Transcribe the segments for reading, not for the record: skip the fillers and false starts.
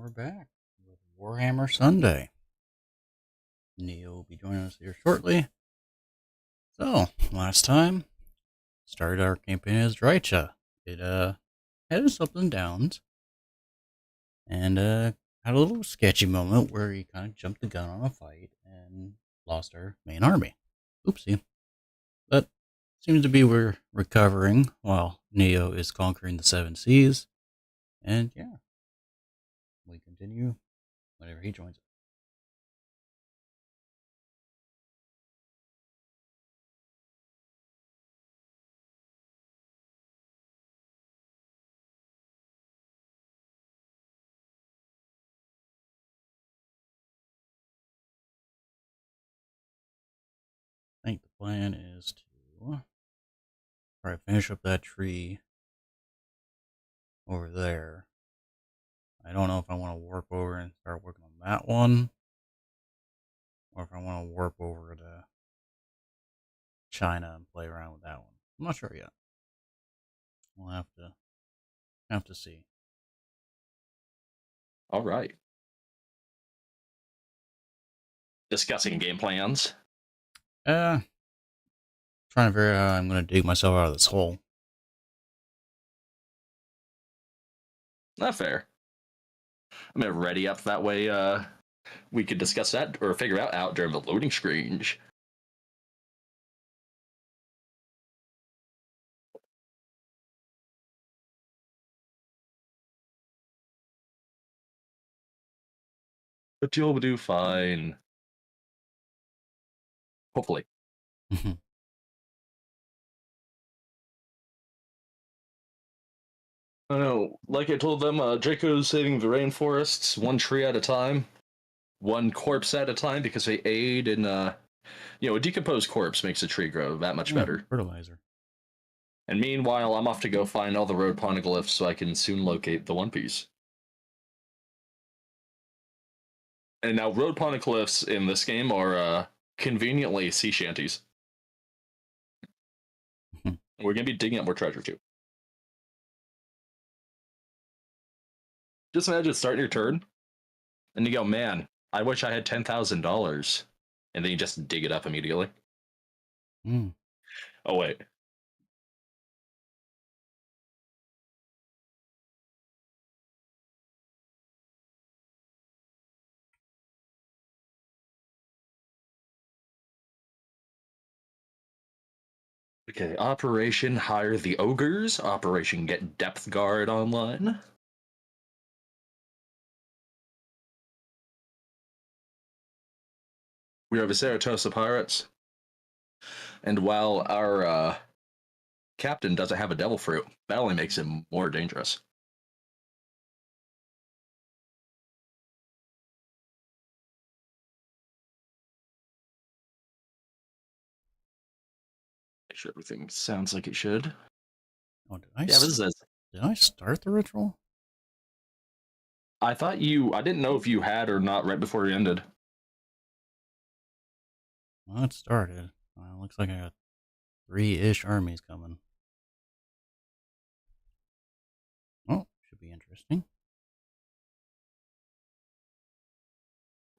We're back with Warhammer Sunday. Neo will be joining us here shortly. So, last time, started our campaign as Drycha. It had its ups and downs, and had a little sketchy moment where he kind of jumped the gun on a fight and lost our main army. Oopsie. But seems to be we're recovering while Neo is conquering the seven seas. And yeah, we continue whenever he joins us. I think the plan is to try to finish up that tree over there. I don't know if I want to warp over and start working on that one, or if I want to warp over to China and play around with that one. I'm not sure yet. We'll have to see. All right. Discussing game plans. Trying to figure out how I'm going to dig myself out of this hole. Not fair. I'm gonna ready up that way. We could discuss that or figure out during the loading screen. But you'll do fine. Hopefully. I know. Like I told them, Draco's saving the rainforests one tree at a time, one corpse at a time, because they aid in, a decomposed corpse makes a tree grow that much better. Fertilizer. And meanwhile, I'm off to go find all the road poneglyphs so I can soon locate the One Piece. And now, road poneglyphs in this game are conveniently sea shanties. We're gonna be digging up more treasure too. Just imagine starting your turn, and you go, "Man, I wish I had $10,000," and then you just dig it up immediately. Mm. Oh wait. Okay, Operation Hire the Ogres, Operation Get Depth Guard online. We are the Saratosa Pirates. And while our captain doesn't have a devil fruit, that only makes him more dangerous. Make sure everything sounds like it should. Oh, did I start the ritual? I didn't know if you had or not right before it ended. Well, it started. Looks like I got 3-ish armies coming. Oh, should be interesting.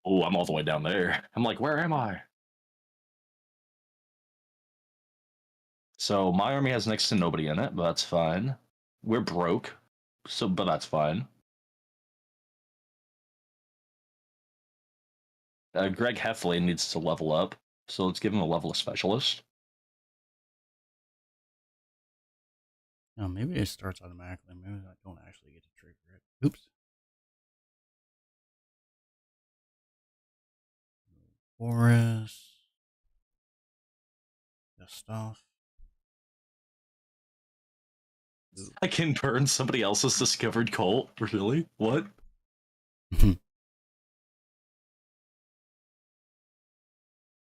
Oh, I'm all the way down there. I'm like, where am I? So my army has next to nobody in it, but that's fine. We're broke, but that's fine. Greg Heffley needs to level up, so let's give him a level of specialist. Oh, maybe it starts automatically. Maybe I don't actually get to trigger it. Oops. Forest. The stuff. I can burn somebody else's discovered cult? Really? What?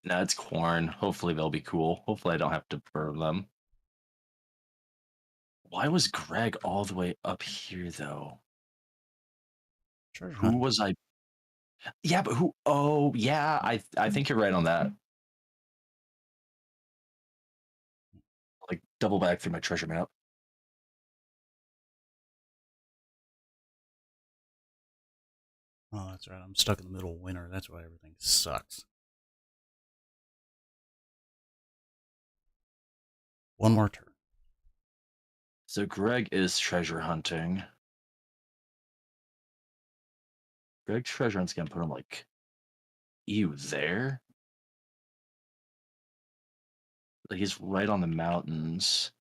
Nah, it's corn. Hopefully they'll be cool. Hopefully I don't have to burn them. Why was Greg all the way up here, though? Who was I? Yeah, but who? Oh, yeah, I think you're right on that. Like, double back through my treasure map. Oh, that's right. I'm stuck in the middle of winter. That's why everything sucks. One more turn. So Greg is treasure hunting. Greg's treasure hunt's gonna put him like, you there? Like he's right on the mountains.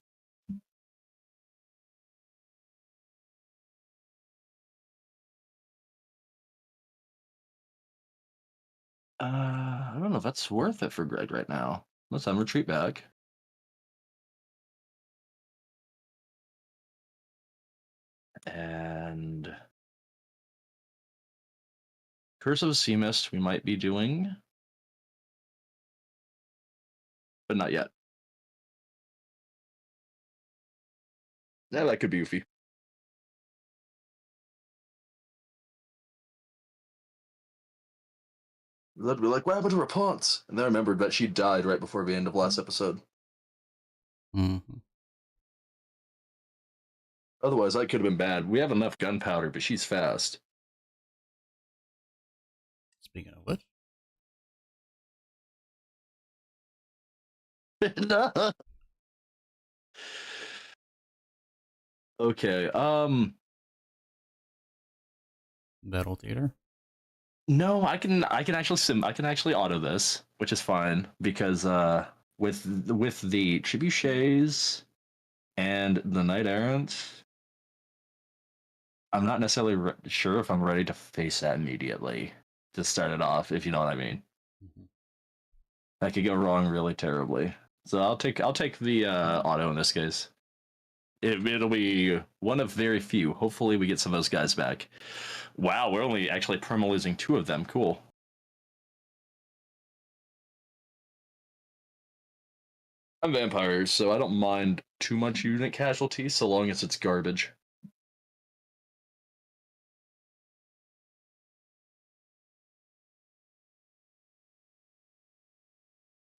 I don't know if that's worth it for Greg right now. Let's have him retreat back. And Curse of a Sea Mist we might be doing, but not yet. Yeah, that could be Oofy. They'd be like, what happened to Rapunzel? And then I remembered that she died right before the end of last episode. Mm-hmm. Otherwise, that could have been bad. We have enough gunpowder, but she's fast. Speaking of which, Okay. Battle Theater. No, I can actually auto this, which is fine because with the trebuchets and the knight errant, I'm not necessarily sure if I'm ready to face that immediately to start it off, if you know what I mean. Mm-hmm. That could go wrong really terribly. So I'll take the auto in this case. It'll be one of very few. Hopefully we get some of those guys back. Wow, we're only actually perma losing 2 of them. Cool. I'm vampires, so I don't mind too much unit casualty so long as it's garbage.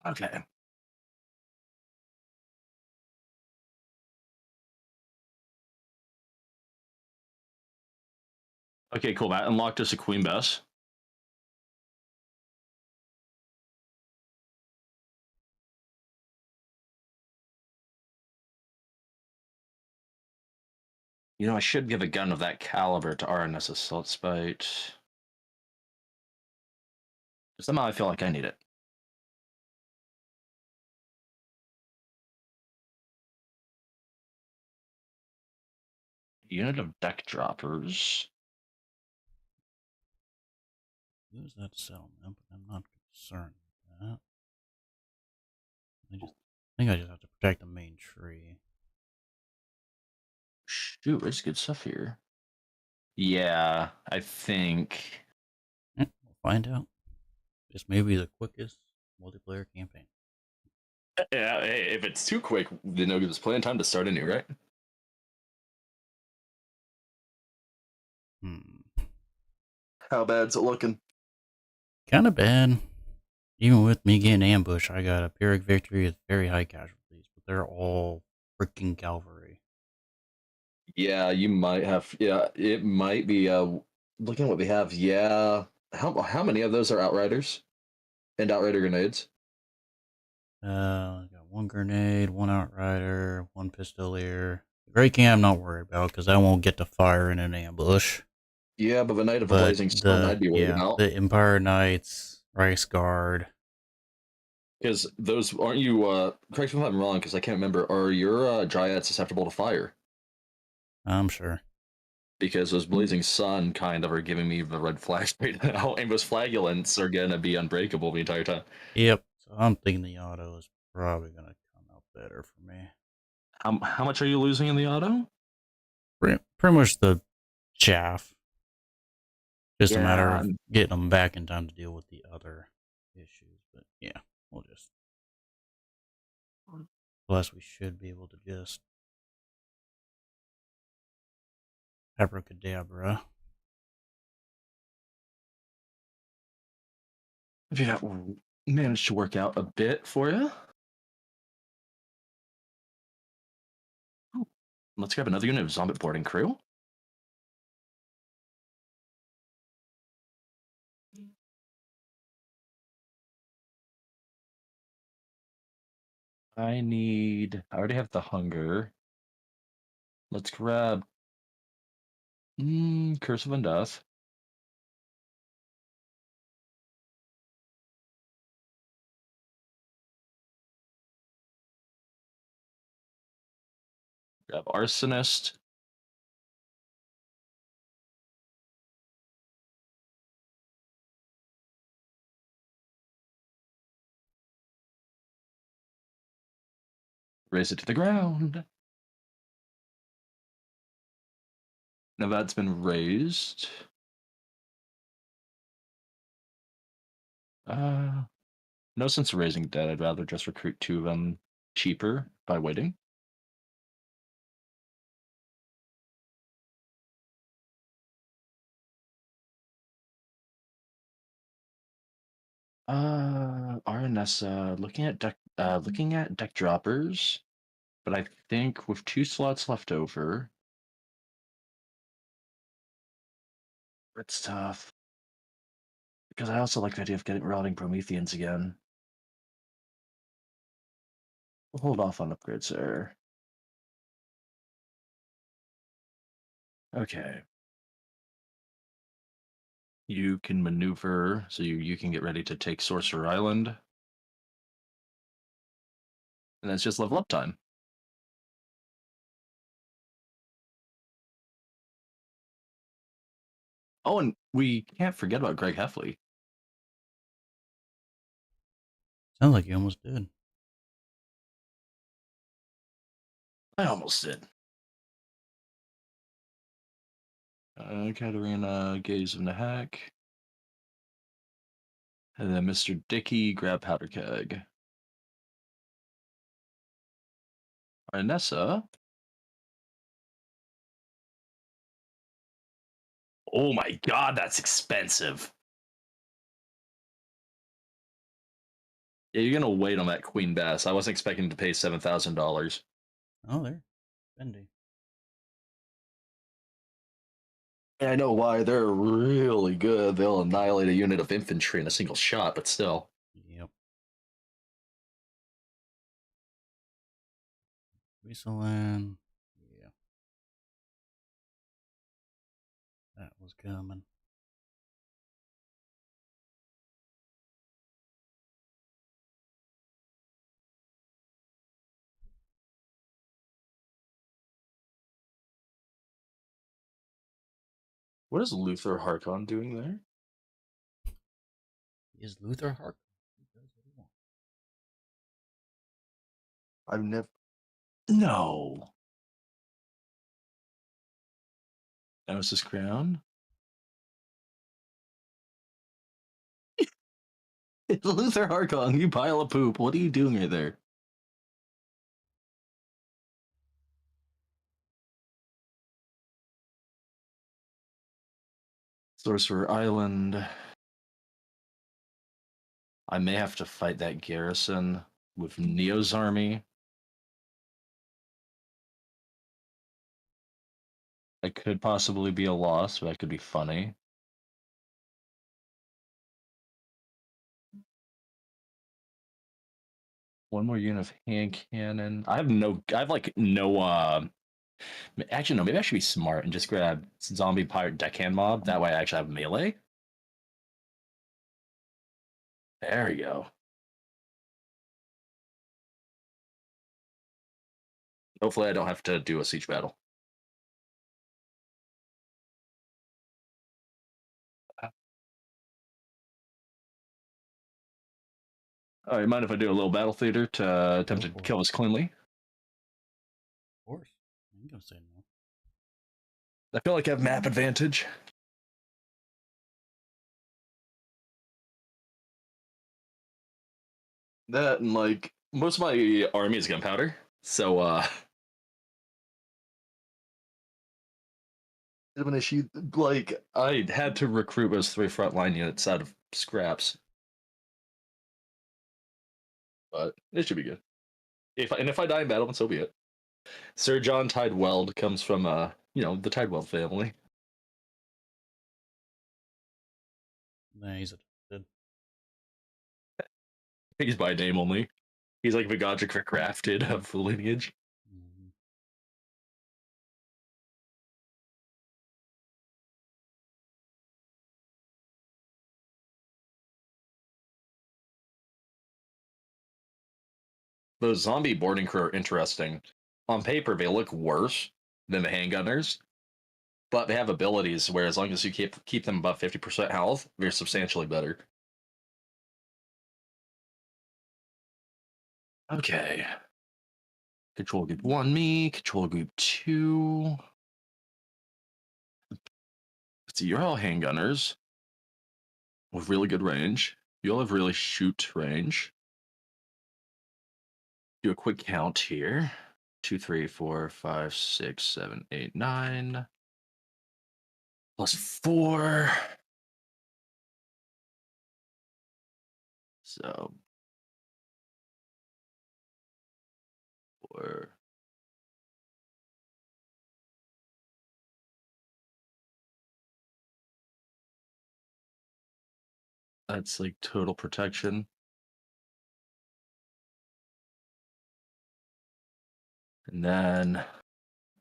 Okay. Okay, cool. That unlocked us a Queen Bess. You know, I should give a gun of that caliber to RNS Assault Spite. Somehow I feel like I need it. Unit of deck droppers. Use that settlement, but I'm not concerned with that. I think I just have to protect the main tree. Shoot, there's good stuff here. Yeah, I think. We'll find out. This may be the quickest multiplayer campaign. Yeah, hey, if it's too quick, then it'll give us plenty of time to start anew, right? How bad's it looking? Kind of bad. Even with me getting ambushed, I got a Pyrrhic victory with very high casualties, but they're all freaking cavalry. Yeah, you might have. Yeah, it might be. Looking at what we have, yeah. How many of those are outriders and outrider grenades? I got one grenade, one outrider, one pistolier. The Great King I'm not worried about because I won't get to fire in an ambush. Yeah, but the Knight of the But Blazing Sun, I'd be worried about the Empire Knights, Rice Guard. because those aren't you. Correct me if I'm wrong, because I can't remember. Are your dryads susceptible to fire? I'm sure. Because those Blazing Sun kind of are giving me the red flags right now, and those flagellants are gonna be unbreakable the entire time. Yep. So I'm thinking the auto is probably gonna come out better for me. How much are you losing in the auto? Pretty much the chaff. Just a matter Yeah, of getting them back in time to deal with the other issues. But yeah, we'll just. Plus, we should be able to just abracadabra. if you managed to work out a bit for you. Let's grab another unit of zombie boarding crew. I already have the hunger. Let's grab Curse of Undeath. Grab Arsonist. Raise it to the ground. Now that's been raised. No sense of raising dead. I'd rather just recruit 2 of them cheaper by waiting. Aranessa, looking at deck droppers, but I think with 2 slots left over, it's tough. Because I also like the idea of getting rotting Prometheans again. We'll hold off on upgrades there. Okay. You can maneuver, so you can get ready to take Sorcerer Island. And that's just level up time. Oh, and we can't forget about Greg Heffley. Sounds like you almost did. I almost did. Katarina, Gaze of Nahak. And then Mr. Dickey, grab Powder Keg. Arnessa. Oh my god, that's expensive. Yeah, you're gonna wait on that Queen Bass. I wasn't expecting to pay $7,000. Oh, there. Bendy. I know why. They're really good. They'll annihilate a unit of infantry in a single shot, but still. Yep. Whistling. Yeah. That was coming. What is Luther Harkon doing there? Is Luther Hark? He does what he wants. I've never. No. Gnosis Crown? It's Luther Harkon, you pile of poop. What are you doing right there? Sorcerer Island. I may have to fight that garrison with Neo's army. It could possibly be a loss, but that could be funny. One more unit of hand cannon. I have no. Actually, no. Maybe I should be smart and just grab zombie pirate deckhand mob. That way, I actually have melee. There we go. Hopefully, I don't have to do a siege battle. All right, mind if I do a little battle theater to attempt to kill us cleanly? Of course. I ain't gonna say no. I feel like I have map advantage. That and like most of my army is gunpowder, so an issue. Like I had to recruit those 3 frontline units out of scraps, but it should be good. If I die in battle, then so be it. Sir John Tideweld comes from the Tideweld family. Nah, he's a good. He's by name only. He's like Vigadrika crafted of the lineage. Mhm. The zombie boarding crew are interesting. On paper, they look worse than the handgunners, but they have abilities where as long as you keep them above 50% health, they're substantially better. Okay. Control group 1 me, control group 2. Let's see, you're all handgunners with really good range. You all have really shoot range. Do a quick count here. 2, 3, 4, 5, 6, 7, 8, 9. Plus 4. So 4. That's like total protection. And then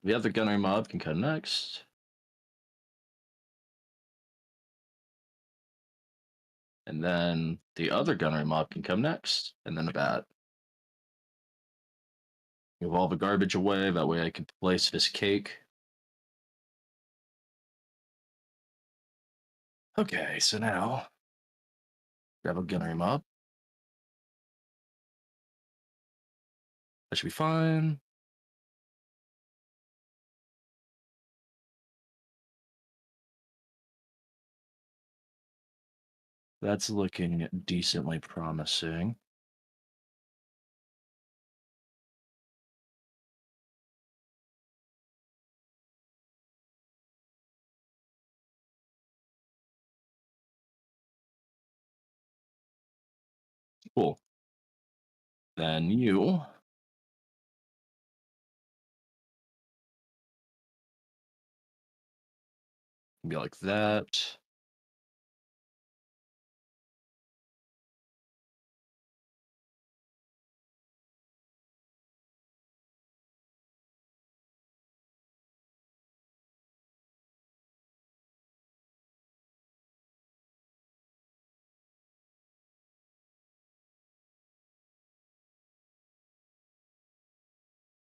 the other gunnery mob can come next. And then the other gunnery mob can come next. And then the bat. Move all the garbage away. That way I can place this cake. Okay, so now grab a gunnery mob. That should be fine. That's looking decently promising. Cool. Then you can be like that.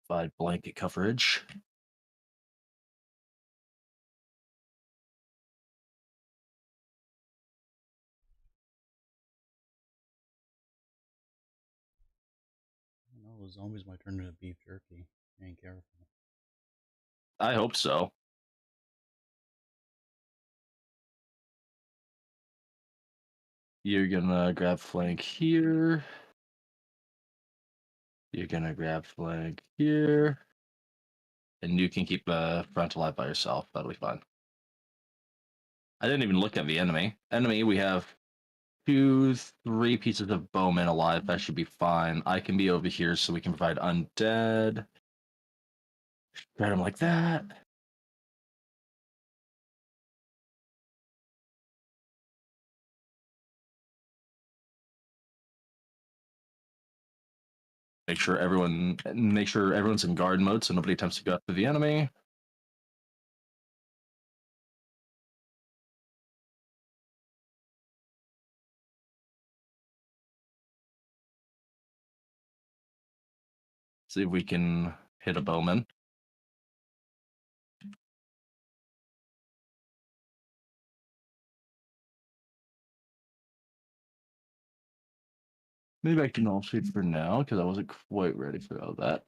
Provide blanket coverage. I know those zombies might turn into beef jerky. Ain't careful. I hope so. You're gonna grab flank here. You're gonna grab flank here. And you can keep the front alive by yourself. That'll be fine. I didn't even look at the enemy. Enemy, we have 2, 3 pieces of bowmen alive. That should be fine. I can be over here so we can provide undead. Grab him like that. Make sure everyone's in guard mode so nobody attempts to go after the enemy. See if we can hit a bowman. Maybe I can all sweep for now because I wasn't quite ready for all that.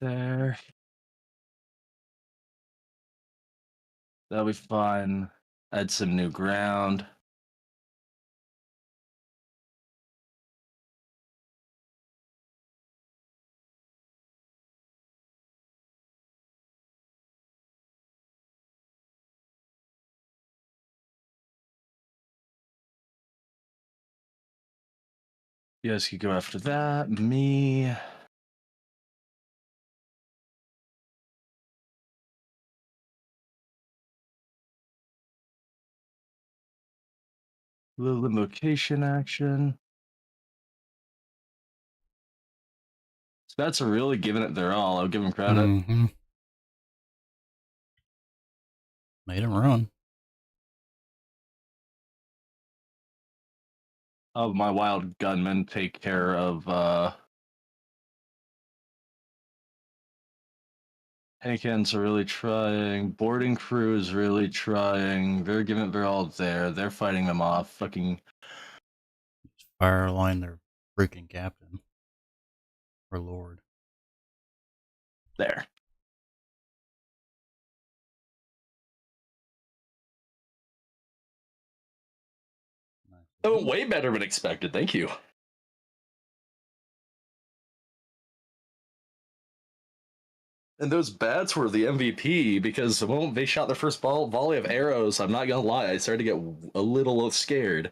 There. That'll be fun. Add some new ground. You guys could go after that. Me. Little invocation action. Spats are really giving it their all. I'll give them credit. Mm-hmm. Made him run. Of my wild gunmen take care of Hankins are really trying. Boarding crew is really trying. They're giving it their all there. They're fighting them off. Fucking Fire line their freaking captain. Or lord. there. Oh, way better than expected. Thank you. And those bats were the MVP because the moment they shot their first volley of arrows, I'm not gonna lie, I started to get a little scared.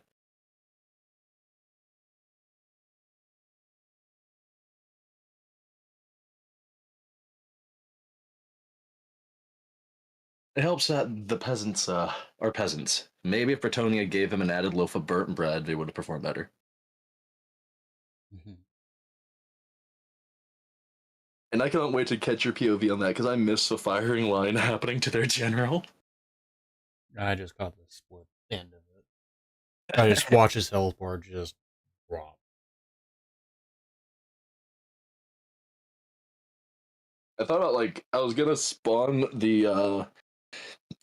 It helps that the peasants are peasants. Maybe if Bretonia gave them an added loaf of burnt bread, they would have performed better. Mm-hmm. And I cannot wait to catch your POV on that because I miss the firing line happening to their general. I just caught the split end of it. I just watched his health bar just drop. I thought about I was gonna spawn the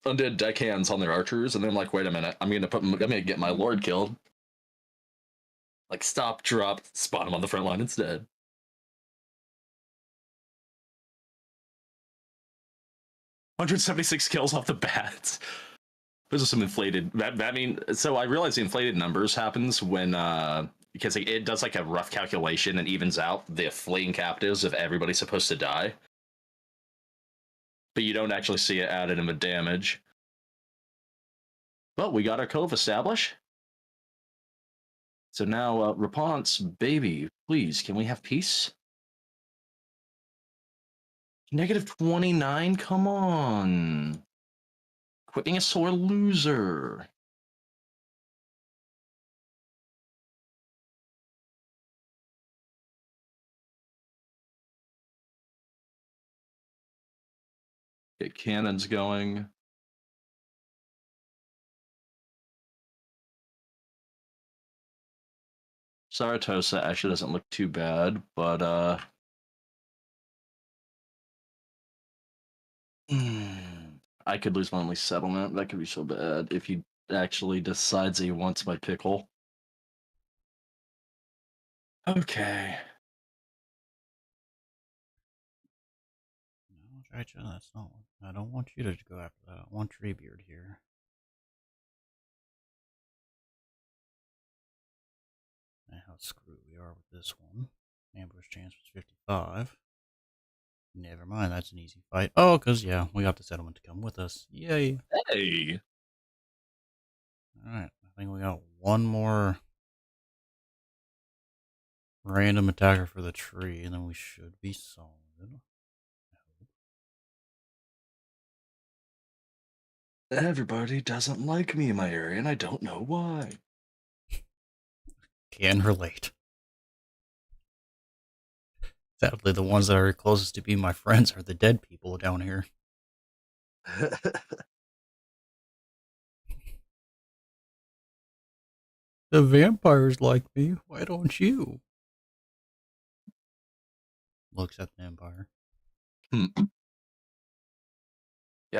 undead deckhands on their archers, and then I'm like, wait a minute, I'm gonna get my lord killed. Like stop, drop, spawn him on the front line instead. 176 kills off the bat. Those are some inflated. That mean so I realize the inflated numbers happens when because it does like a rough calculation and evens out the fleeing captives if everybody's supposed to die, but you don't actually see it added in the damage. But we got our cove established. So now, Raponce, baby, please, can we have peace? -29, come on. Quit being a sore loser. Get cannons going. Saratosa actually doesn't look too bad, but I could lose my only settlement. That could be so bad if he actually decides he wants my pickle. Okay. No, Drycha, that's not one. I don't want you to go after that. I want Treebeard here. And how screwed we are with this one. Ambush chance was 55. Never mind, that's an easy fight. Oh, because, yeah, we got the settlement to come with us. Yay. Hey. Alright, I think we got one more random attacker for the tree, and then we should be solid. Everybody doesn't like me in my area, and I don't know why. Can relate. Sadly, the ones that are closest to being my friends are the dead people down here. The vampires like me. Why don't you? Looks at the vampire. Yeah,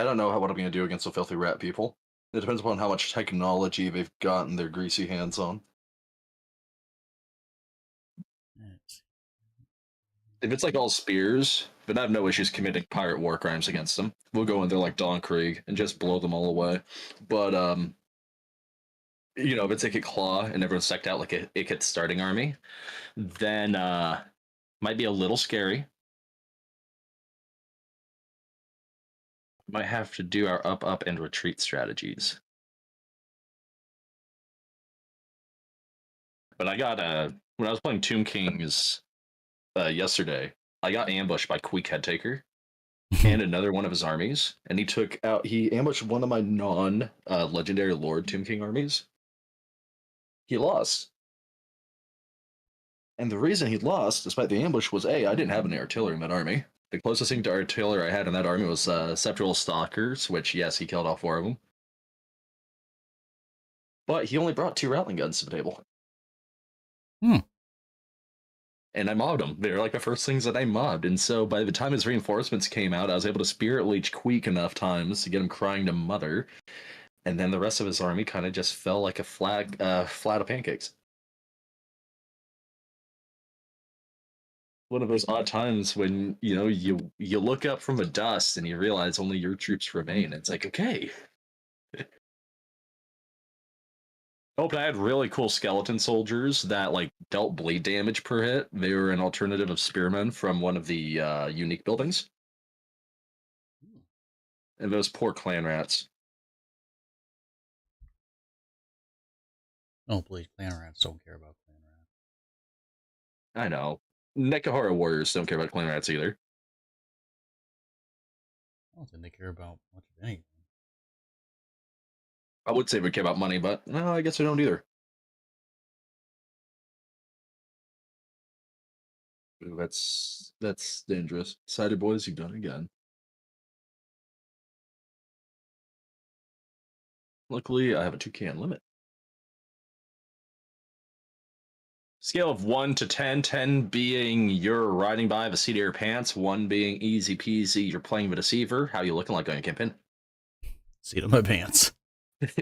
I don't know what I'm going to do against the filthy rat people. It depends upon how much technology they've gotten their greasy hands on. If it's like all spears, then I have no issues committing pirate war crimes against them. We'll go in there like Don Krieg and just blow them all away. But if it's Ikit Claw and everyone's decked out like a Ikit starting army, then might be a little scary. Might have to do our up, and retreat strategies. but I got when I was playing Tomb Kings yesterday, I got ambushed by Queek Headtaker and another one of his armies, and he ambushed one of my non legendary Lord Tomb King armies. He lost. And the reason he lost, despite the ambush, was A, I didn't have any artillery in that army. The closest thing to artillery I had in that army was Sceptral Stalkers, which, yes, he killed all four of them. But he only brought 2 Rattling guns to the table. Hmm. And I mobbed them. They were like the first things that I mobbed. And so by the time his reinforcements came out, I was able to Spirit Leech Queek enough times to get him crying to mother. And then the rest of his army kind of just fell like a flat of pancakes. One of those odd times when you look up from the dust and you realize only your troops remain. It's like, okay. Oh, but I had really cool skeleton soldiers that like dealt bleed damage per hit. They were an alternative of spearmen from one of the unique buildings. And those poor clan rats. Oh, please, clan rats don't care about clan rats. I know. Nekahara warriors don't care about clan rats either. I don't think they care about much of anything. I would say we care about money, but no, I guess we don't either. Ooh, that's dangerous. Cider boys, you've done it again. Luckily, I have a 2-can limit. Scale of 1 to 10, 10 being you're riding by the seat of your pants, 1 being easy peasy, you're playing the deceiver. How you looking like on your campaign? Seat of my pants. As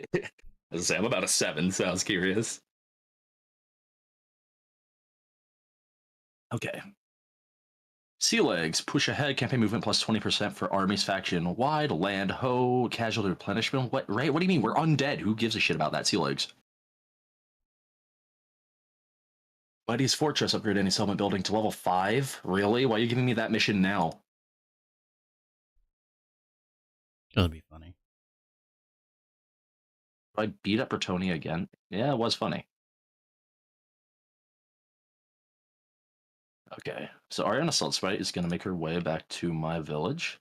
I say, I'm about a 7, so I was curious. Okay. Sea legs, push ahead, campaign movement plus 20% for armies faction wide, land, ho, casualty replenishment. What, right? What do you mean? We're undead. Who gives a shit about that? Sea legs. Buddy's Fortress upgrade any settlement building to level 5? Really? Why are you giving me that mission now? Gonna be funny. I beat up Bertoni again. Yeah, it was funny. Okay, so Ariana Assault Sprite is going to make her way back to my village.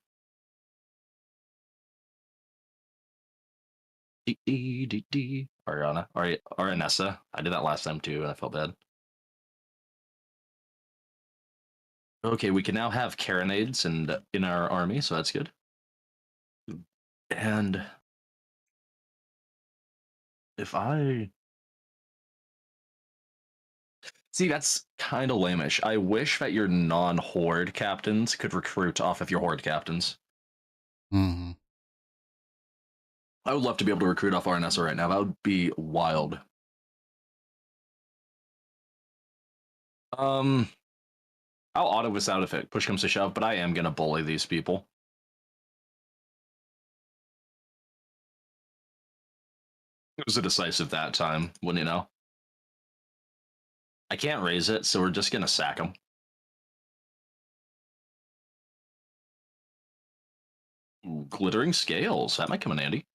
Ariana. Arianessa. I did that last time too, and I felt bad. Okay, we can now have carronades in our army, so that's good. And if I see, that's kind of lamish. I wish that your non-horde captains could recruit off of your horde captains. Mm-hmm. I would love to be able to recruit off Arnessa right now. That would be wild. I'll auto this out if it push comes to shove, but I am gonna bully these people. It was a decisive that time, wouldn't you know? I can't raise it, so we're just gonna sack them. Glittering scales, that might come in handy.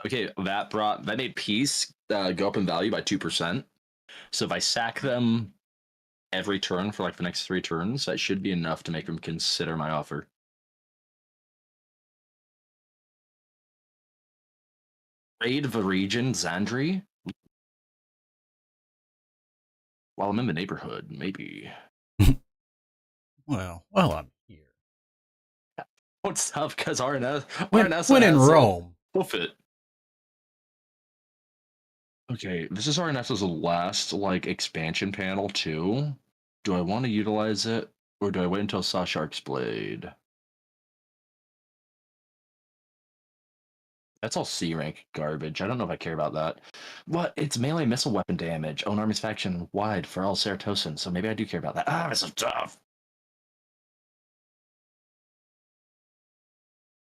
Okay, that made peace go up in value by 2%. So if I sack them every turn for like the next 3 turns, that should be enough to make them consider my offer. Raid the region, Zandri? While I'm in the neighborhood, maybe. Well, I'm here. What's up? Because RNS When in Rome. Buffett. Okay, this is RNS's last like expansion panel too. Do I want to utilize it, or do I wait until Saw Shark's Blade? That's all C rank garbage. I don't know if I care about that. What? It's melee missile weapon damage. Own army's faction wide for all Ceratosans, so maybe I do care about that. Ah, this is tough.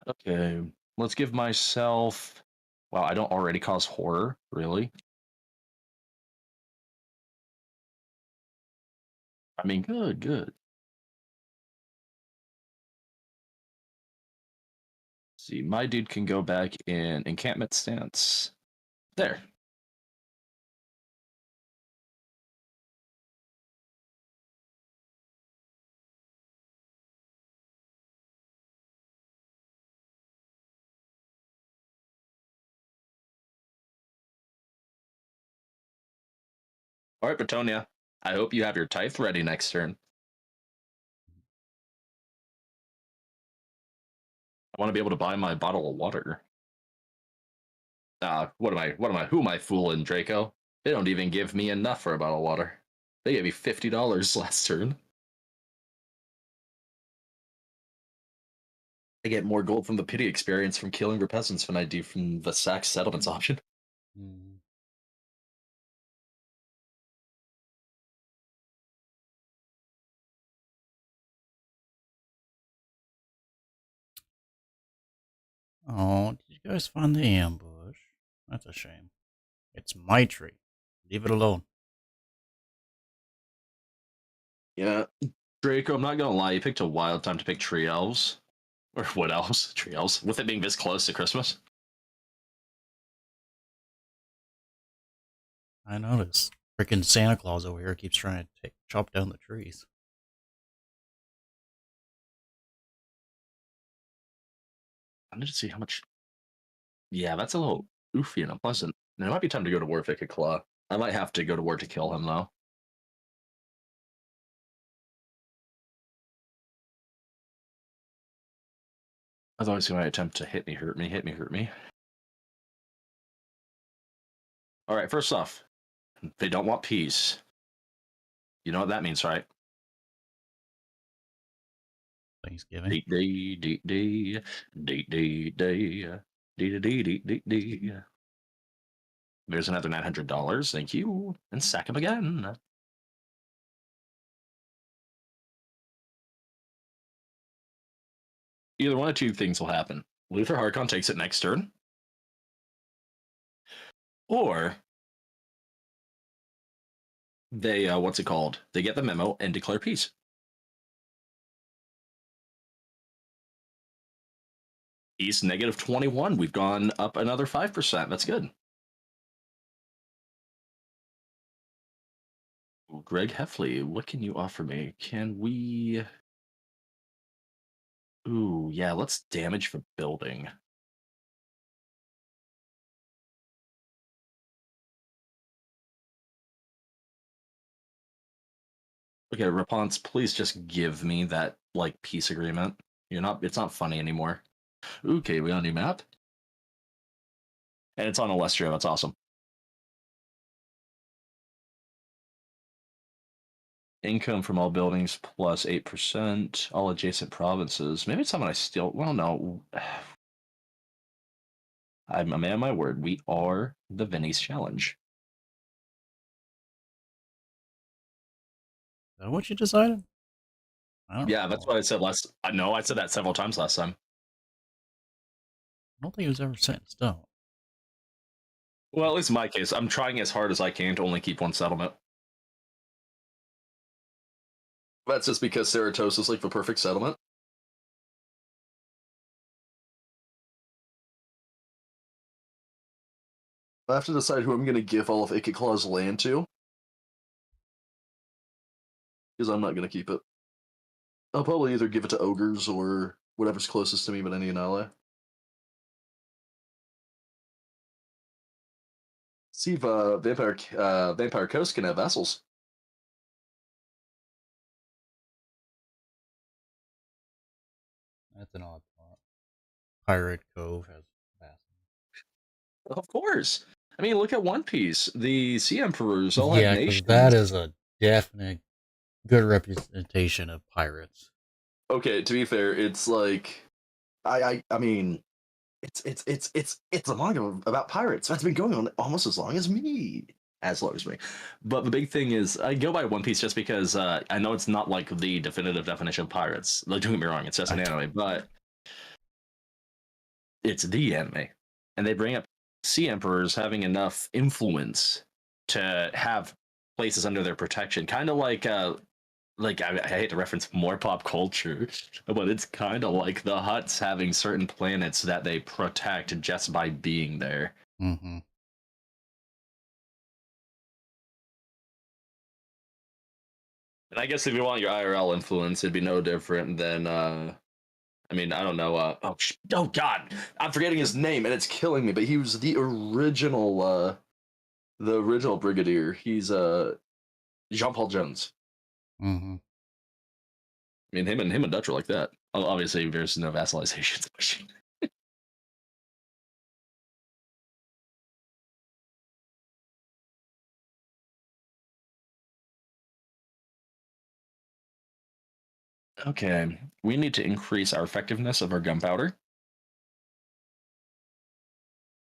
Okay, let's give myself. Wow, I don't already cause horror, really. I mean, good. See, my dude can go back in encampment stance. There. All right, Bretonia. I hope you have your tithe ready next turn. I want to be able to buy my bottle of water. Who am I fooling, Draco? They don't even give me enough for a bottle of water. They gave me $50 last turn. I get more gold from the pity experience from killing the peasants than I do from the sack settlements option. Mm. Oh, did you guys find the ambush? That's a shame. It's my tree. Leave it alone. Yeah, Draco, I'm not gonna lie, you picked a wild time to pick tree elves. Or wood elves? Tree elves. With it being this close to Christmas. I noticed. Freaking Santa Claus over here keeps trying to chop down the trees. I need to see how much. Yeah, that's a little oofy and unpleasant. It might be time to go to war if it could claw. I might have to go to war to kill him, though. Otherwise, he might attempt to hit me, hurt me, hit me, hurt me. All right, first off, they don't want peace. You know what that means, right? Thanksgiving. Dee dee dee dee dee dee dee dee dee dee dee dee. There's another $900. Thank you, and sack him again. Either one of two things will happen. Luther Harkon takes it next turn, or they what's it called? They get the memo and declare peace. He's negative 21. We've gone up another 5%. That's good. Ooh, Greg Heffley, what can you offer me? Can we? Ooh, yeah, let's damage for building. Okay, Raponce, please just give me that like peace agreement. It's not funny anymore. Okay, we got a new map. And it's on Alestria, that's awesome. Income from all buildings plus 8%, all adjacent provinces. Maybe it's someone I still well no. I'm a man of my word. We are the Venice Challenge. Is that what you decided? Yeah, that's what I said last. I know I said that several times last time. I don't think it was ever set in stone. Well, at least in my case, I'm trying as hard as I can to only keep one settlement. That's just because Cerato's is like the perfect settlement. I have to decide who I'm going to give all of Ikeklaw's land to. Because I'm not going to keep it. I'll probably either give it to ogres or whatever's closest to me, but any ally. See if Vampire Coast can have vassals. That's an odd thought. Pirate Cove has vassals. Of course. I mean, look at One Piece. The Sea Emperors all have Yeah, because that nations. is a definite good representation of pirates. Okay, to be fair, it's like I mean, it's a manga about pirates. That's been going on almost as long as me. As long as me. But the big thing is, I go by One Piece just because I know it's not like the definitive definition of pirates. Like, don't get me wrong, it's just an anime, but it's the anime. And they bring up Sea Emperors having enough influence to have places under their protection. Kind of like I hate to reference more pop culture, but it's kind of like the Hutts having certain planets that they protect just by being there. Mm-hmm. And I guess if you want your IRL influence, it'd be no different than I mean, I don't know. Oh God, I'm forgetting his name, and it's killing me. But he was the original brigadier. He's Jean-Paul Jones. Mm-hmm. I mean, him and Dutch are like that. Obviously, there's no vassalization. Okay, we need to increase our effectiveness of our gunpowder.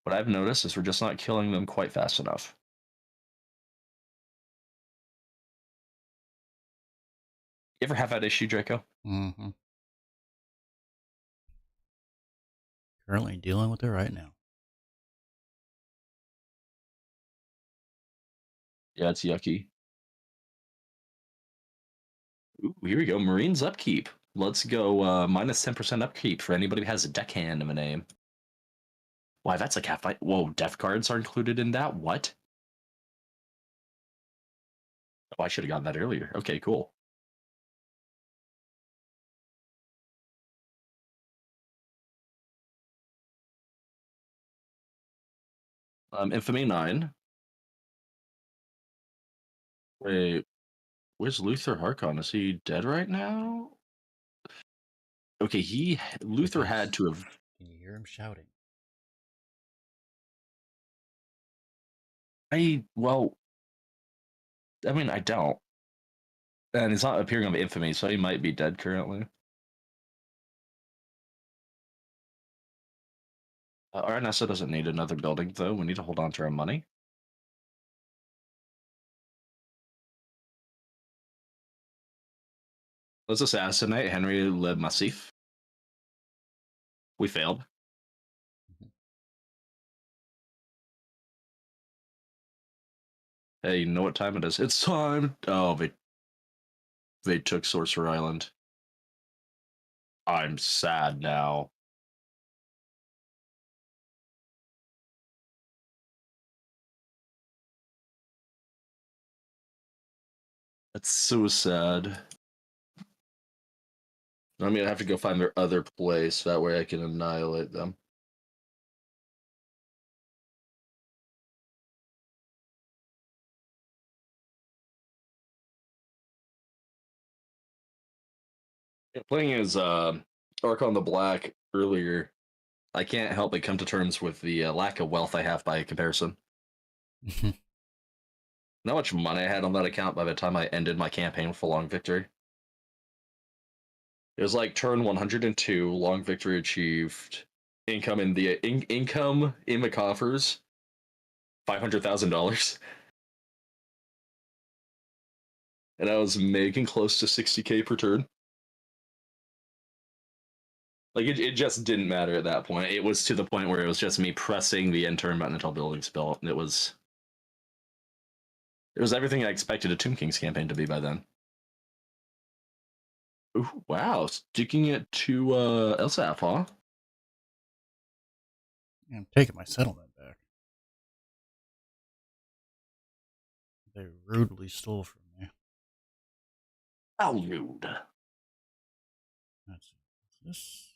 What I've noticed is we're just not killing them quite fast enough. You ever have that issue, Draco? Mm-hmm. Currently dealing with it right now. Yeah, it's yucky. Ooh, here we go. Marines upkeep. Let's go minus 10% upkeep for anybody who has a deckhand of a name. Why, that's a cat fight. Whoa, death cards are included in that? What? Oh, I should have gotten that earlier. Okay, cool. Infamy 9. Wait, where's Luther Harkon? Is he dead right now? Okay, Luther had to have. Can you hear him shouting? Well, I mean, I don't. And he's not appearing on the infamy, so he might be dead currently. Arnessa doesn't need another building, though. We need to hold on to our money. Let's assassinate Henry Le Massif. We failed. Hey, you know what time it is? It's time! Oh, they took Sorcerer Island. I'm sad now. That's so sad. I'm gonna have to go find their other place. That way I can annihilate them. Yeah, playing as Archon the Black earlier, I can't help but come to terms with the lack of wealth I have by comparison. Not much money I had on that account by the time I ended my campaign with a long victory. It was like turn 102, long victory achieved. Income in the coffers, $500,000, and I was making close to 60K per turn. Like it just didn't matter at that point. It was to the point where it was just me pressing the end turn button until buildings built, and it was everything I expected a Tomb King's campaign to be by then. Ooh, wow, sticking it to Elsaf, huh? I'm taking my settlement back. They rudely stole from me. How rude. Let's see. This.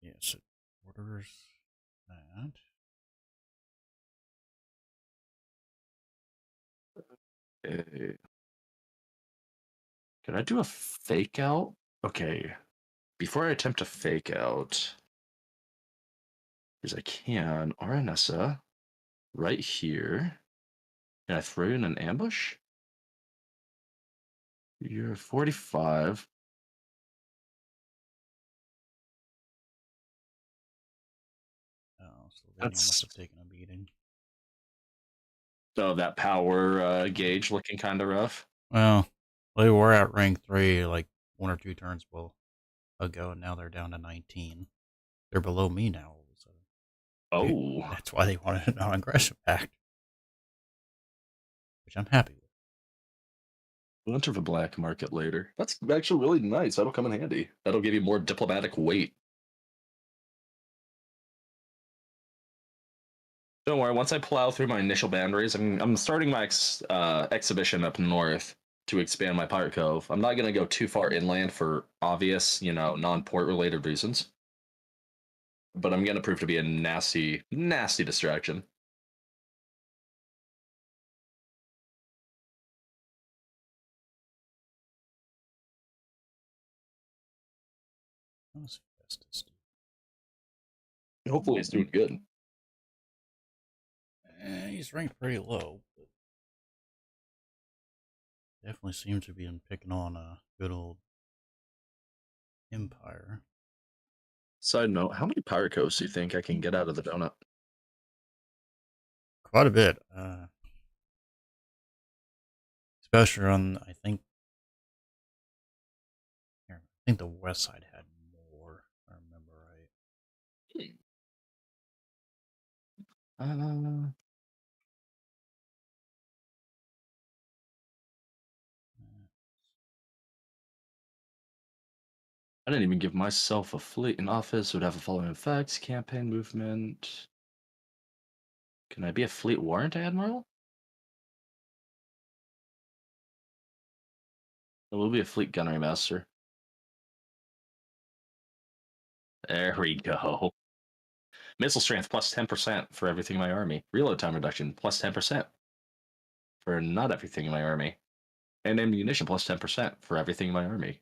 Yes, it orders that. Can I do a fake out? Okay. Before I attempt to fake out, because I can, Aranessa, right here. Can I throw you in an ambush? You're 45. Oh, so they must have taken a beating. So that power gauge looking kind of rough. Well, they were at rank 3 like 1 or 2 turns ago, and now they're down to 19. They're below me now all of a sudden. Oh. That's why they wanted a non-aggression pact, which I'm happy with. We'll enter the black market later. That's actually really nice. That'll come in handy. That'll give you more diplomatic weight. Don't worry, once I plow through my initial boundaries, I'm starting my exhibition up north to expand my pirate cove. I'm not going to go too far inland for obvious, non-port related reasons. But I'm going to prove to be a nasty, nasty distraction. How's Festus Hopefully, he's doing good. He's ranked pretty low, but definitely seems to be picking on a good old Empire. Side note: how many pirate coasts do you think I can get out of the donut? Quite a bit. Especially on, I think the west side had more, if I remember right. Uh, I didn't even give myself a fleet in office. Would have the following effects: campaign movement. Can I be a fleet warrant admiral? I will be a fleet gunnery master. There we go. Missile strength plus 10% for everything in my army. Reload time reduction plus 10% for not everything in my army. And ammunition plus 10% for everything in my army.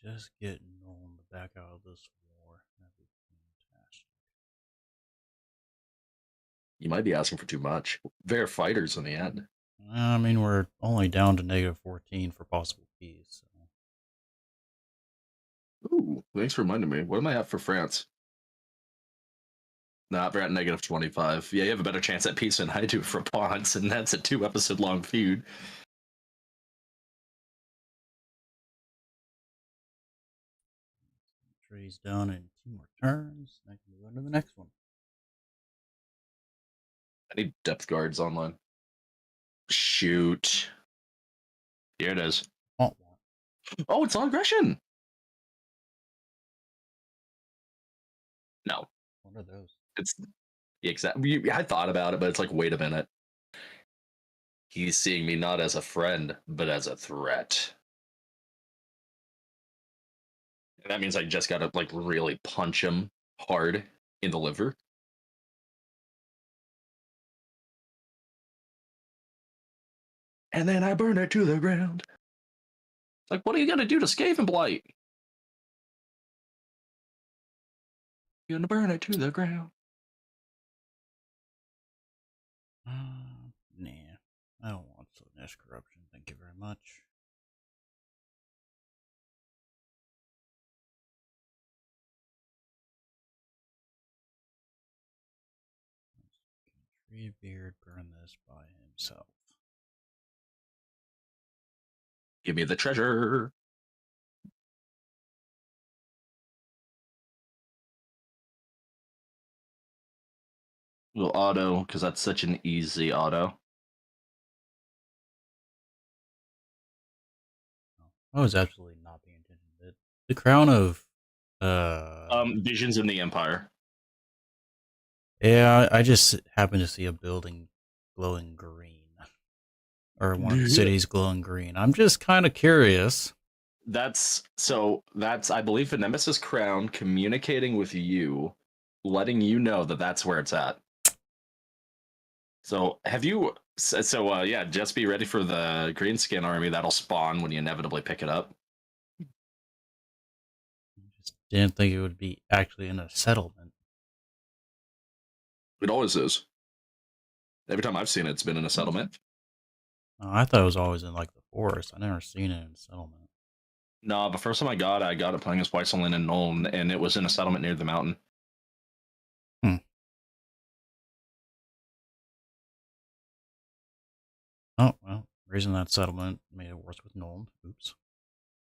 Just get Nolan back out of this war. That'd be fantastic. You might be asking for too much. They're fighters in the end. I mean, we're only down to -14 for possible peace. So. Ooh, thanks for reminding me. What am I at for France? Nah, they're at -25. Yeah, you have a better chance at peace than I do for bonds, and that's a 2 episode long feud. Tree's done in 2 more turns. I can move on to the next one. I need depth guards online. Shoot. Here it is. Oh, Oh, it's on aggression. No, what are those? it's exactly. I thought about it, but it's like, wait a minute. He's seeing me not as a friend, but as a threat. And that means I just gotta like really punch him hard in the liver. And then I burn it to the ground. Like, what are you gonna do to Skaven Blight? You're gonna burn it to the ground. Nah. I don't want Slanesh corruption. Thank you very much. Treebeard burn this by himself. Give me the treasure. We'll auto, because that's such an easy auto. I was absolutely not paying attention. The crown of Visions in the Empire. yeah, I just happened to see a building glowing green. Or one of the cities glowing green. I'm just kind of curious. That's I believe the Nemesis Crown communicating with you, letting you know that that's where it's at. So have you? So yeah, just be ready for the greenskin army that'll spawn when you inevitably pick it up. I just didn't think it would be actually in a settlement. It always is. Every time I've seen it, it's been in a settlement. I thought it was always in like the forest. I never seen it in a settlement. No, the first time I got it playing as Whitesolin and Nuln, and it was in a settlement near the mountain. Oh, well, raising that settlement made it worse with Nolan. Oops.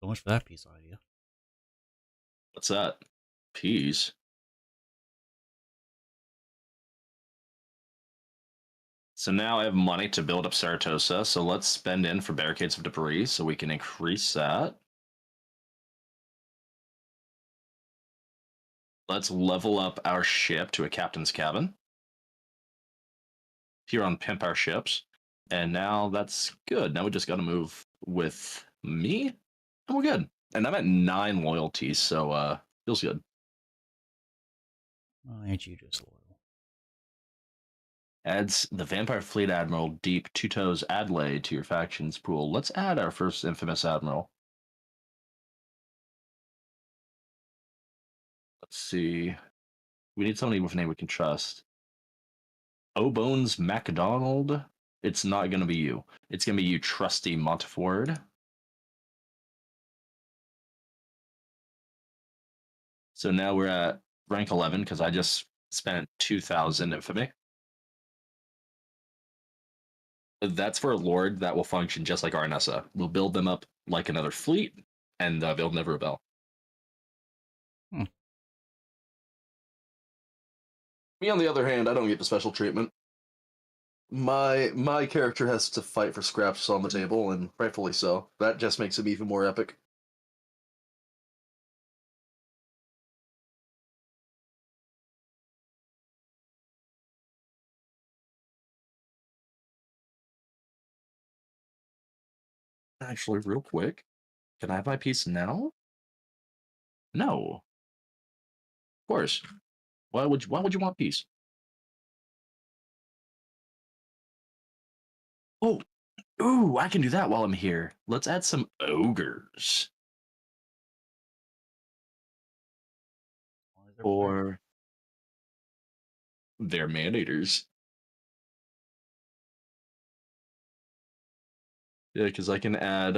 So much for that piece idea. What's that? Peas. So now I have money to build up Saratosa, so let's spend in for Barricades of Debris so we can increase that. Let's level up our ship to a captain's cabin. Here on Pimp Our Ships. And now that's good. Now we just got to move with me, and we're good. And I'm at 9 loyalties, so feels good. Well, ain't you just loyal? Adds the Vampire Fleet Admiral Deep Two Toes Adley to your factions pool. Let's add our first infamous admiral. Let's see. We need somebody with a name we can trust. O'Bones MacDonald. It's not going to be you. It's going to be you, trusty Montford. So now we're at rank 11 because I just spent 2,000 infamy. That's for a lord that will function just like Arnessa. We'll build them up like another fleet, and they'll never rebel. Hmm. Me, on the other hand, I don't get the special treatment. My character has to fight for scraps on the table, and rightfully so. That just makes him even more epic. Actually, real quick, can I have my piece now? No, of course. Why would you want peace? Oh, ooh, I can do that while I'm here. Let's add some ogres. Or they're man-eaters. Yeah, because I can add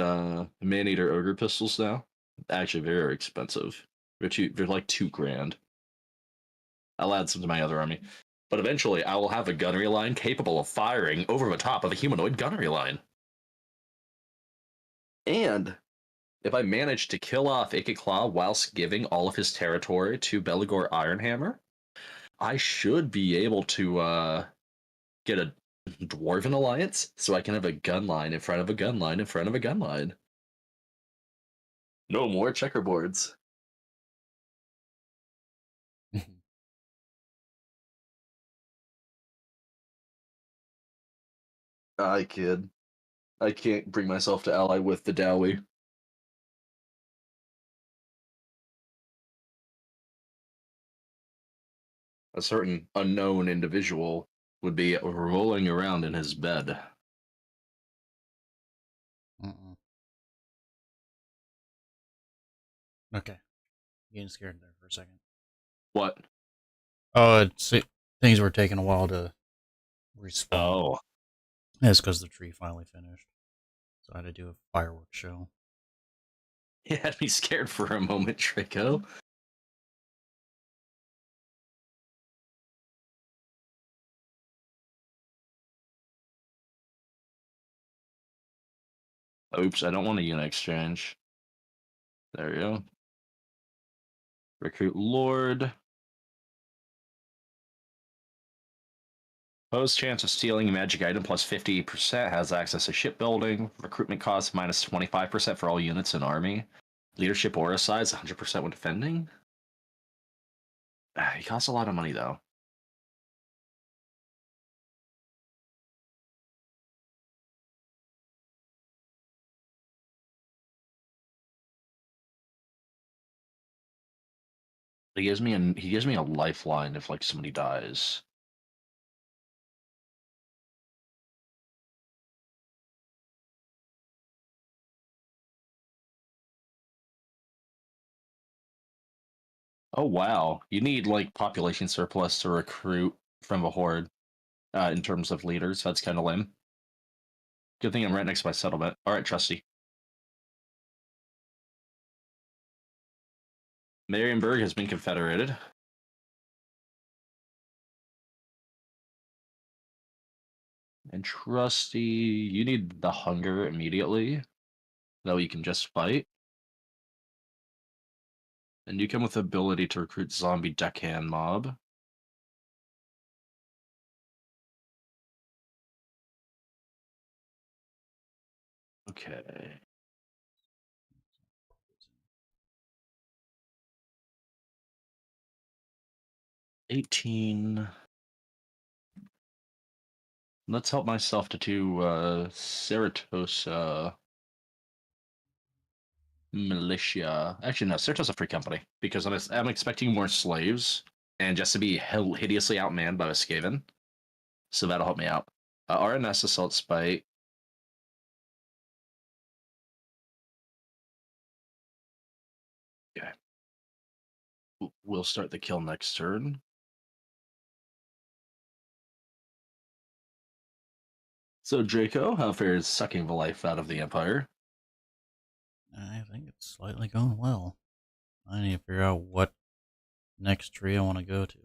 man-eater ogre pistols now. Actually, very expensive. They're like $2,000. I'll add some to my other army. But eventually, I will have a gunnery line capable of firing over the top of a humanoid gunnery line. And if I manage to kill off Ikiclaw whilst giving all of his territory to Beligor Ironhammer, I should be able to get a Dwarven alliance so I can have a gun line in front of a gun line in front of a gun line. No more checkerboards. I kid. I can't bring myself to ally with the Dowie. A certain unknown individual would be rolling around in his bed. Mm-mm. Okay. Getting scared there for a second. What? Oh, things were taking a while to respawn. Oh. That's because the tree finally finished. So I had to do a fireworks show. You had me scared for a moment, Trico. Oops, I don't want a unit exchange. There you go. Recruit Lord. Opposed chance of stealing a magic item plus 50%, has access to shipbuilding. Recruitment cost minus 25% for all units in army. Leadership aura size 100% when defending. He costs a lot of money though. He gives me a lifeline if like somebody dies. Oh wow, you need like population surplus to recruit from a horde. In terms of leaders, that's kind of lame. Good thing I'm right next to my settlement. All right, Trusty. Marienburg has been confederated. And Trusty, you need the hunger immediately. That way you can just fight. And you come with the ability to recruit zombie deckhand mob. Okay. 18. Let's help myself to two Ceratosa militia. Actually, no, Ceratosa Free Company. Because I'm expecting more slaves. And just to be hideously outmanned by a Skaven. so that'll help me out. RNS Assault Spite. Okay. We'll start the kill next turn. So, Draco, how fares sucking the life out of the Empire? I think it's slightly going well. I need to figure out what next tree I want to go to.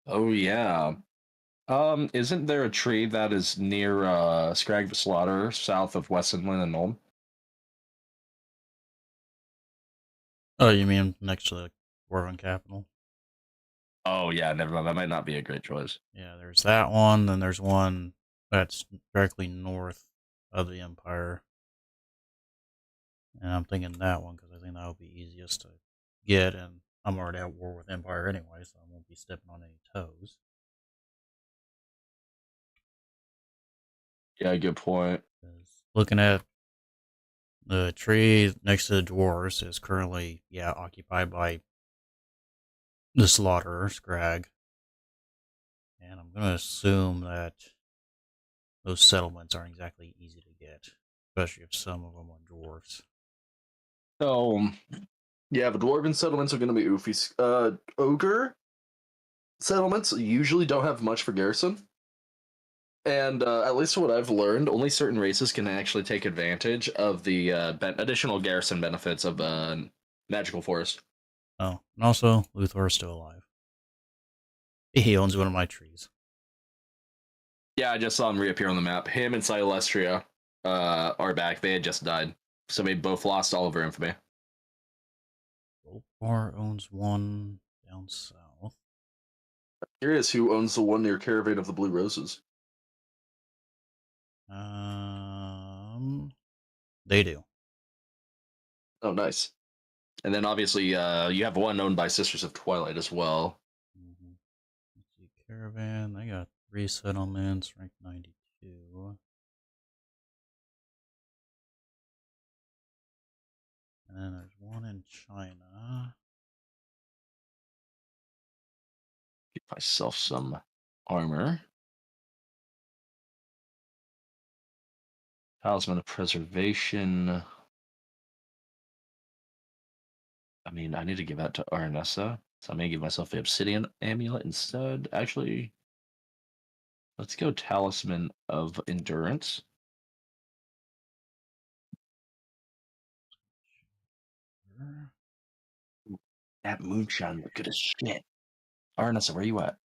Oh, yeah. Isn't there a tree that is near Scrag the Slaughter, south of Westonland and Nuln? Oh, you mean next to the Dwarven capital? Oh, yeah, never mind. That might not be a great choice. Yeah, there's that one. Then there's one that's directly north of the Empire. And I'm thinking that one because I think that would be easiest to get. And I'm already at war with Empire anyway, so I won't be stepping on any toes. Yeah, good point. 'Cause looking at the tree next to the dwarves is currently, occupied by the slaughterer, Scrag. And I'm going to assume that those settlements aren't exactly easy to get, especially if some of them are dwarves. So, yeah, the Dwarven settlements are going to be oofy. Ogre settlements usually don't have much for garrison. And at least what I've learned, only certain races can actually take advantage of the additional garrison benefits of Magical Forest. Oh, and also, Luthor is still alive. He owns one of my trees. Yeah, I just saw him reappear on the map. Him and Silestria are back. They had just died. So they both lost all of their infamy. Goldbar owns one down south. Curious who owns the one near Caravan of the Blue Roses. They do. Oh, nice. And then obviously you have one owned by Sisters of Twilight as well. Mm-hmm. Let's see, Caravan. They got 3 settlements, ranked 92. And then there's one in China. Get myself some armor. Talisman of Preservation. I mean, I need to give that to Arnessa, so I'm gonna give myself the Obsidian Amulet instead. Actually, let's go Talisman of Endurance. That moonshine look good as shit. Arnessa, where you at?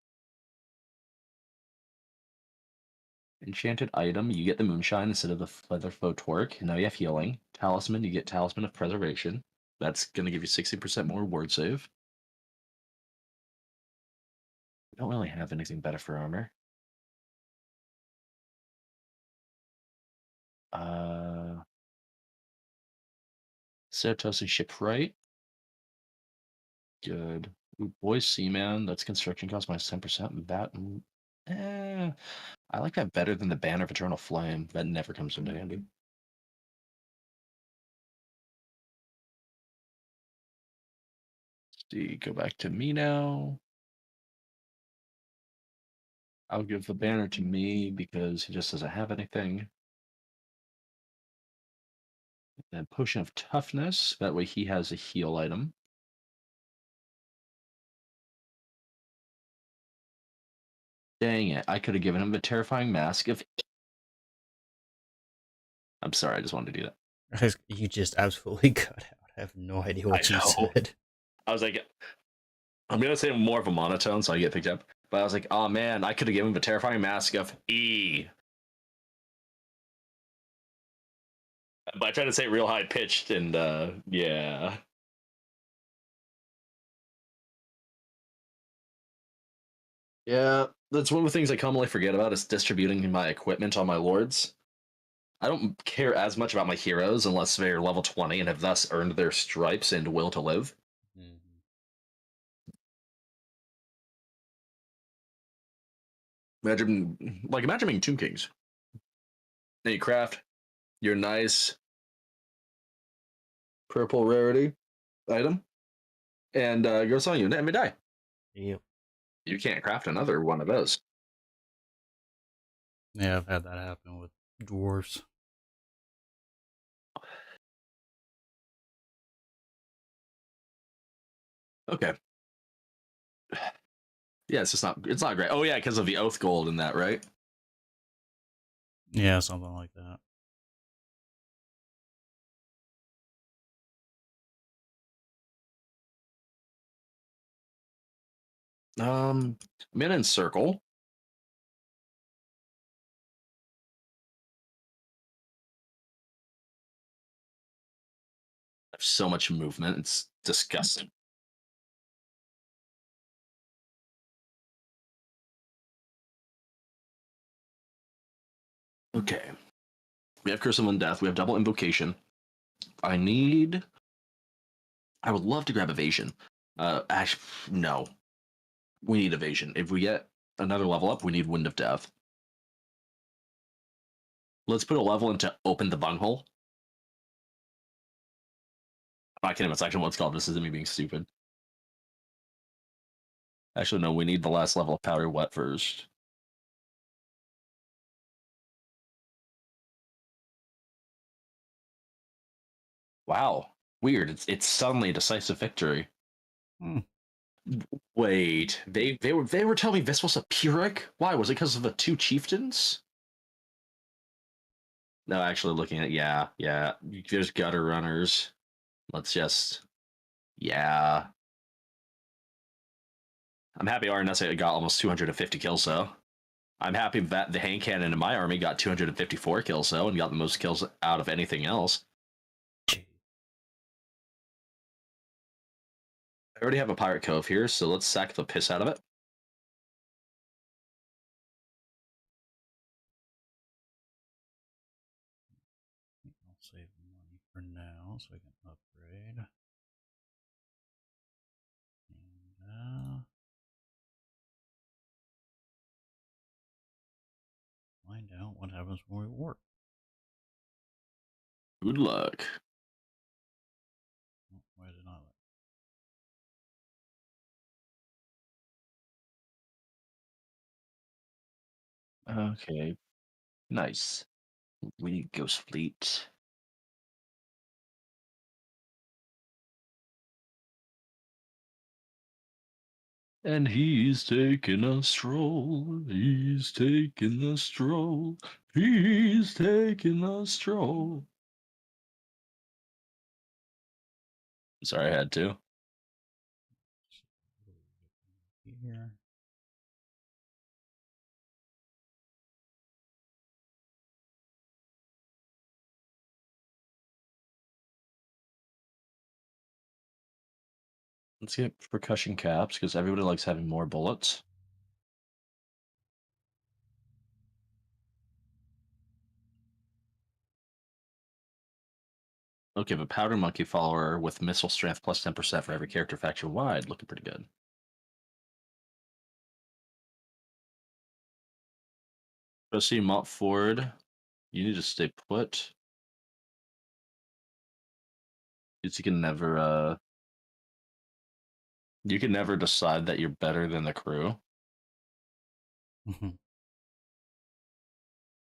Enchanted item, you get the moonshine instead of the Featherfoe Torque. Now you have healing. Talisman, you get Talisman of Preservation. That's gonna give you 60% more ward save. We don't really have anything better for armor. Ceratosi Shipwright. Good. Ooh, Boy Seaman, that's construction cost minus 10%. That, I like that better than the Banner of Eternal Flame. That never comes into handy. See, go back to me now. I'll give the banner to me because he just doesn't have anything. And Potion of Toughness. That way he has a heal item. Dang it. I could have given him the Terrifying Mask of... I'm sorry, I just wanted to do that. You just absolutely cut out. I have no idea what you said. I was like, I'm going to say more of a monotone so I get picked up. But I was like, oh man, I could have given him the Terrifying Mask of E. But I tried to say it real high pitched, and yeah. Yeah, that's one of the things I commonly forget about is distributing my equipment on my lords. I don't care as much about my heroes unless they're level 20 and have thus earned their stripes and will to live. Mm-hmm. Imagine being Tomb Kings. Then you craft your nice purple rarity item, and goes on you, and they die. Yep. You can't craft another one of those. Yeah, I've had that happen with dwarves. Okay. Yeah, it's not great. Oh yeah, because of the oath gold in that, right? Yeah, something like that. I'm in circle. I have so much movement. It's disgusting. Okay. We have Curse of Undeath. We have double invocation. I need. I would love to grab evasion. Actually, no. We need evasion. If we get another level up, we need Wind of Death. Let's put a level into Open the Bunghole. I'm not kidding. That's actually what it's called. This isn't me being stupid. Actually, no. We need the last level of Powder Wet first. Wow. Weird. It's suddenly a decisive victory. Hmm. Wait, they were telling me this was a Pyrrhic? Why? Was it because of the two chieftains? No, actually looking at yeah. There's gutter runners. Let's just yeah. I'm happy RNS got almost 250 kills though. I'm happy that the hand cannon in my army got 254 kills though and got the most kills out of anything else. I already have a pirate cove here, so let's sack the piss out of it. I'll save money for now so I can upgrade. And find out what happens when we warp. Good luck. Oh, why did not Okay, nice. We need Ghost Fleet. And he's taking a stroll. He's taking a stroll. He's taking a stroll. Sorry, I had to. here? Let's get percussion caps because everybody likes having more bullets. Okay, but Powder Monkey follower with missile strength plus 10% for every character faction wide. Looking pretty good. Proceed Mont Ford. You need to stay put. Because you can never decide that you're better than the crew. Mhm.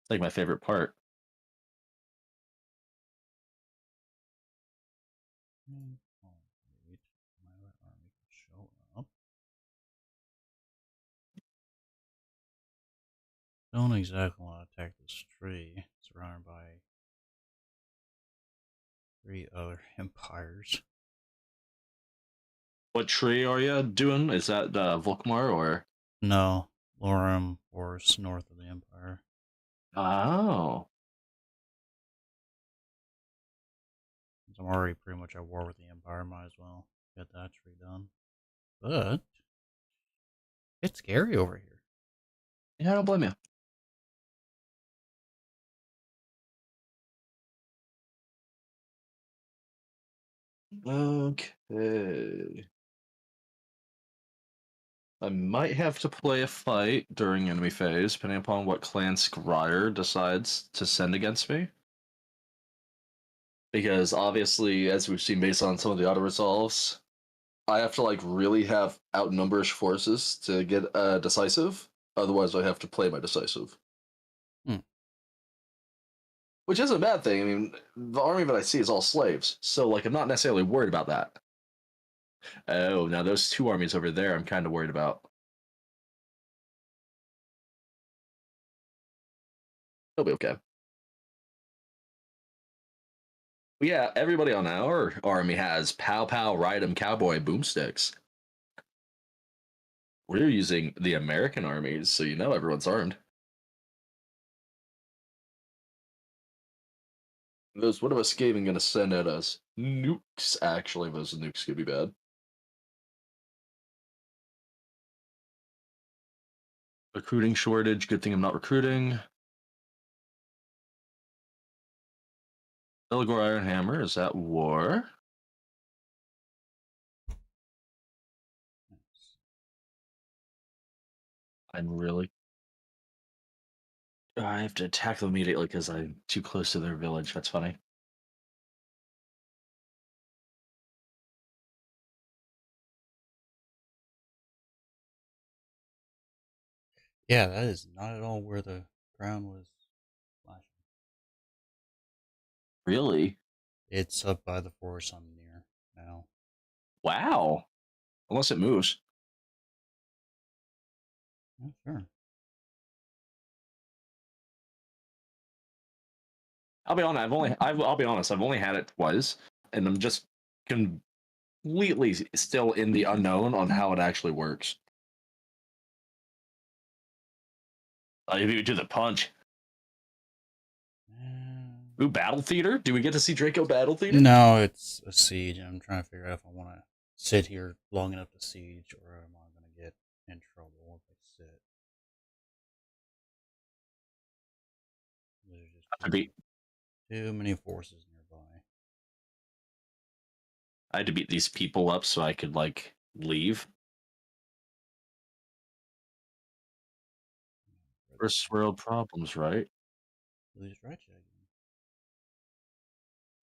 It's like my favorite part. Oh, wait. My other army can show up. Don't exactly want to attack this tree. Surrounded by 3 other empires. What tree are you doing? Is that Volkmar or? No, Lorem Forest north of the empire. Oh. I'm already pretty much at war with the empire. Might as well get that tree done. But it's scary over here. Yeah, I don't blame you. Okay. I might have to play a fight during enemy phase, depending upon what clan Scryer decides to send against me. Because obviously, as we've seen based on some of the auto resolves, I have to like really have outnumberish forces to get decisive. Otherwise, I have to play my decisive, Hmm. which is a bad thing. I mean, the army that I see is all slaves, so like I'm not necessarily worried about that. Oh, now those two armies over there, I'm kind of worried about. They'll be okay. But yeah, everybody on our army has pow pow ride 'em cowboy boomsticks. We're using the American armies, so you know everyone's armed. Those, what are Skaven gonna send at us? Nukes, actually, those nukes could be bad. Recruiting shortage, good thing I'm not recruiting. Belgor Ironhammer is at war. I'm really. I have to attack them immediately because I'm too close to their village. That's funny. Yeah, that is not at all where the ground was flashing. Really? It's up by the forest I'm near now. Wow. Unless it moves. Yeah, sure. I'll be honest. I'll be honest. I've only had it twice, and I'm just completely still in the unknown on how it actually works. If you do the punch. Ooh, Battle Theater? Do we get to see Draco Battle Theater? No, it's a siege, and I'm trying to figure out if I want to sit here long enough to siege, or am I going to get in trouble if I sit? There's just I beat. too many forces nearby. I had to beat these people up so I could like leave. First world problems, right? Lose right again.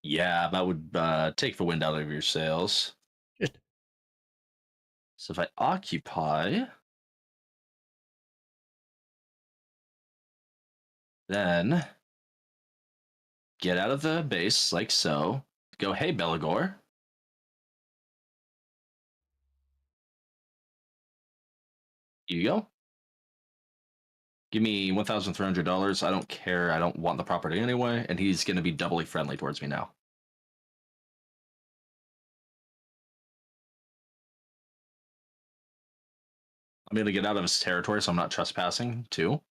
Yeah, that would take the wind out of your sails. Just So if I occupy, then get out of the base like so. Go, hey, Belagor. Here you go. Give me $1,300. I don't care. I don't want the property anyway. And he's going to be doubly friendly towards me now. I'm going to get out of his territory so I'm not trespassing too.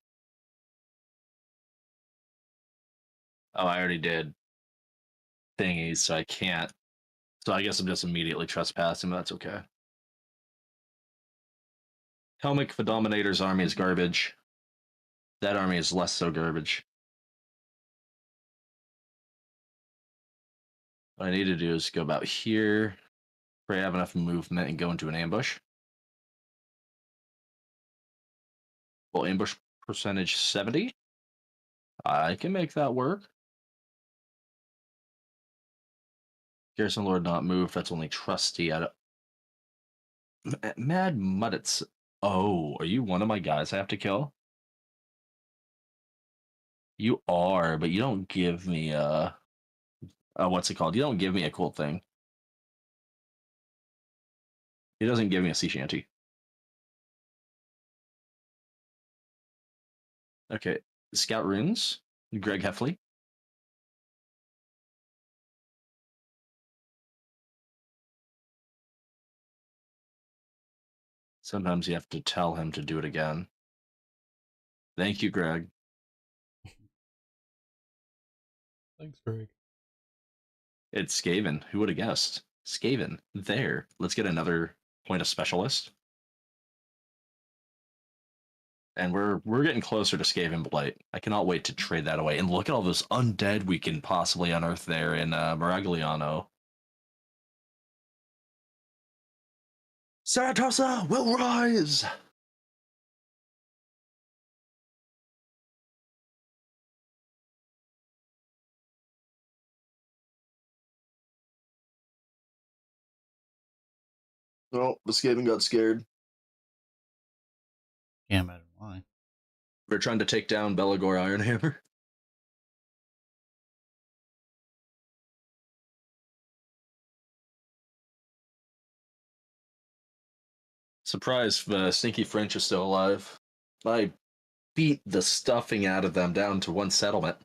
Oh, I already did thingies, so I can't. So I guess I'm just immediately trespassing, but that's okay. Helmic the Dominator's army is garbage. That army is less so garbage. What I need to do is go about here, pray I have enough movement, and go into an ambush. Well, ambush percentage 70. I can make that work. Garrison Lord not move. That's only trusty. Mad Muddets. Oh, are you one of my guys I have to kill? You are, but you don't give me what's it called? You don't give me a cool thing. He doesn't give me a sea shanty. Okay, Scout runes. Greg Heffley. Sometimes you have to tell him to do it again. Thank you, Greg. thanks, Greg. It's Skaven. Who would have guessed? Skaven. There. Let's get another point of specialist. And we're getting closer to Skaven Blight. I cannot wait to trade that away. And look at all those undead we can possibly unearth there in Maragliano. Saratosa will rise! Oh, the Skaven got scared. Can't imagine why. They're trying to take down Belagor Ironhammer. Surprised the Sneaky French is still alive. I beat the stuffing out of them down to one settlement.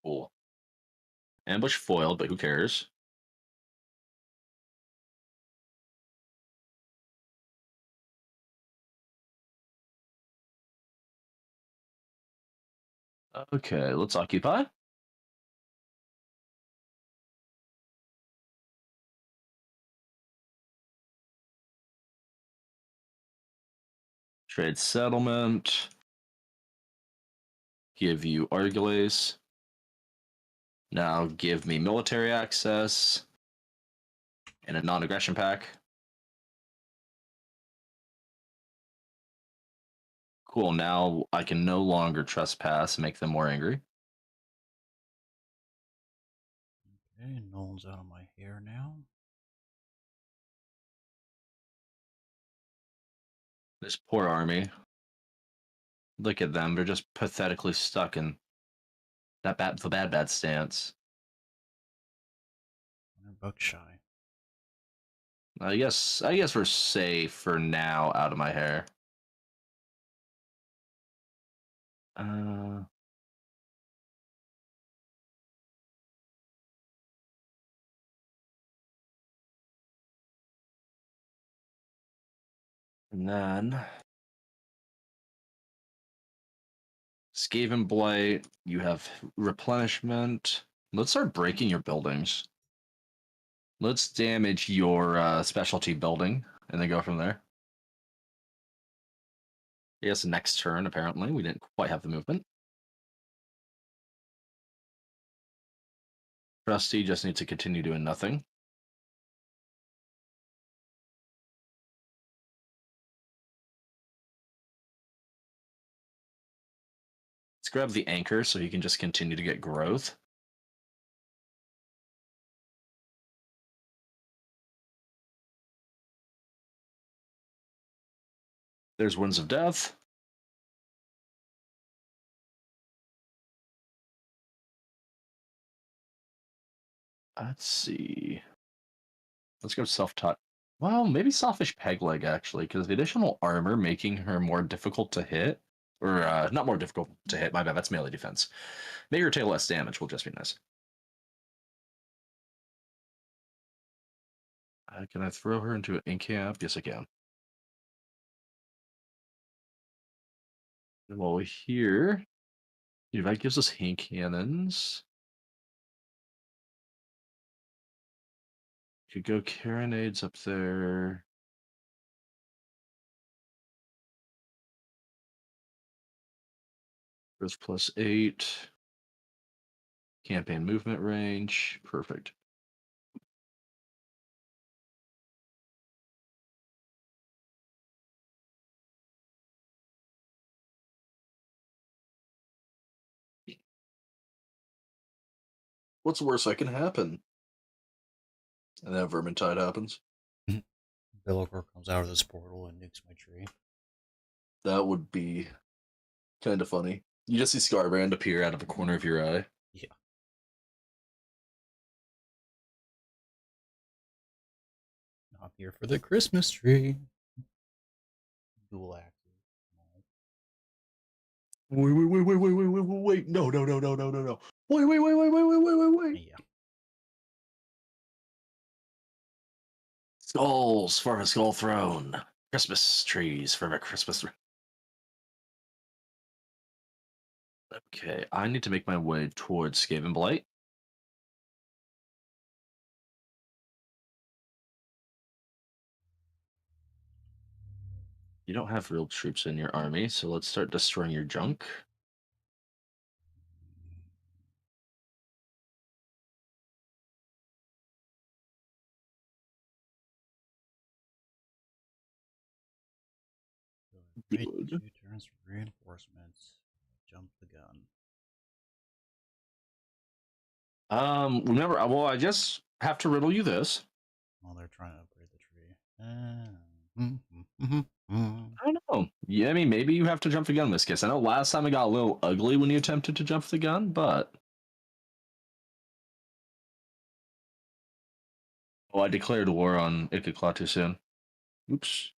Cool. Ambush foiled, but who cares? Okay, let's occupy. Trade settlement. Give you Argiles. Now give me military access and a non-aggression pack. Cool, now I can no longer trespass and make them more angry. Okay, Nolan's out of my hair now. This poor army. Look at them, they're just pathetically stuck in the bad stance. $100 shy. I guess we're safe for now out of my hair. Uh, and then Skaven Blight, you have replenishment. Let's start breaking your buildings. Let's damage your specialty building and then go from there. Yes, next turn, apparently. We didn't quite have the movement. Rusty just needs to continue doing nothing. Let's grab the anchor so he can just continue to get growth. There's Winds of Death. Let's see. Let's go self-taught. Well, maybe Softish Peg Leg, actually, because the additional armor making her more difficult to hit. Or, not more difficult to hit, my bad, that's melee defense. Make her take less damage will just be nice. Can I throw her into an ink camp? Yes, I can. And while we're here, that gives us hand cannons. Could go carronades up there. Earth +8. Campaign movement range. Perfect. What's worse that can happen? And then Vermintide happens. Belagor comes out of this portal and nukes my tree. That would be kind of funny. You just see Scarbrand appear out of the corner of your eye. Yeah. I'm here for the Christmas tree. Dual axes. Wait. No. Wait. Yeah. Skulls for a skull throne. Christmas trees for a Christmas throne. Okay, I need to make my way towards Skaven Blight. You don't have real troops in your army, so let's start destroying your junk. Wait Good. 2 turns for reinforcements. Jump the gun. Remember, well, I just have to riddle you this. While they're trying to upgrade the tree. Mm, mm, mm, mm. I don't know. Yeah, I mean, maybe you have to jump the gun in this case. I know last time it got a little ugly when you attempted to jump the gun, but oh, I declared war on Ikikla too soon. Oops.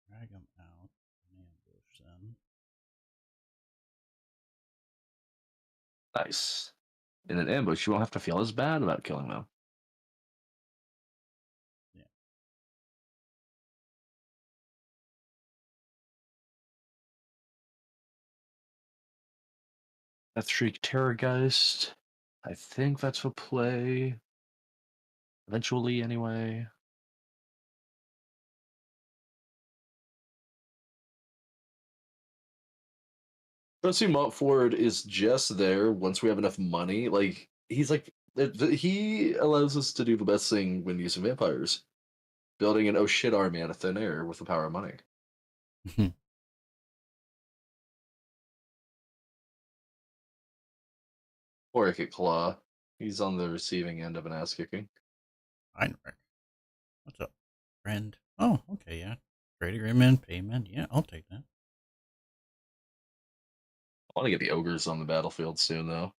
Drag them out and ambush them. Nice. In an ambush, you won't have to feel as bad about killing them. Yeah. That's Shriek Terrorgeist. I think that's for play. Eventually, anyway. Trusty Montford is just there once we have enough money. Like, he's like, he allows us to do the best thing when using vampires, building an oh shit army out of thin air with the power of money. Or Icket Claw. He's on the receiving end of an ass kicking. Heinrich. What's up, friend? Oh, okay, yeah. Trade agreement, payment. Yeah, I'll take that. I want to get the ogres on the battlefield soon, though.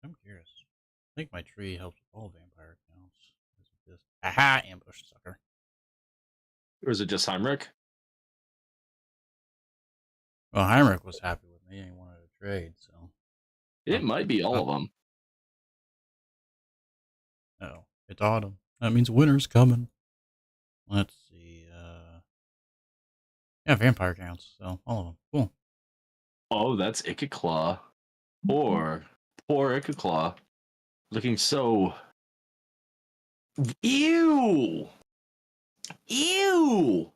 I'm curious. I think my tree helps with all vampire counts. Is it just aha ambush sucker? Or is it just Heinrich? Well, Heinrich was happy with me and he wanted to trade, so It might be all oh, of them. oh, it's autumn. That means winter's coming. Let's see. Yeah, vampire counts. So all of them. Cool. Oh, that's Icket Claw. Poor Icket Claw. Looking so. Ew! Ew!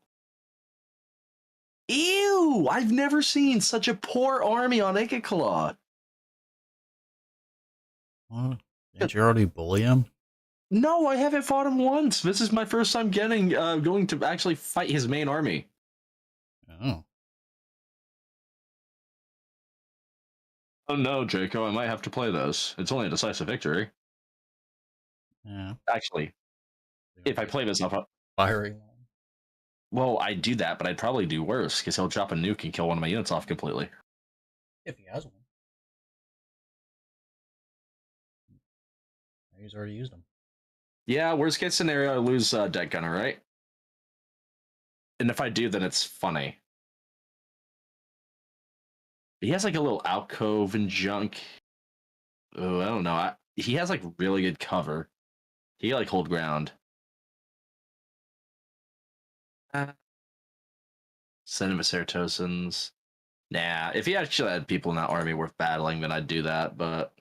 Ew! I've never seen such a poor army on Icket Claw. Well, didn't you already bully him? No, I haven't fought him once. This is my first time going to actually fight his main army. Oh, Oh no, Draco, I might have to play this. It's only a decisive victory. yeah. Actually, if I play this off, Firing one. well, I'd do that, but I'd probably do worse because he'll drop a nuke and kill one of my units off completely. If he has one. He's already used them. Yeah, worst case scenario, I lose Deck Gunner, right? And if I do, then it's funny. He has like a little alcove and junk. Oh, I don't know. He has like really good cover. He like hold ground. Send him a Ceratosins. Nah, if he actually had people in that army worth battling, then I'd do that. But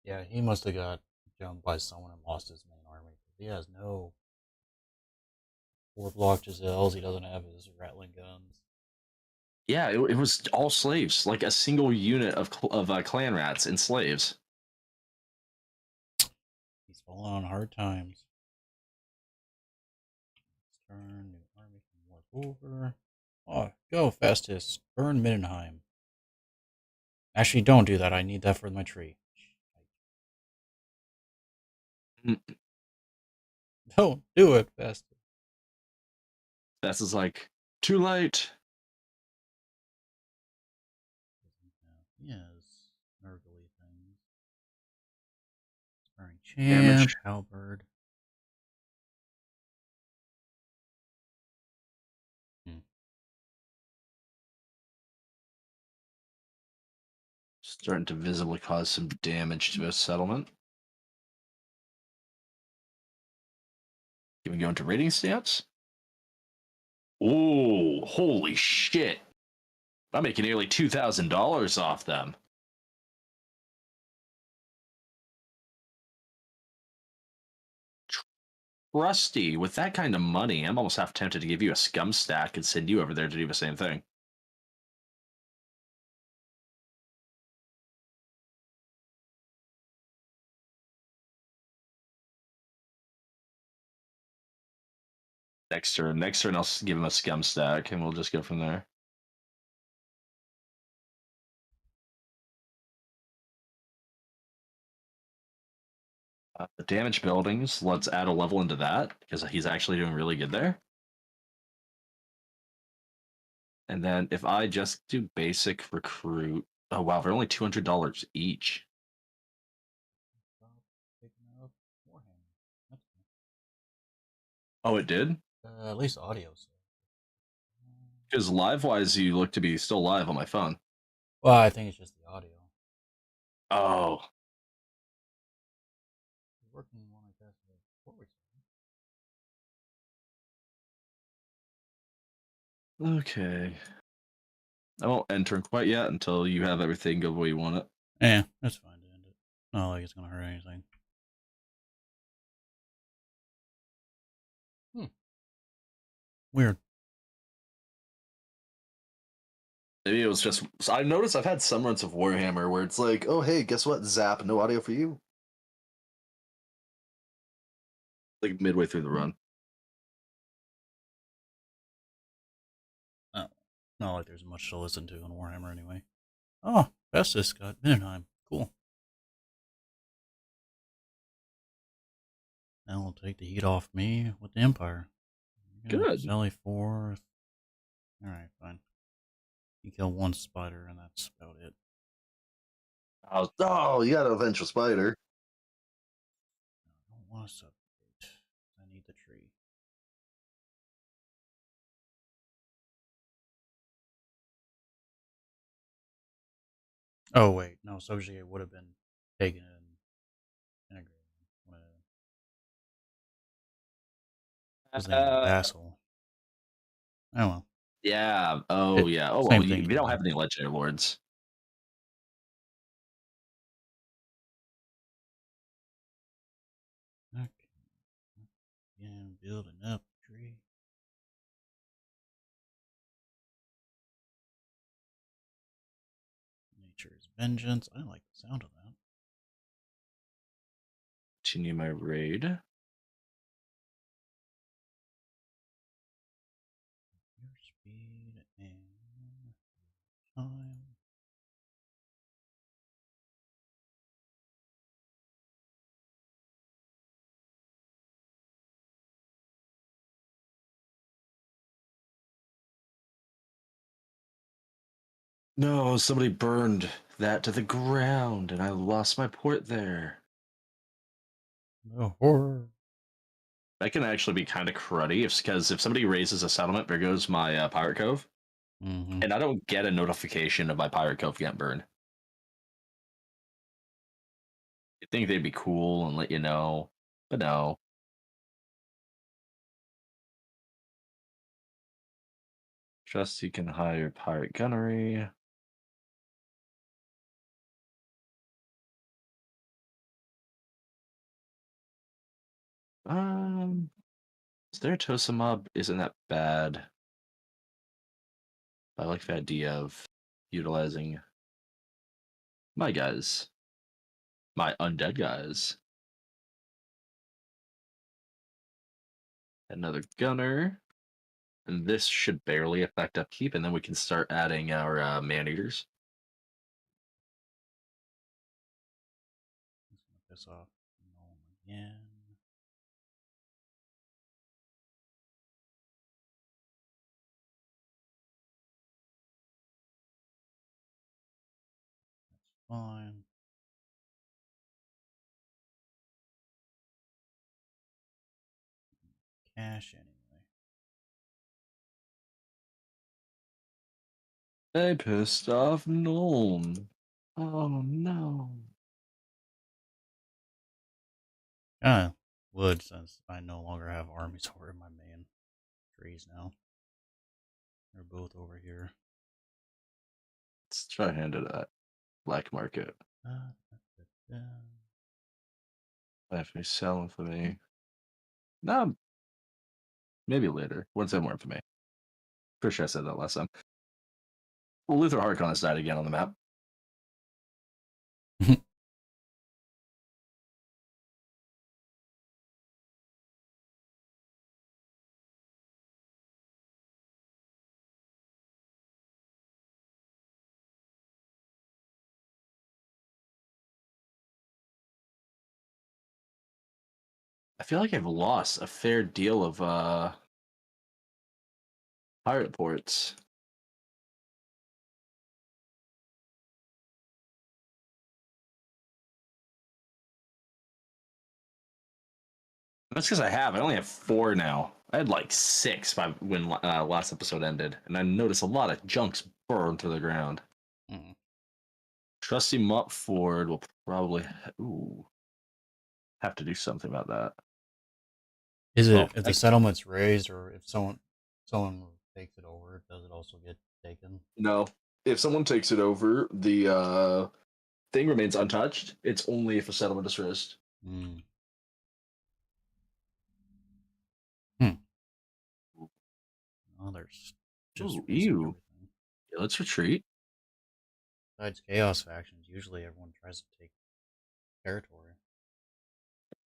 Yeah, he must have got jumped by someone and lost his main army. He has no 4 block Giselles. He doesn't have his rattling guns. yeah, it was all slaves, like a single unit of clan rats and slaves. He's fallen on hard times. Let's turn new army can work over. Oh, go Festus. Burn Middenheim. Actually, don't do that. I need that for my tree. Mm, Don't do it, Festus. That's just like too late. He has nergly things. Sparring Champ, Damage. Halberd. Hmm. Starting to visibly cause some damage to a settlement. Even go into rating stats. Oh, holy shit! I'm making nearly $2,000 off them. Rusty, with that kind of money, I'm almost half tempted to give you a scum stack and send you over there to do the same thing. Next turn, I'll give him a scum stack, and we'll just go from there. Damaged buildings. Let's add a level into that because he's actually doing really good there. And then if I just do basic recruit, oh wow, they're only $200 each. Stop picking up Warhammer. That's cool. Oh, it did? At least audio. So. Because live wise, you look to be still live on my phone. Well, I think it's just the audio. Oh, Working one I guess before we okay. I won't enter quite yet until you have everything go the way you want it. Yeah, that's fine to end it. Not like it's gonna hurt anything. Weird. Maybe it was just. So I noticed I've had some runs of Warhammer where it's like, oh hey, guess what? Zap, no audio for you. Like midway through the run. Oh, not like there's much to listen to in Warhammer anyway. Oh, Festus got Mindenheim. Cool. Now we'll take the heat off me with the Empire. Good. Sally forth. Alright, fine. You kill one spider, and that's about it. Oh, you got a vengeful spider. I don't want to subjugate. I need the tree. Oh, wait. No, subjugate would have been taken and integrated. Was named vassal. Oh well. Yeah. Oh, yeah. Oh, well, Same thing. we don't have any legendary lords. Okay. Again, building up tree. Nature's vengeance. I like the sound of that. Continue my raid. Your speed and time. No, somebody burned that to the ground, and I lost my port there. The horror. That can actually be kind of cruddy, because if somebody raises a settlement, there goes my pirate cove, Mm-hmm. and I don't get a notification of my pirate cove getting burned. I think they'd be cool and let you know, but no. Just you can hire pirate gunnery. Their Tosa mob isn't that bad. I like the idea of utilizing my guys, my undead guys. Another gunner. And this should barely affect upkeep, and then we can start adding our man-eaters. It's gonna piss off Gnome again. That's fine. Cash anyway. They pissed off Nuln. Oh no. Kinda would, since I no longer have armies over in my main trees now. They're both over here. Let's try hand it at black market. If they sell for me. No, maybe later. Once they have more information. Pretty sure I said that last time. Well, Luther Harkon has died again on the map. I feel like I've lost a fair deal of pirate ports. That's because I only have 4 now. I had like 6 by when last episode ended, and I noticed a lot of junks burn to the ground. Hmm. Trusty Mutt Ford will probably have to do something about that. Is Well, it if the settlement's raised, or if someone takes it over, does it also get taken? no. If someone takes it over, the thing remains untouched. It's only if a settlement is raised. Mm. Hmm. Oh, there's just Ooh, raising ew. everything. Yeah, let's retreat. Besides chaos factions, usually everyone tries to take territory.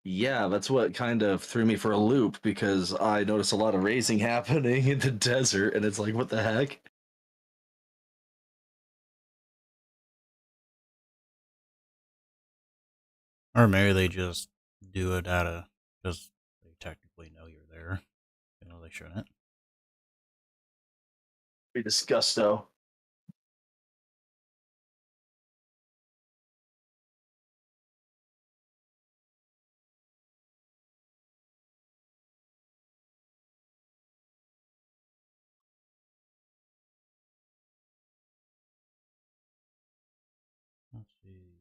Yeah, that's what kind of threw me for a loop because I noticed a lot of raising happening in the desert, and it's like, what the heck? Or maybe they just do it because they technically know you're there. You know they shouldn't. Be disgusto. Let's see.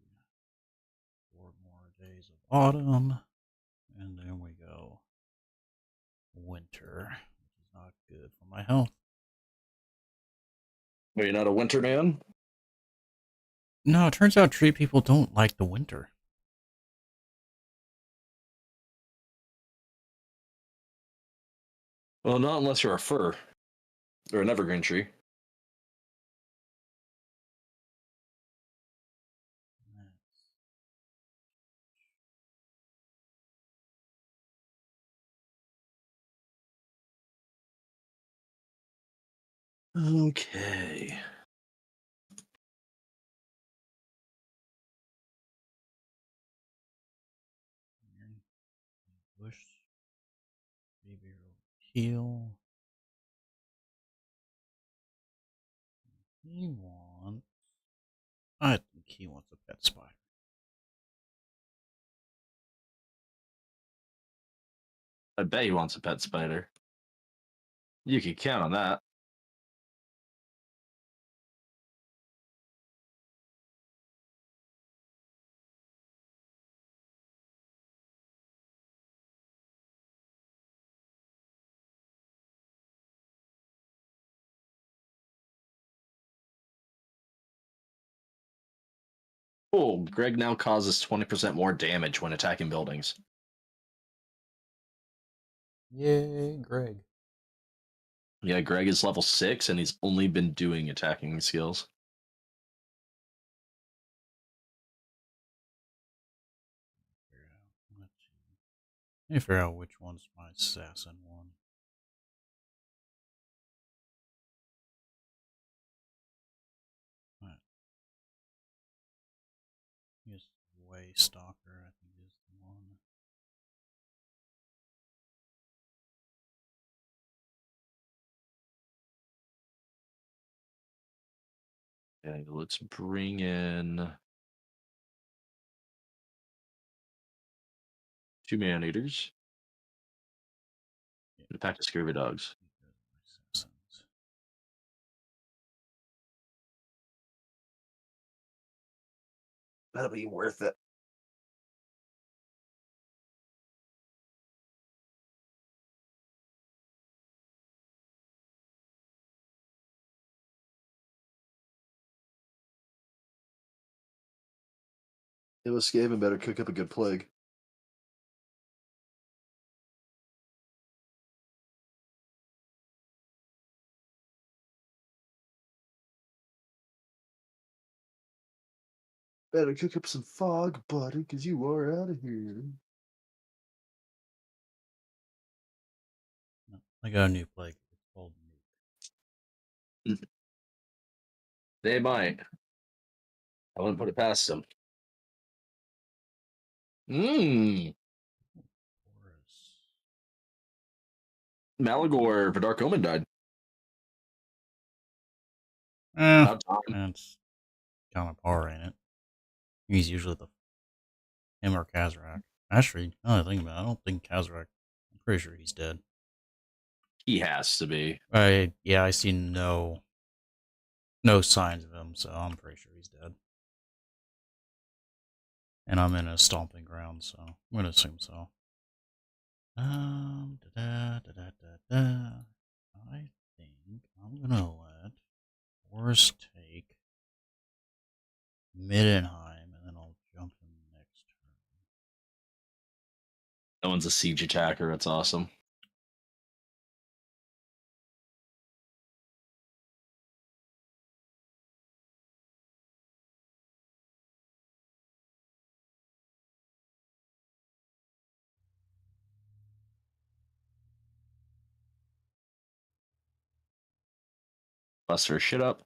4 more days of autumn, and then we go winter, which is not good for my health. Are you not a winter man? No, it turns out tree people don't like the winter. Well, not unless you're a fir or an evergreen tree. Okay. Bush, baby heal. He wants. I think he wants a pet spider. I bet he wants a pet spider. You can count on that. Oh, Greg now causes 20% more damage when attacking buildings. Yay, Greg. Yeah, Greg is level 6 and he's only been doing attacking skills. Let's see. Let me figure out which one's my assassin one. Right. He's Way Stalker, I think is the one. Okay, let's bring in 2 man eaters and a pack of scurvy dogs. Assassins. That'll be worth it. It was Skaven better cook up a good plague. Better cook up some fog, buddy, because you are out of here. No, I got a new plague. It's called Nuke. They might. I wouldn't put it past them. Mmm. Malagor for Dark Omen died. Eh, About time. that's kind of par, ain't it? He's usually the him or Kazarak. Actually, now that I think about it, I don't think Kazarak. I'm pretty sure he's dead. He has to be. I see no signs of him, so I'm pretty sure he's dead. And I'm in a stomping ground, so I'm gonna assume so. I think I'm gonna let Forrest take Middenheim, and then I'll jump in next turn. That one's a siege attacker. That's awesome. Bust her shit up.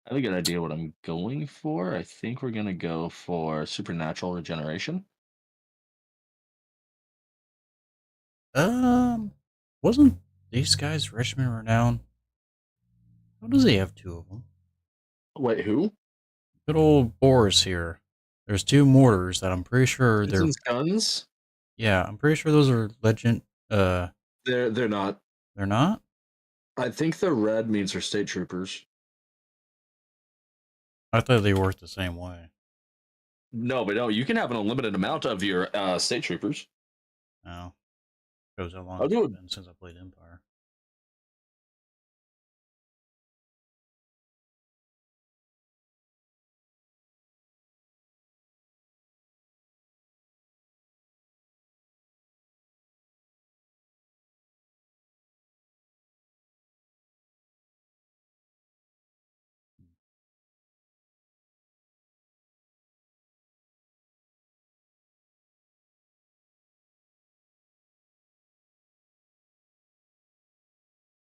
I have a good idea what I'm going for. I think we're gonna go for supernatural regeneration. Um, wasn't these guys Richmond renowned? How does he have two of them? Wait, who? Good old Boris here. There's two mortars that I'm pretty sure they're. Citizens guns? Yeah, I'm pretty sure those are legend. They're not. They're not. I think the red means they're state troopers. I thought they worked the same way. No, but no, you can have an unlimited amount of your state troopers. No, shows how long I'll it's do it. been since I played Empire.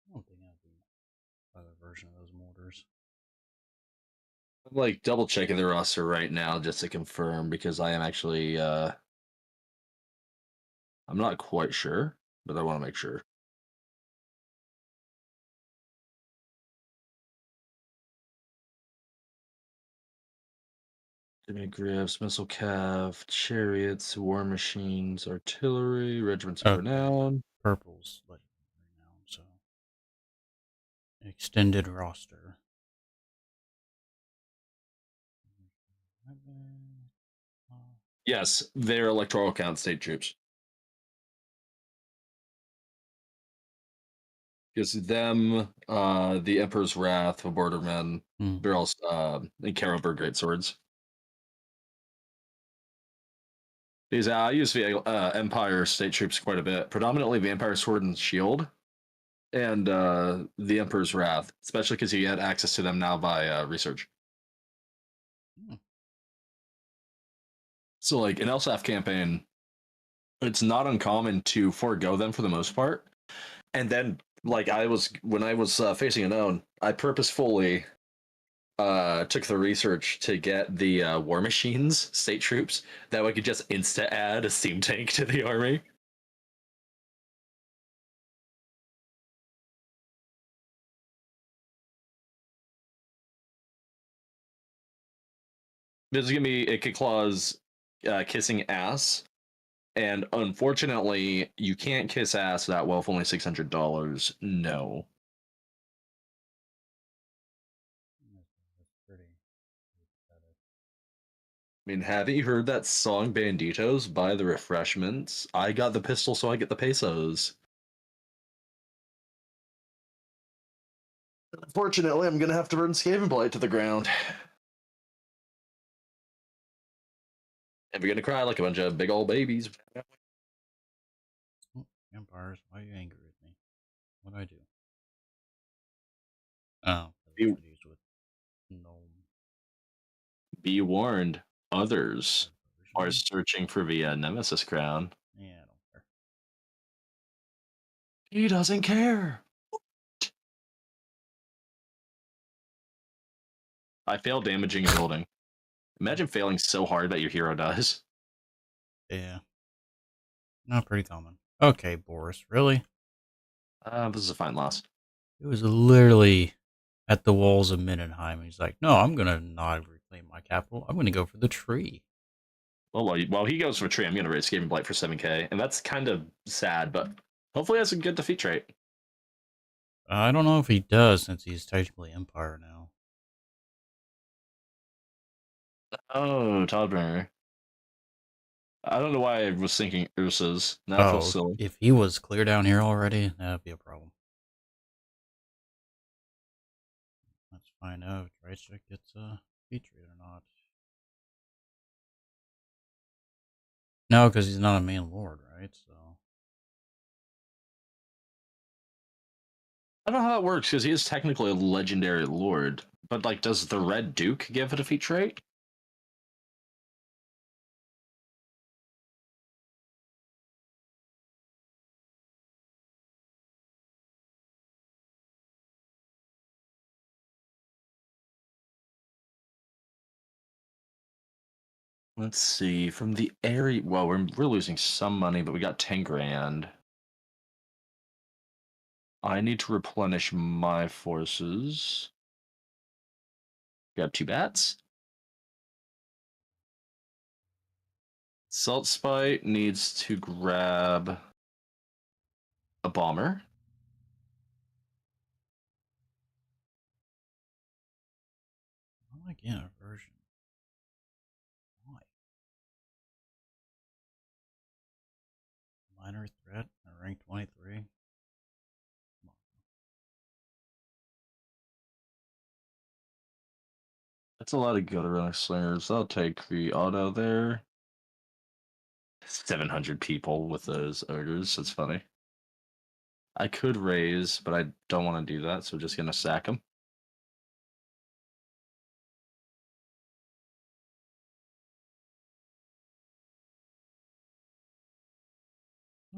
I don't think I have the other version of those mortars. I'm like double checking the roster right now just to confirm because I am actually I'm not quite sure, but I want to make sure. Griffs, missile cav, chariots, war machines, artillery, regiments of Okay, renown. purple's legendary now, so extended roster. Yes, they're electoral count state troops. Because them, the Emperor's Wrath, the Bordermen, Hmm. they're all and Carroburg Great Swords. Because I use the Empire state troops quite a bit, predominantly the Empire Sword and Shield, and the Emperor's Wrath, especially because you get access to them now by research. Hmm. So, like in LSAF campaign, it's not uncommon to forego them for the most part, and then like I was when I was facing a known, I purposefully took the research to get the War Machines state troops that we could just insta add a steam tank to the army. This is gonna be Ica Claw's kissing ass, and unfortunately, you can't kiss ass that well for only $600. No. That's pretty pathetic. I mean, haven't you heard that song Banditos? Buy the refreshments. I got the pistol, so I get the pesos. Unfortunately, I'm gonna have to burn Skaven Blight to the ground. And we're gonna cry like a bunch of big old babies. Oh, Empires, why are you angry with me? What'd I do? Oh, Be, because I used with gnome be warned, others are version. searching for the Nemesis crown. Yeah, I don't care. He doesn't care. I failed damaging a building. Imagine failing so hard that your hero dies. Yeah. Not pretty common. Okay, Boris, really? This is a fine loss. It was literally at the walls of Mindenheim. He's like, no, I'm going to not reclaim my capital. I'm going to go for the tree. Well, while he goes for tree, I'm going to raise Escaping Blight for 7k, and that's kind of sad, but hopefully has a good defeat trait. I don't know if he does since he's technically Empire now. Oh, Toddburner. I don't know why I was thinking Ursa's. Now I feel Oh, silly. if he was clear down here already, that'd be a problem. Let's find out if Drystick gets a feature or not. No, because he's not a main lord, right? So I don't know how that works because he is technically a legendary lord, but like, does the Red Duke give a defeat trait? Let's see. From the area, well, we're losing some money, but we got 10 grand. I need to replenish my forces. Grab 2 bats. Salt Spite needs to grab a bomber. I like inversion. Why? Minor threat at rank 23. That's a lot of Gutter Slingers. I'll take the auto there. 700 people with those ogres. That's funny. I could raise, but I don't want to do that, so just gonna sack them.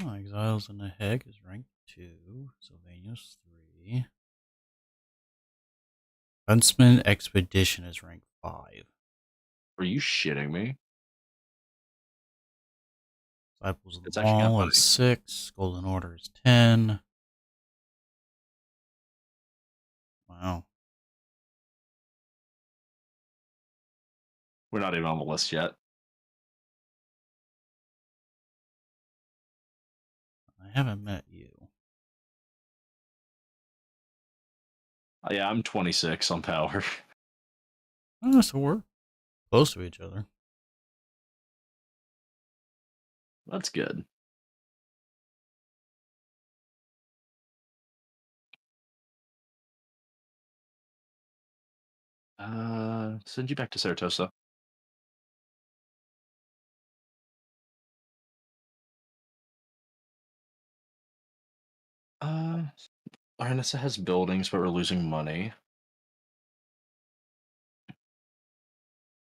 Oh, Exiles in the Heg is rank 2. Sylvania's 3. Huntsman Expedition is rank 5. Are you shitting me? Disciples of It's the actually kind of Wall funny. is 6. Golden Order is 10. Wow. We're not even on the list yet. I haven't met you. Yeah, I'm 26 on power. Oh, so we're close to each other. That's good. Send you back to Saratosa. Arnessa has buildings, but we're losing money. I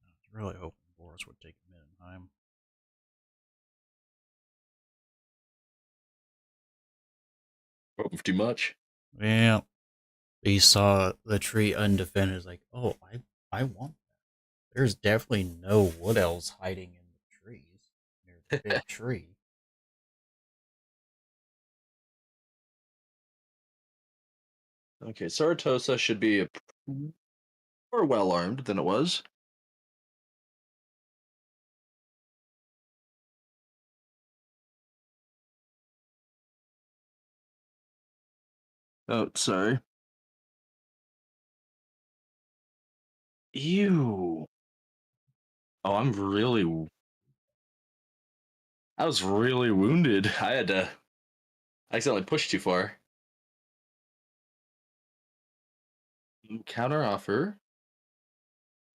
was really hoping Boris would take Mindenheim. Hoping for too much. Yeah. He saw the tree undefended. Is like, oh, I want that. There's definitely no wood elves hiding in the trees near the big tree. Okay, Saratosa should be more well armed than it was. Oh, sorry. Ew. Oh, I was really wounded. I had to accidentally push too far. Counter offer.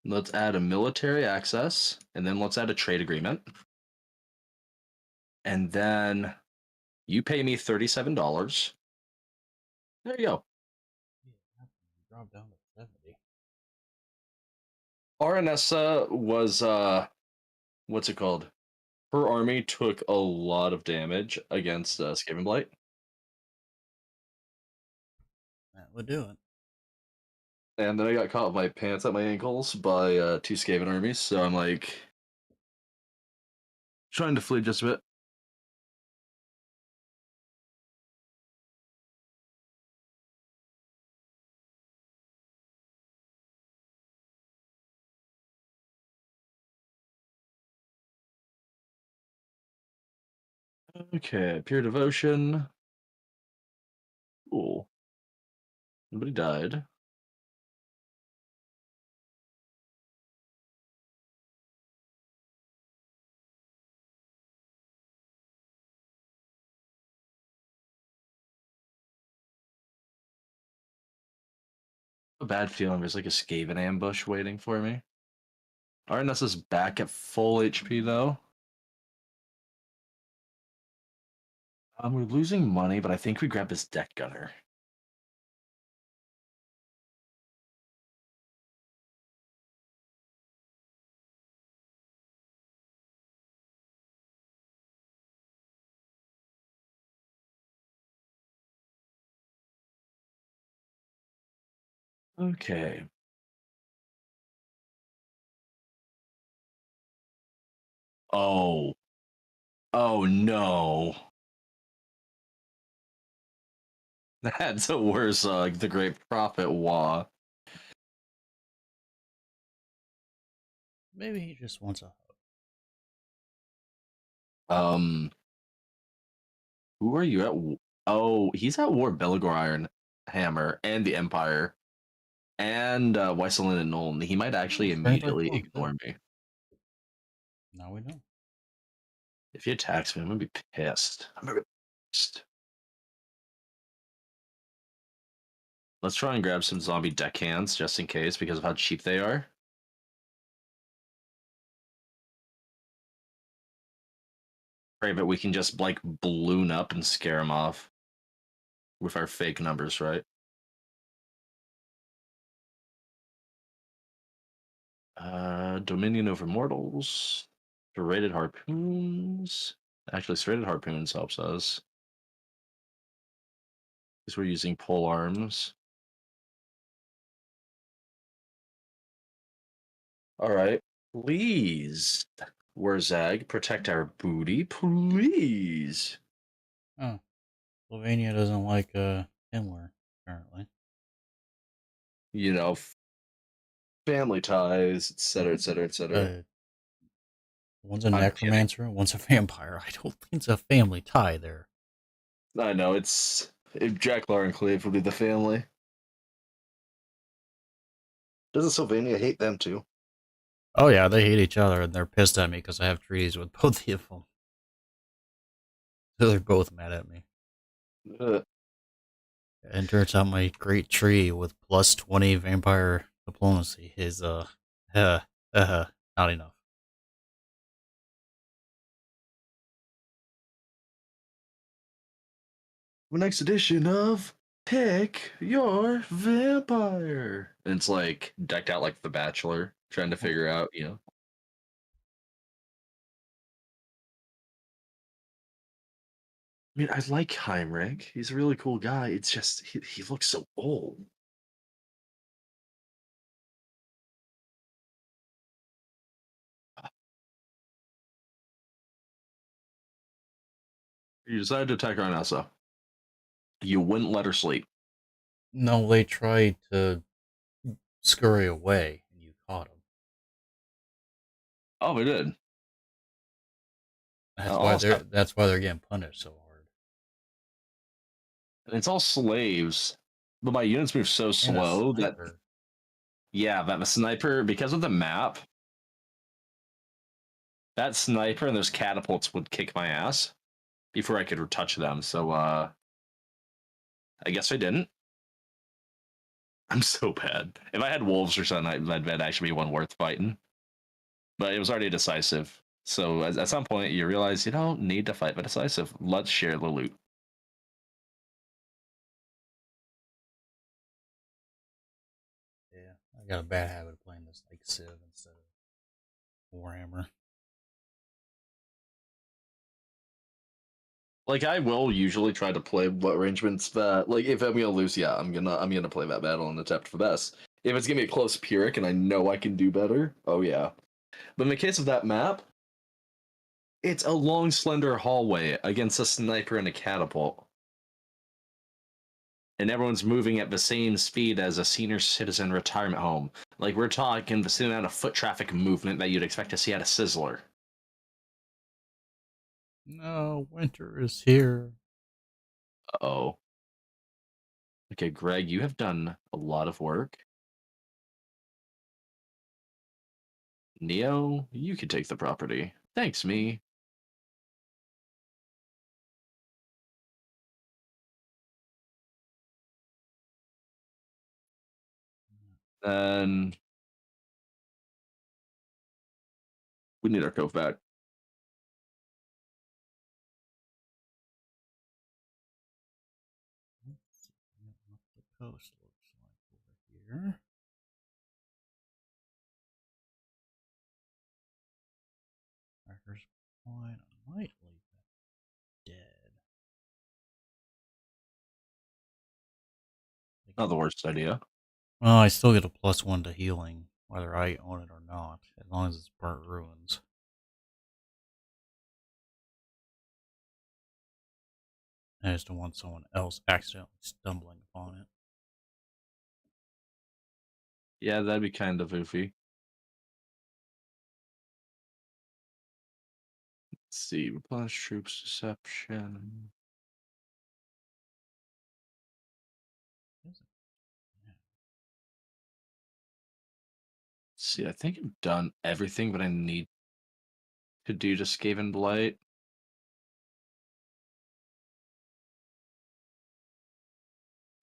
Let's add a military access, and then let's add a trade agreement. And then you pay me $37. There you go. Drop down to 70. Aranessa was what's it called? Her army took a lot of damage against Skaven Blight. would do it. And then I got caught with my pants at my ankles by two Skaven armies, so I'm like trying to flee just a bit. Okay, pure devotion. Cool. Nobody died. A bad feeling there's like a Skaven ambush waiting for me. RNS is back at full HP though. We're losing money, but I think we grab this deck gunner. Okay. Oh. Oh no. That's a worse the Great Prophet Wa. Maybe he just wants a hug. Who are you at? Oh, he's at war. Belagor Iron Hammer and the Empire and Weisselin and Nuln. He might actually Strength by immediately 12, ignore me. Now we know. If he attacks me, I'm gonna be pissed. I'm gonna be pissed. Let's try and grab some zombie deckhands just in case because of how cheap they are. Pray that we can just like balloon up and scare him off with our fake numbers, right? Dominion over mortals. Serrated harpoons. Actually, serrated harpoons helps us. Because we're using pole arms. Alright. Please. Warzag, protect our booty, please. Oh, Slovenia doesn't like Himmler, apparently. You know, family ties, etc., etc., etc. One's a I'm kidding. necromancer, one's a vampire. I don't think it's a family tie there. I know, it's. If Jack Clarenclave would be the family. Doesn't Sylvania hate them too? Oh yeah, they hate each other and they're pissed at me because I have treaties with both of them. So they're both mad at me. Uh, And turns out my great tree with plus 20 vampire diplomacy is uh, not enough. next edition of Pick Your Vampire. And it's like decked out like The Bachelor, trying to figure out, I mean, I like Heinrich. He's a really cool guy. It's just he looks so old. You decided to attack Arnessa. You wouldn't let her sleep. No, they tried to scurry away and you caught them. Oh, we did. Awesome. That's why they're getting punished so hard. And it's all slaves, but my units move so And a slow that sniper. that the sniper, because of the map, that sniper and those catapults would kick my ass before I could touch them. So I guess I didn't. I'm so bad. If I had wolves or something, that'd actually be one worth fighting. But it was already decisive. So at some point, you realize you don't need to fight the decisive. Let's share the loot. Yeah, I got a bad habit of playing this like Civ instead of Warhammer. Like I will usually try to play what arrangements that like if I'm gonna lose, yeah, I'm gonna play that battle and attempt for best. If it's gonna be a close Pyrrhic and I know I can do better, oh yeah. But in the case of that map, it's a long, slender hallway against a sniper and a catapult. And everyone's moving at the same speed as a senior citizen retirement home. Like we're talking the same amount of foot traffic movement that you'd expect to see at a Sizzler. No, winter is here. Oh. Okay, Greg, you have done a lot of work. Neo, you can take the property. Thanks, me. And we need our cove back. Let's see what the coast looks like over here. Marker's Point. I might leave that dead. Not the worst idea. Well, I still get a +1 to healing, whether I own it or not, as long as it's burnt ruins. I just don't want someone else accidentally stumbling upon it. Yeah, that'd be kind of oofy. Let's see, replenish troops, deception. Is it? Yeah. Let's see, I think I've done everything that I need to do to Skaven Blight.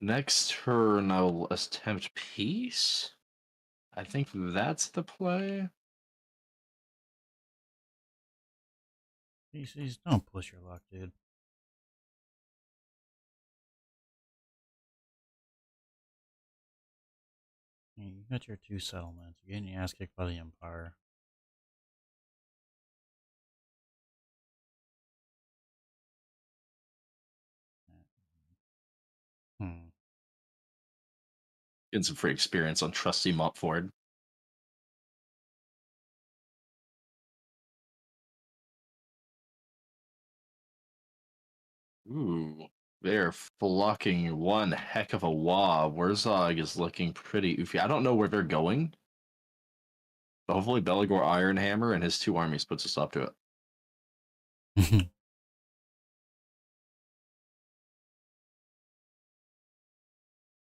Next turn, I'll attempt peace. I think that's the play. PCs, don't push your luck, dude. You got your 2 settlements. You're getting your ass kicked by the Empire. Hmm. Getting some free experience on Trusty Montford. Ooh, they're flocking one heck of a wah. Wurzog is looking pretty oofy. I don't know where they're going, but hopefully Beligor Ironhammer and his 2 armies puts a stop to it.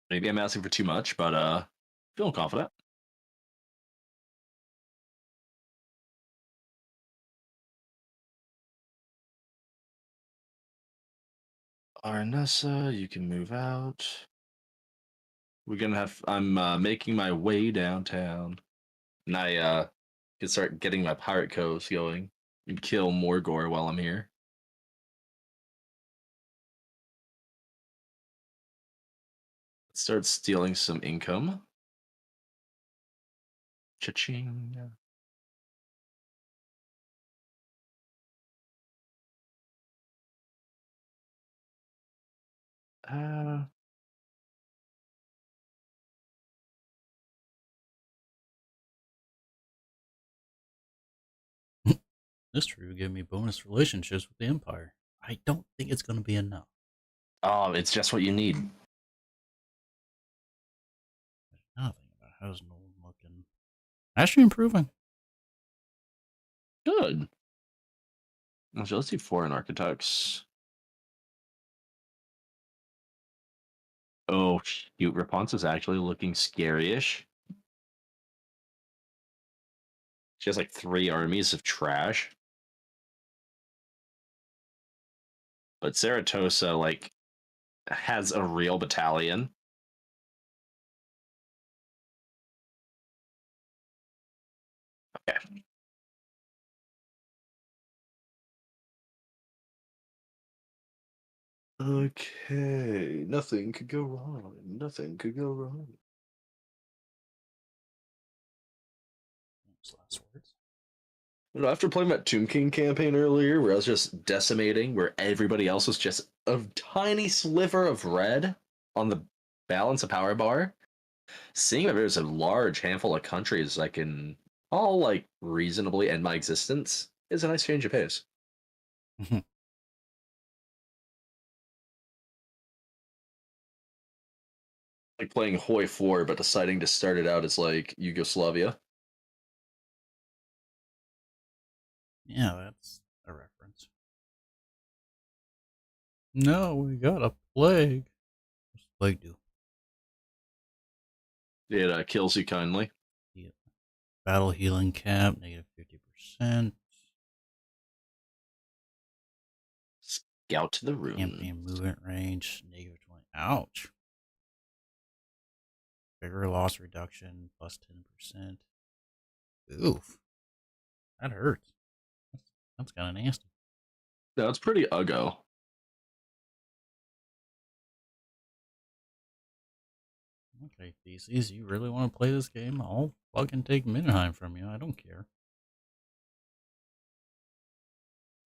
Maybe I'm asking for too much, but feeling confident. Arnessa, you can move out. We're gonna have. I'm making my way downtown, and I can start getting my pirate coves going and kill Morgor while I'm here. Start stealing some income. Cha-ching. Uh, This tree will give me bonus relationships with the Empire. I don't think it's going to be enough. oh, it's just what you need. There's nothing about how's Nolan looking. Actually improving. Good. So let's do foreign architects. Oh, shoot. Rapunzel's actually looking scary-ish. She has like 3 armies of trash. But Saratosa, like, has a real battalion. Okay. Okay. Nothing could go wrong. Nothing could go wrong. Last words. After playing that Tomb King campaign earlier, where I was just decimating, where everybody else was just a tiny sliver of red on the balance of power bar, seeing that there's a large handful of countries that can all like reasonably end my existence is a nice change of pace. Like playing Hoi 4, but deciding to start it out as like Yugoslavia. Yeah, that's a reference. No, we got a plague. What's the plague do? It kills you kindly. Heal. Battle healing cap, negative 50%. Scout to the room. Campaign movement range, negative 20. Ouch. Bigger loss reduction, plus 10%. Oof. That hurts. That's kind of nasty. No, it's pretty uggo. Okay, Theses, you really want to play this game? I'll fucking take Mindenheim from you. I don't care.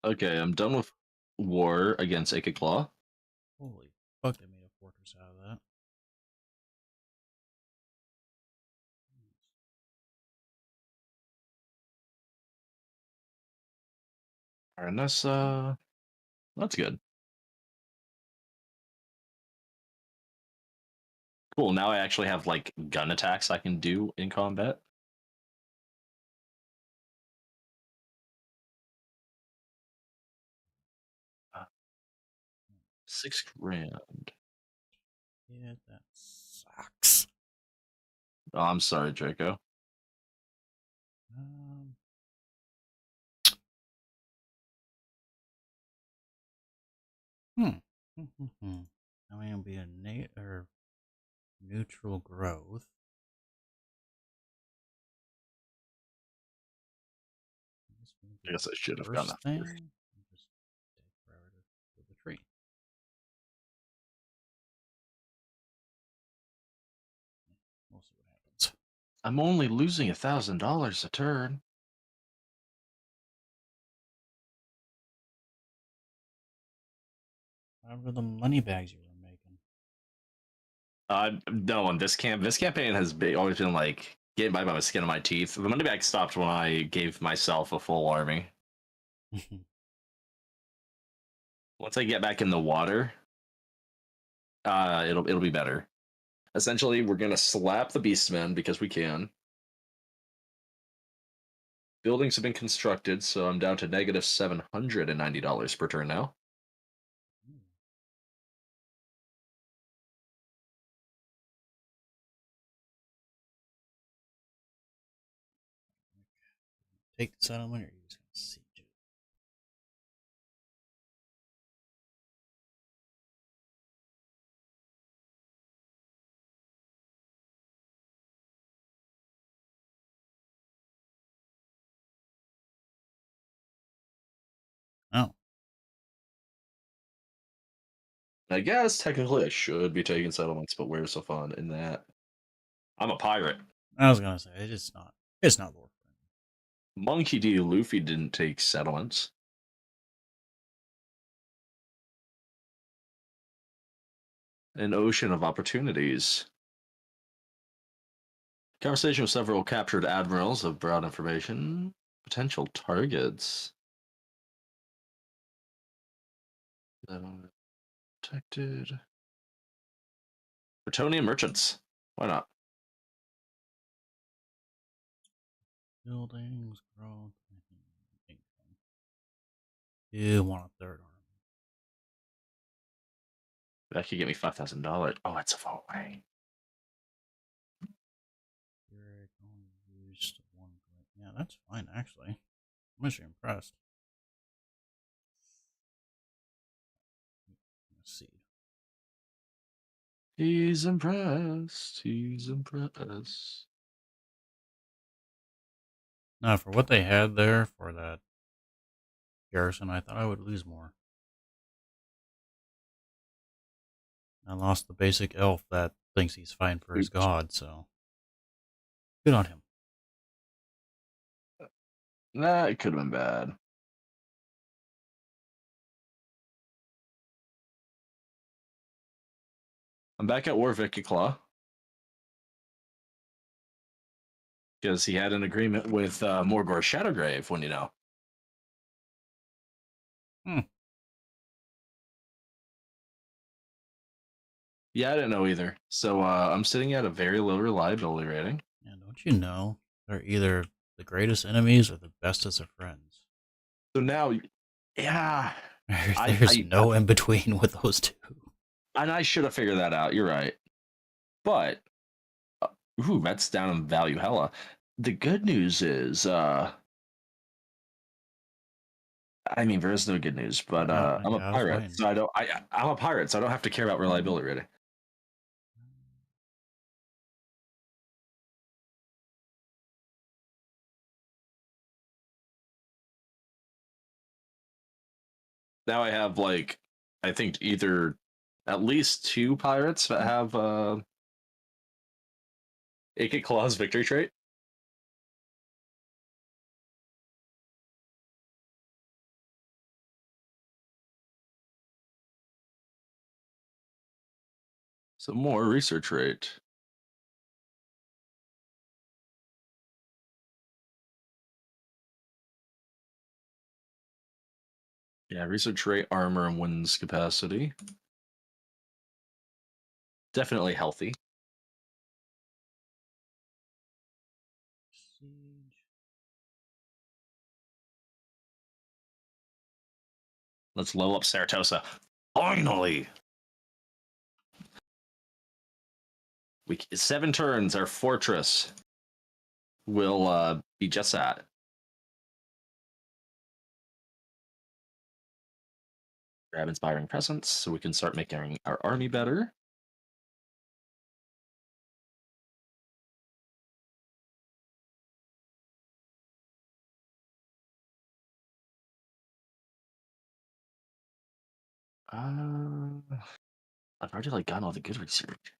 Okay, I'm done with war against Acre Claw. Holy fuck, they made a fortress out of that. And that's good. Cool. Now I actually have like gun attacks I can do in combat. Uh, 6 grand. Yeah, that sucks. Oh, I'm sorry, Draco. Um, hmm. Now I'm gonna be a or neutral growth. I guess I should have gone First after. thing, just take forever to the tree. We'll see what happens. I'm only losing $1,000 a turn. However, the money bags you were making. No, on this campaign has always been like getting by the skin of my teeth. The money bag stopped when I gave myself a full army. Once I get back in the water, it'll be better. Essentially, we're gonna slap the beastmen because we can. Buildings have been constructed, so I'm down to negative $790 per turn now. Take the settlement, or you're just gonna siege it. Oh, I guess technically I should be taking settlements, but where's the fun in that? I'm a pirate. I was gonna say it's not. It's not lore friendly. Monkey D. Luffy didn't take settlements. An ocean of opportunities. Conversation with several captured admirals of broad information. Potential targets. Protected. Bretonian merchants. Why not? Buildings, growth, income. You want a third army. That could get me $5,000. Oh, it's a far away. You're going to use the one. Yeah, that's fine actually. I'm actually impressed. Let's see. He's impressed. He's impressed. Now, for what they had there for that garrison, I thought I would lose more. I lost the basic elf that thinks he's fighting for his god, so good on him. Nah, it could have been bad. I'm back at War Claw because he had an agreement with Morgor Shadowgrave, when you know. Hmm. Yeah, I didn't know either. So I'm sitting at a very low reliability rating. Yeah, don't you know? They're either the greatest enemies or the bestest of friends. So now, yeah, I, There's I, no in between with those two. and I should have figured that out. You're right, but uh, ooh, that's down in value hella. The good news is, I mean, there is no good news, but I'm a Yeah, I was pirate, waiting. so I don't. I'm a pirate, so I don't have to care about reliability rating. Now I have like, I think either at least two pirates that have AK Claw's victory trait. So more research rate. Yeah, research rate, armor, and wins capacity. Definitely healthy. Siege. Let's level up Saratosa. Finally! 7 turns, our fortress will be just that. Grab inspiring presence so we can start making our army better. I've already like gotten all the good research.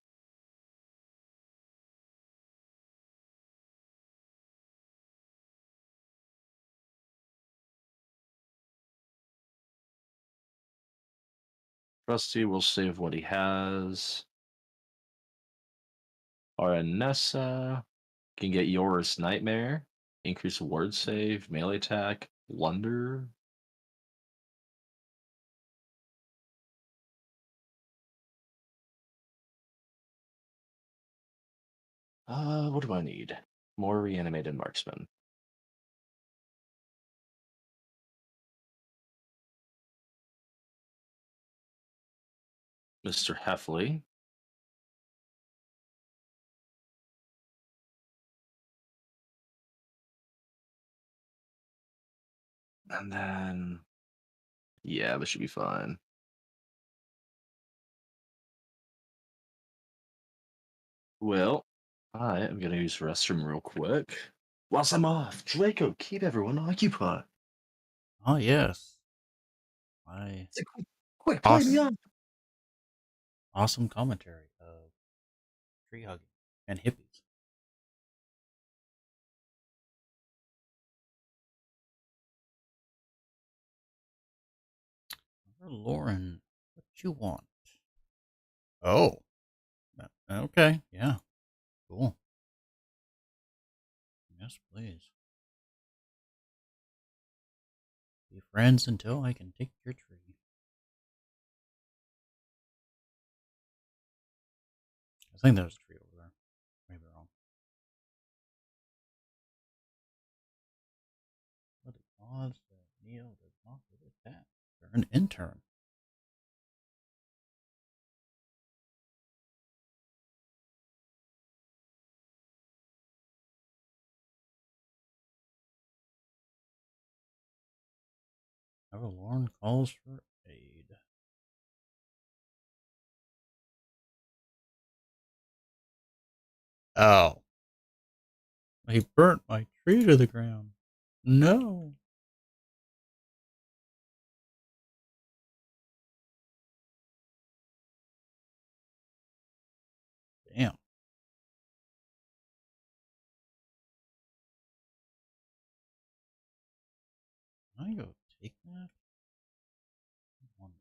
Trusty will save what he has. Aranessa can get yours Nightmare. Increase ward save, melee attack, Wonder. What do I need? More reanimated marksman. Mr. Heffley. And then, yeah, this should be fine. Well, I am going to use the restroom real quick. Whilst I'm off, Draco, keep everyone occupied. Oh yes. I Quick, play me awesome, up. awesome commentary of tree hugging and hippies. Lauren, what you want? Oh, okay, yeah, cool. Yes, please. Be friends until I can take your tree. I think there's a tree over there. Maybe wrong. What the odds that Neo does not get attacked? They're an intern. However, Lauren calls for aid. Oh, he burnt my tree to the ground. No. Damn. I go take that? I wonder.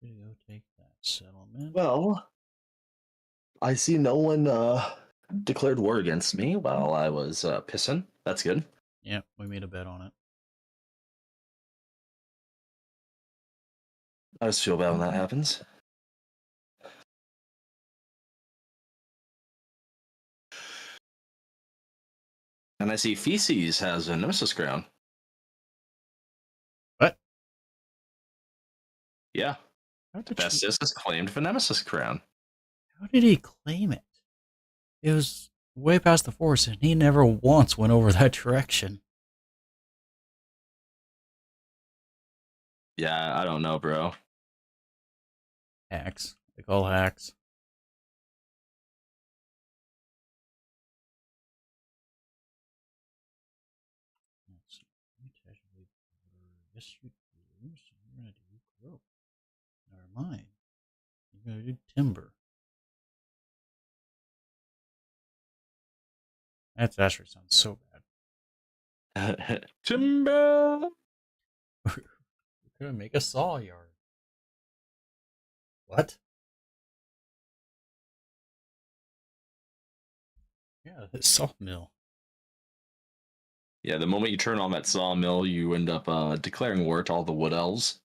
Gonna go take that settlement. Well, I see no one declared war against me while I was pissing. That's good. Yeah, we made a bet on it. I just feel bad when that happens. And I see Feces has a Nemesis crown. What? Yeah. How did Festus has claimed the Nemesis crown. How did he claim it? It was way past the forest, and he never once went over that direction. Yeah, I don't know, bro. Hacks. They call hacks. Let's see. Yes, you do. So we're gonna do growth. Never mind. You're gonna do timber. That actually sounds so bad. Timber. We're gonna make a saw yard. What? Yeah, the sawmill. Yeah, the moment you turn on that sawmill, you end up declaring war to all the wood elves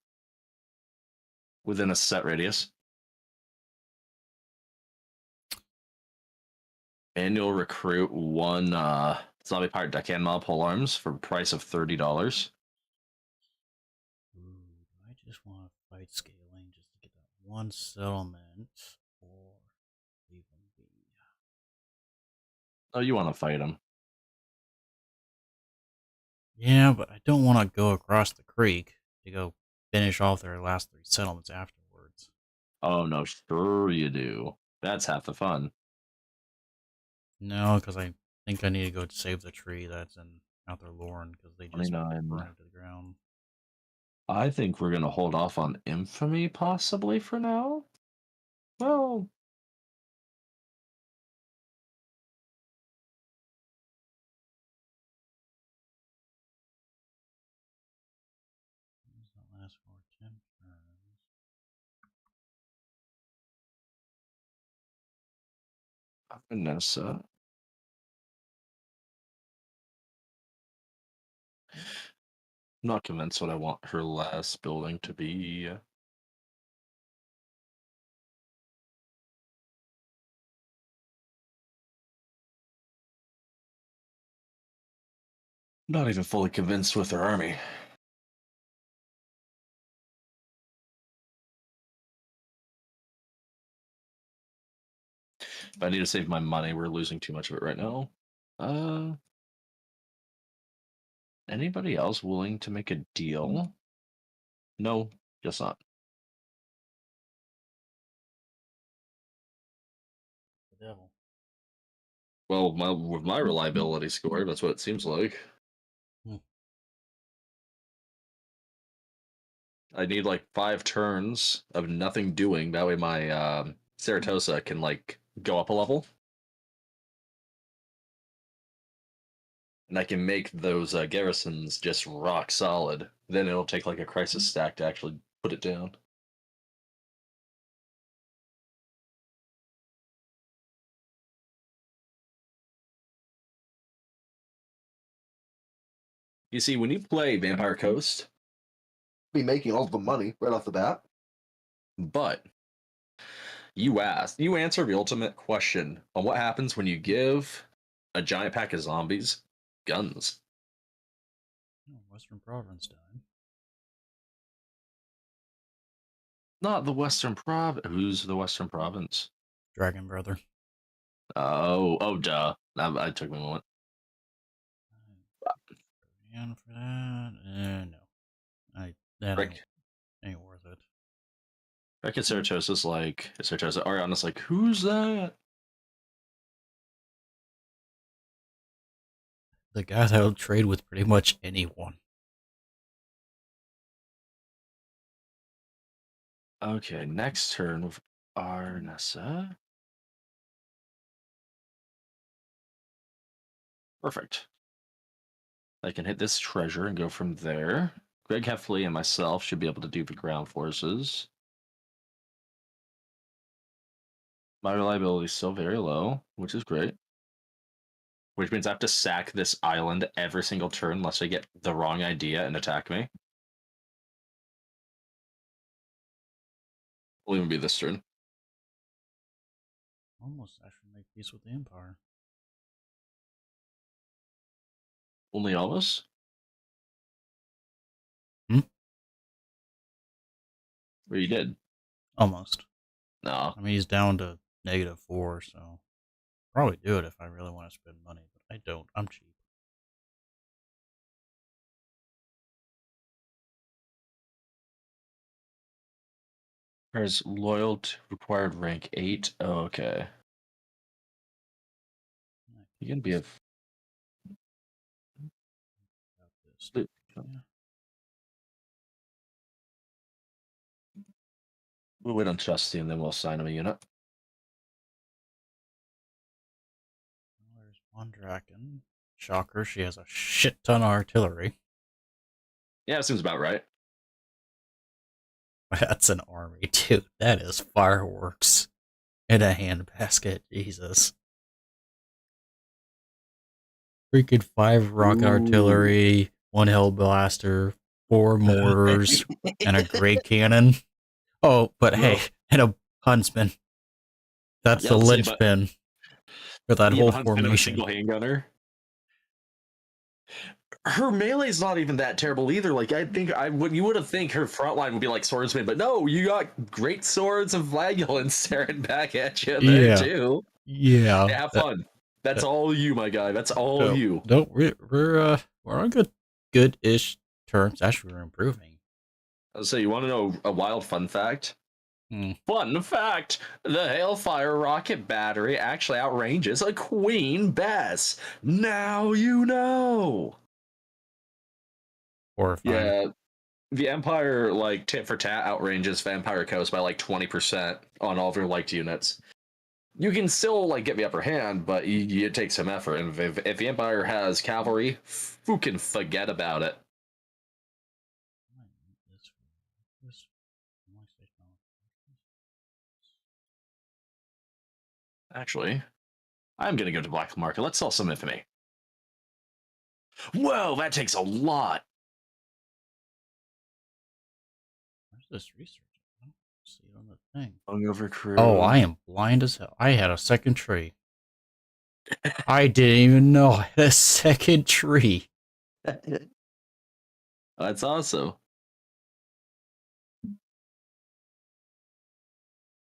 within a set radius. And you'll recruit one zombie pirate deckhand mob pole arms for a price of $30. Ooh, I just want to fight scaling just to get that one settlement, or leave them be. Oh, you want to fight him? Yeah, but I don't want to go across the creek to go finish off their last 3 settlements afterwards. Oh no, sure you do. That's half the fun. No, because I think I need to go save the tree that's in out there, Lauren, because they just 29. burned it to the ground. I think we're gonna hold off on infamy possibly for now. Well, What does that last for? 10 turns. Vanessa. I'm not convinced what I want her last building to be. Not even fully convinced with her army. If I need to save my money, we're losing too much of it right now. Anybody else willing to make a deal? No, just not. The devil. Well, with my reliability score, that's what it seems like. Hmm. I need like 5 turns of nothing doing. That way, my Ceratosa can like go up a level, and I can make those garrisons just rock solid. Then it'll take like a crisis stack to actually put it down. You see, when you play Vampire Coast, be making all the money right off the bat. But you answer the ultimate question on what happens when you give a giant pack of zombies guns. Oh, Western Province died. Not the Western Province. Who's the Western Province? Dragon Brother. Oh, duh. I took me a moment. And for that, no. That ain't worth it. Reckon Ceratosa's like Ceratosa. Ariana's like, who's that? The guy that will trade with pretty much anyone. Okay, next turn with Arnessa. Perfect. I can hit this treasure and go from there. Greg Heffley and myself should be able to do the ground forces. My reliability is still very low, which is great. Which means I have to sack this island every single turn unless I get the wrong idea and attack me. Will even be this turn. Almost actually make peace with the Empire. Only almost? Hmm? Or you did? Almost. No. I mean, he's down to -4, so probably do it if I really want to spend money, but I don't. I'm cheap. There's loyal to required rank 8. Oh, okay. You can be a Yeah. We'll wait on Chesty and then we'll assign him a unit. There's one Draken. Shocker, she has a shit ton of artillery. Yeah, seems about right. That's an army, dude. That is fireworks in a handbasket. Jesus. Freaking 5 rocket artillery, 1 hellblaster, 4 mortars, and a great cannon. Oh, but hey, and a huntsman. That's Yeah, the let's see, but linchpin for that you have whole a huntsman of a formation. single handgunner. Her melee's not even that terrible either. Like I think you would have think her front line would be like swordsman, but no, you got great swords of flagellants staring back at you there Yeah, too. yeah. Yeah, have fun. That's all you, my guy. That's all No, you. no, we're on good-ish terms. Actually, we're improving. So you want to know a wild fun fact? Hmm. Fun fact: the Hailfire rocket battery actually outranges a Queen Bess. Now you know. Horrifying. Yeah, the Empire like tit for tat outranges Vampire Coast by like 20% on all of your liked units. You can still like get the upper hand, but it takes some effort. And if the Empire has cavalry, who can forget about it? Actually, I'm gonna go to Black Market. Let's sell some infamy. Whoa, that takes a lot. Where's this research? I don't see it on the thing. Hungover Oh, I crew. am blind as hell. I had a second tree. I didn't even know I had a second tree. That's awesome.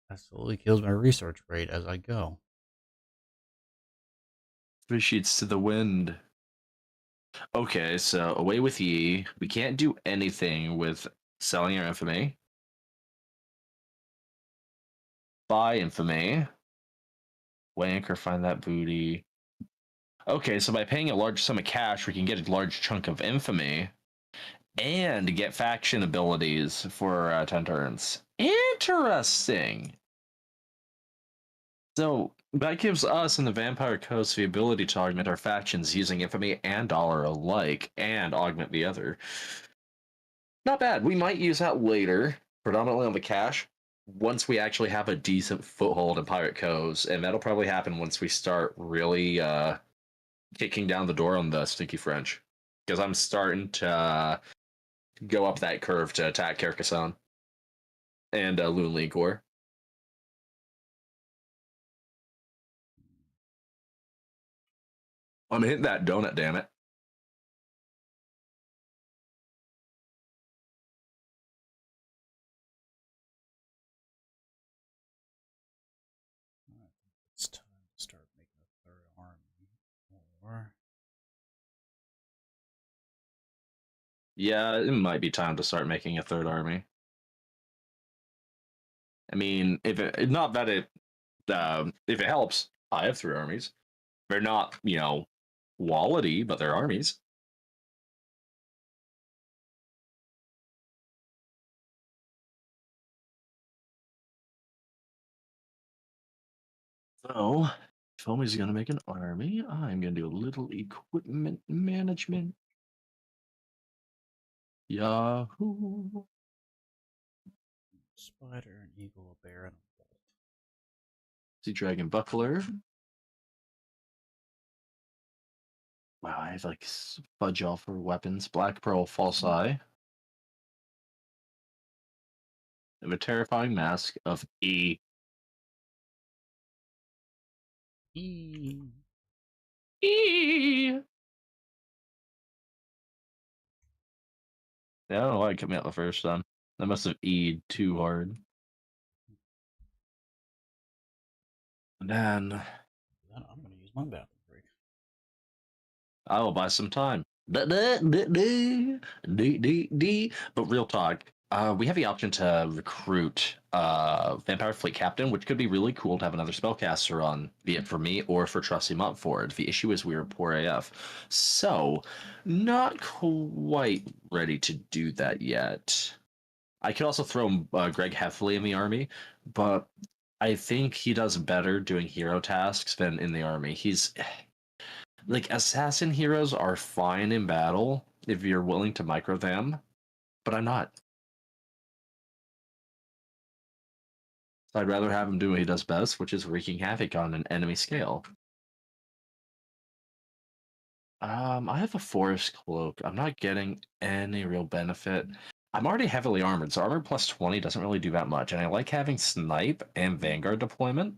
That slowly kills my research rate as I go. 3 sheets to the wind. Okay, so away with ye. We can't do anything with selling your infamy. Buy infamy. Wank or find that booty. Okay, so by paying a large sum of cash, we can get a large chunk of infamy and get faction abilities for 10 turns. Interesting. So that gives us in the Vampire Coast the ability to augment our factions using infamy and dollar alike and augment the other. Not bad. We might use that later, predominantly on the cash, once we actually have a decent foothold in Pirate Coves, and that'll probably happen once we start really kicking down the door on the Stinky French. Because I'm starting to go up that curve to attack Carcassonne and Loon League Corps. I'm hitting that donut, damn it. It's time to start making a third army. Or Yeah, it might be time to start making a third army. I mean, if it not that it if it helps, I have 3 armies. They're not, quality, but they're armies. So, if homie's gonna make an army, I'm gonna do a little equipment management. Yahoo! Spider, an eagle, a bear, and a wolf. See Dragon Buckler. Wow, I have like fudge all for weapons. Black Pearl, False Eye. I have a terrifying mask of E. E. E. Yeah, I don't know why it cut me out the first time. I must have E'd too hard. And then Then I'm going to use my bathroom break. I will buy some time. But real talk, we have the option to recruit Vampire Fleet Captain, which could be really cool to have another spellcaster on, be it for me or for Trusty Montford. The issue is we are poor AF. So, not quite ready to do that yet. I could also throw Greg Heffley in the army, but I think he does better doing hero tasks than in the army. He's like assassin heroes are fine in battle if you're willing to micro them, but I'm not. So I'd rather have him do what he does best, which is wreaking havoc on an enemy scale. I have a forest cloak. I'm not getting any real benefit. I'm already heavily armored, so armor plus 20 doesn't really do that much, and I like having snipe and vanguard deployment.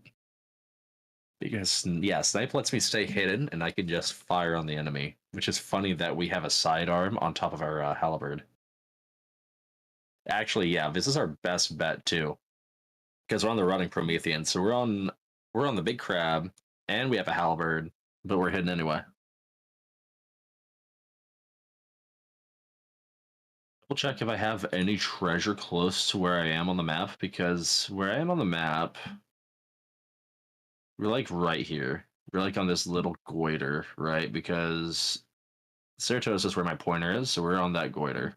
Because, yeah, snipe lets me stay hidden, and I can just fire on the enemy, which is funny that we have a sidearm on top of our halberd. Actually, yeah, this is our best bet too, because we're on the running Promethean, so we're on the big crab, and we have a halberd, but we're hidden anyway. We'll check if I have any treasure close to where I am on the map, because where I am on the map, we're like right here. We're like on this little goiter, right? Because Certos is where my pointer is, so we're on that goiter.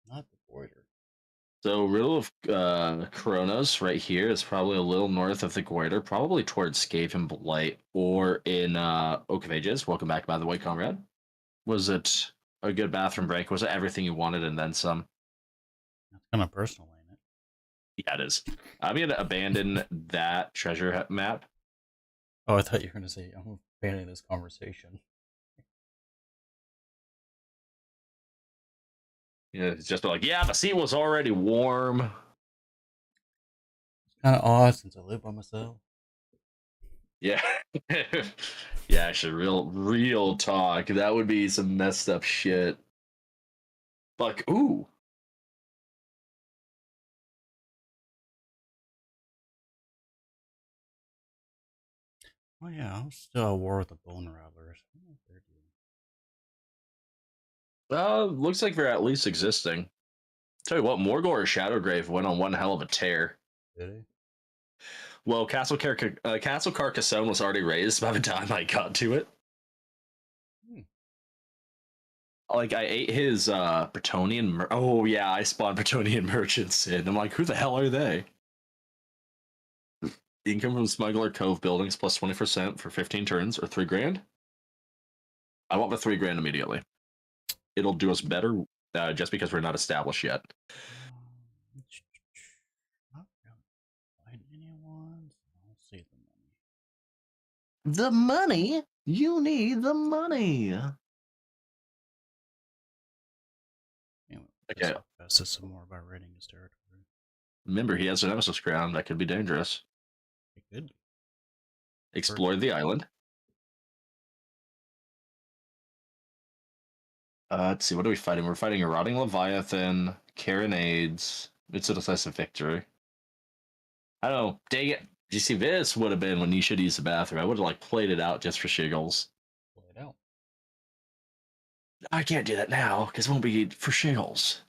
Not the border. So Riddle of Kronos right here is probably a little north of the goiter, probably towards Skaven Blight or in Oak of Ages. Welcome back, by the way, comrade. Was it a good bathroom break? Was it everything you wanted and then some? That's kind of personal, ain't it? Yeah, it is. I'm gonna abandon that treasure map. Oh, I thought you were going to say, I'm abandoning this conversation. Yeah, it's just like, yeah, the sea was already warm. It's kind of odd since I live by myself. Yeah, yeah. Actually, real talk. That would be some messed up shit. Like, ooh, Oh, yeah, I'm still at war with the Bone Rattlers. I don't know what they're doing. looks like they're at least existing. Tell you what, Morgor or Shadowgrave went on one hell of a tear. Did they? Well, Castle Carcassonne was already raised by the time I got to it. Hmm. Like, I ate his Bretonian. Oh, yeah, I spawned Bretonian merchants in. I'm like, who the hell are they? Income from Smuggler Cove buildings plus 20% for 15 turns or 3 grand. I want the 3 grand immediately. It'll do us better just because we're not established yet. Not really find anyone. I'll see the money. The money? You need the money. Anyway, Okay. let's discuss some more about raiding his territory. Remember, he has an Nemesis crown. That could be dangerous. It could be. Explore the island. Let's see, what are we fighting? We're fighting a Rotting Leviathan, Carronades. It's a decisive victory. I don't know. Dang it. Did you see this would have been when you should use the bathroom? I would have like played it out just for shiggles. Play it out. I can't do that now because it won't be for shiggles.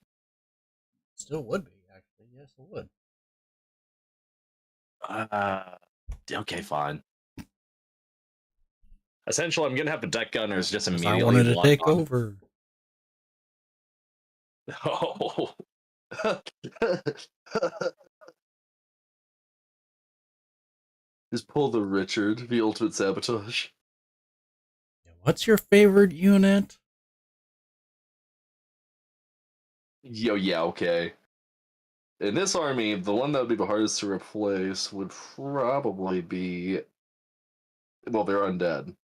Still would be, actually. Yes, it would. Okay, fine. Essentially, I'm gonna have the deck gunners just immediately. I wanted to lock take on. over. Oh. Just pull the Richard, the ultimate sabotage. Yeah, what's your favorite unit? Yo, yeah, okay. In this army, the one that would be the hardest to replace would probably be. Well, they're undead.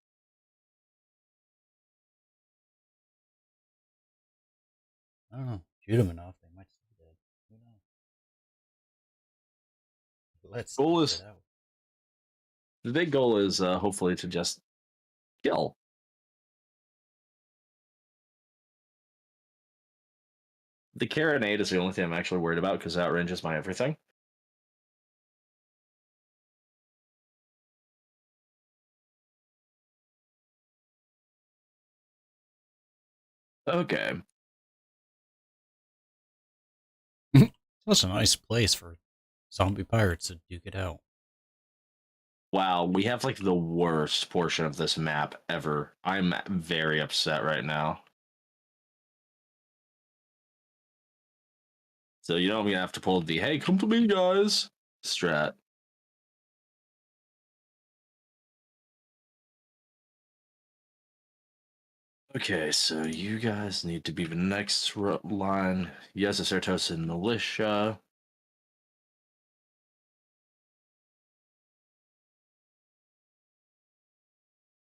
I don't know. Shoot them enough, they might stay dead. Who knows? Let's Goal duke it is. out. The big goal is hopefully to just kill. The Carronade is the only thing I'm actually worried about because that ranges my everything. Okay. Such a nice place for zombie pirates to duke it out. Wow, we have like the worst portion of this map ever. I'm very upset right now. So you know I'm gonna have to pull the "Hey, come to me, guys" strat. Okay, so you guys need to be the next line. Yes, a Ceratosan militia.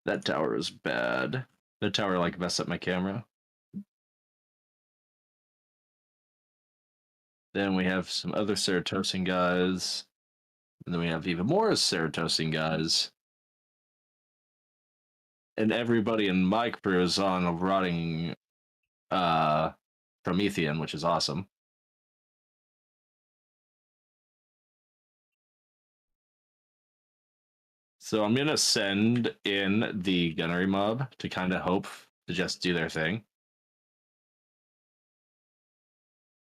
That tower is bad. The tower like messed up my camera. Then we have some other Ceratosan guys. And then we have even more Ceratosan guys. And everybody in my crew is on a rotting Promethean, which is awesome. So I'm gonna send in the gunnery mob to kind of hope to just do their thing.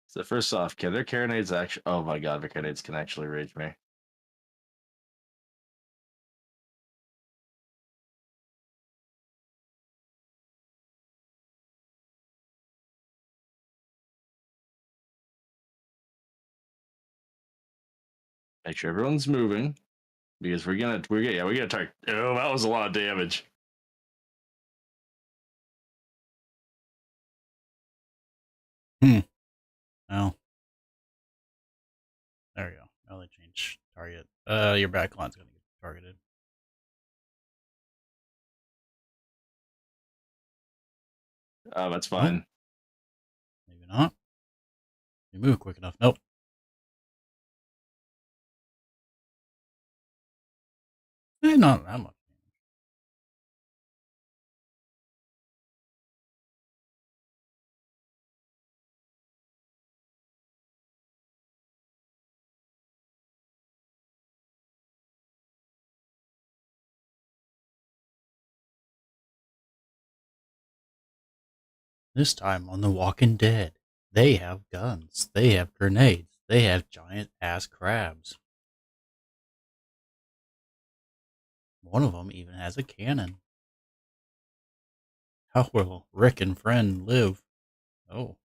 So first off, can their carronades actually? Oh my god, their carronades can actually rage me. Make sure everyone's moving because we're gonna target. Oh, that was a lot of damage. Well, there we go. Now they change target. Your backline's gonna get targeted. Oh, that's Nope, fine. maybe not. You move quick enough. Nope. Not that much. This time on The Walking Dead, they have guns, they have grenades, they have giant ass crabs. One of them even has a cannon. How will Rick and friend live? Oh,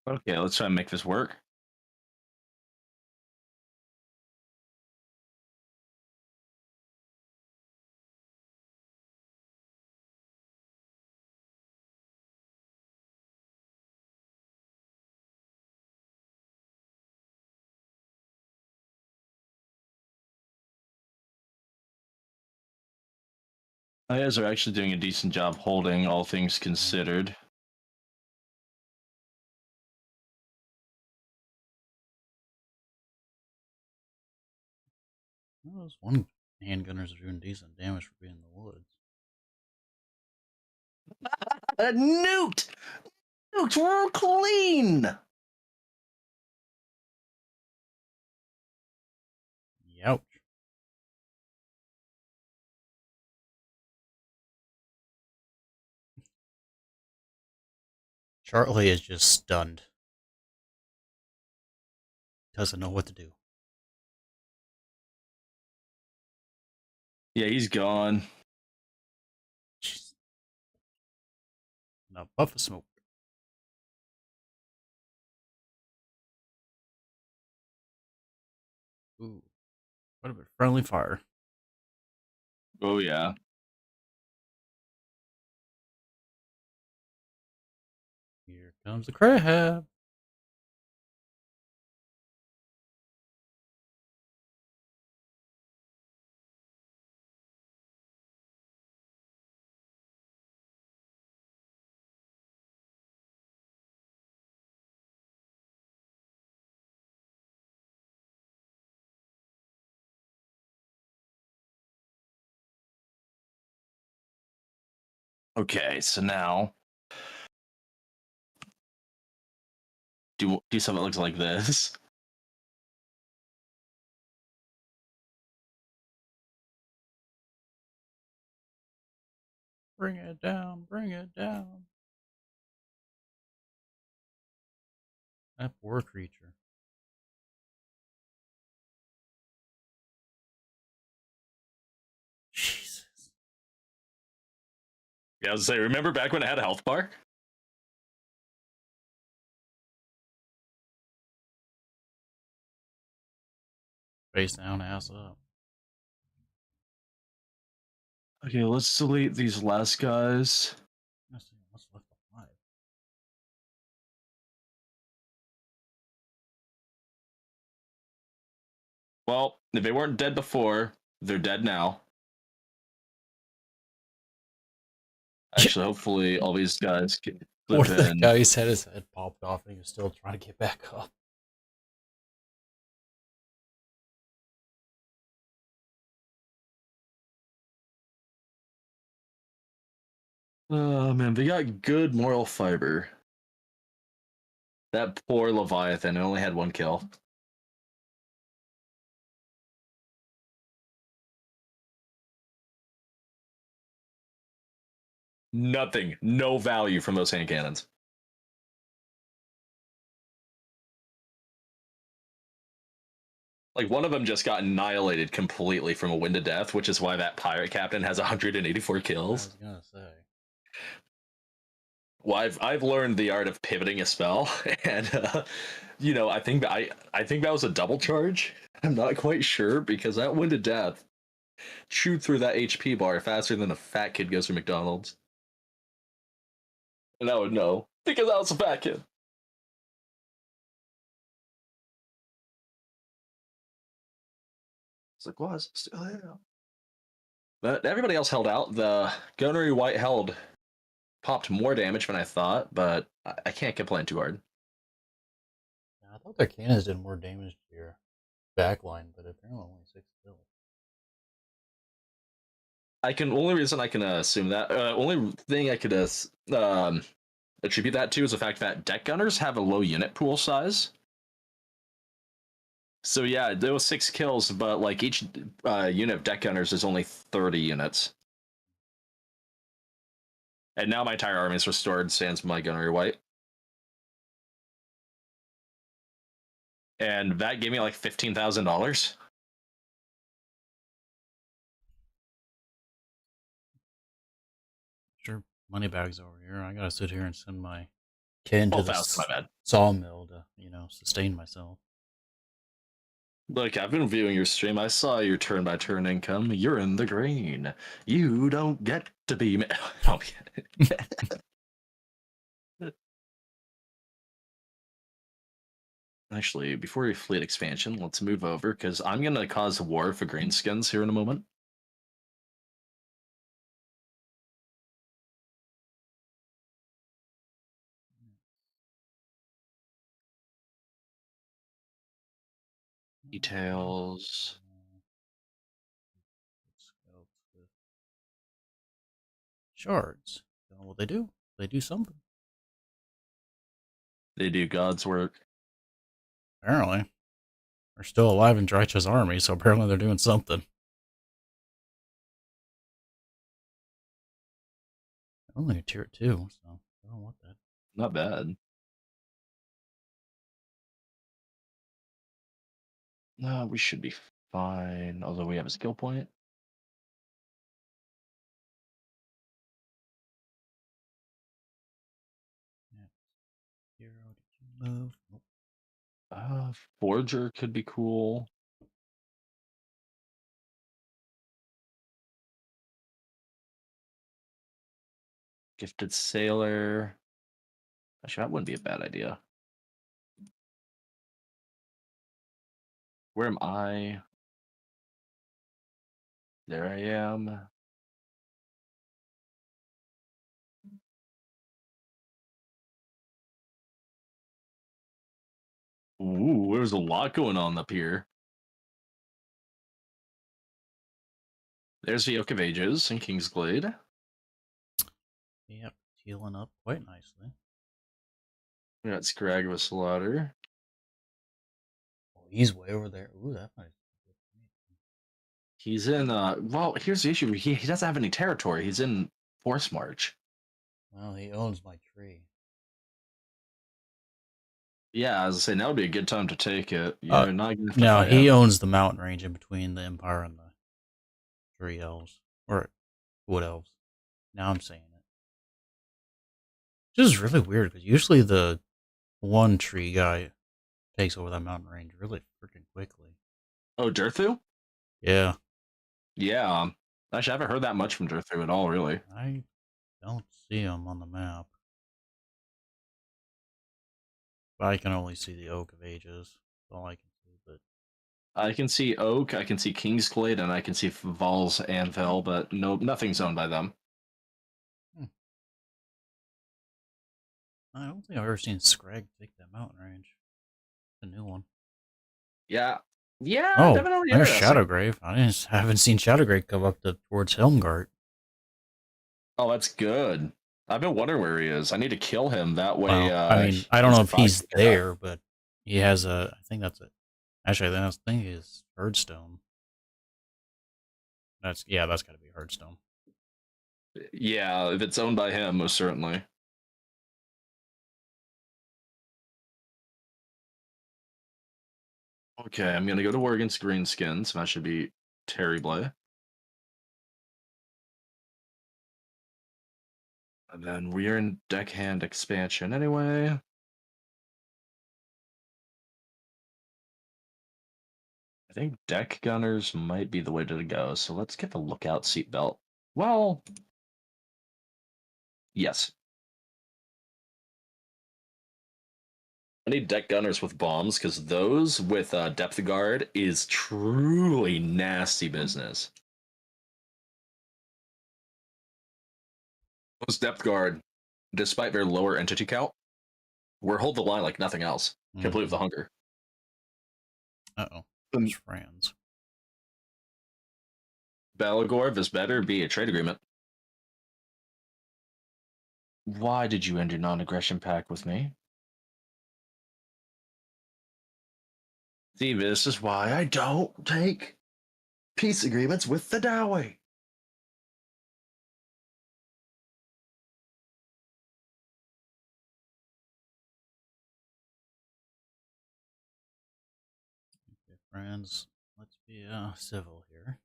Okay, let's try and make this work. You guys are actually doing a decent job holding, all things considered. well, those one handgunners are doing decent damage for being in the woods. Newt! Newt, we're clean! Youch. Charlie is just stunned. Doesn't know what to do. Yeah, he's gone. Jeez. Now puff of smoke. Ooh. What a bit friendly fire. Oh yeah. Here comes the crab. Okay, so now do something that looks like this. Bring it down. Bring it down. That poor creature. Jesus. Yeah, I was gonna say, remember back when I had a health bar? Face down, ass up. Okay, let's delete these last guys. Let's see what's left alive. Well, if they weren't dead before, they're dead now. Actually, hopefully all these guys can Poor flip that in. guy, his head popped off and he was still trying to get back up. Oh man, they got good moral fiber. That poor Leviathan only had one kill. Nothing, no value from those hand cannons. Like one of them just got annihilated completely from a wind of death, which is why that pirate captain has 184 I kills. was gonna say. Well, I've learned the art of pivoting a spell, and you know, I think that was a double charge. I'm not quite sure because that wind of death chewed through that HP bar faster than a fat kid goes through McDonald's. And I would know because I was a fat kid. It's like, was still there? But everybody else held out. The Gunnery White held popped more damage than I thought, but I can't complain too hard. Yeah, I thought their cannons did more damage to your backline, but apparently only 6 kills. Only reason I can assume that only thing I could attribute that to is the fact that deck gunners have a low unit pool size. So yeah, there was 6 kills, but like each unit of deck gunners is only 30 units. And now my entire army is restored, sans my gunnery white. And that gave me like $15,000. Sure, money bags over here. I gotta sit here and send my kin to the 12,000, my bad. sawmill to, sustain myself. Look, I've been viewing your stream. I saw your turn by turn income. You're in the green. You don't get to be. Oh, actually, before we fleet expansion, let's move over because I'm going to cause a war for greenskins here in a moment. Details. Shards. Don't know what they do. They do something. They do God's work. Apparently. They're still alive in Drycha's army, so apparently they're doing something. Only a tier 2, so I don't want that. Not bad. No, we should be fine. Although we have a skill point. Yeah. Hero, did you move? Nope. Forger could be cool. Gifted sailor. Actually, that wouldn't be a bad idea. Where am I? There I am. Ooh, there's a lot going on up here. There's the Oak of Ages and Kingsglade. Yep, healing up quite nicely. We got Scrag of a Slaughter. Oh, he's way over there. Ooh, that might. He's in well, here's the issue. He doesn't have any territory. He's in Force March. Well, he owns my tree. Yeah, as I say, now would be a good time to take it. You're not gonna have to No, fight he him. owns the mountain range in between the Empire and the Three Elves. Or Wood Elves. Now I'm saying it. This is really weird because usually the one tree guy takes over that mountain range really freaking quickly. Oh, Durthu? Yeah. Yeah. Actually, I haven't heard that much from Durthu at all, really. I don't see him on the map. But I can only see the Oak of Ages. That's all I can see. But I can see Oak, I can see Kingsglade, and I can see Val's Anvil, but no, nothing's owned by them. I don't think I've ever seen Scrag take that mountain range. It's a new one. Yeah. Yeah, Oh, definitely there's interesting. Shadowgrave. Haven't seen Shadowgrave come up towards Helmgart. Oh, that's good. I've been wondering where he is. I need to kill him. That way, Well, I mean, I don't he's know a if fight. he's there, but he has a. I think that's it. Actually, I think it's Herdstone. That's got to be Herdstone. Yeah, if it's owned by him, most certainly. Okay, I'm gonna go to war against Greenskins, and that should be terrible. And then we're in deckhand expansion anyway. I think deck gunners might be the way to go, so let's get the lookout seatbelt. Well, yes. I need deck gunners with bombs, because those with depth guard is truly nasty business. Those depth guard, despite their lower entity count, we're hold the line like nothing else, complete with the hunger. Uh-oh. Um, There's Franz. Balagor, this better be a trade agreement. Why did you end your non-aggression pact with me? See, this is why I don't take peace agreements with the Dowey. Okay, Franz. Let's be civil here.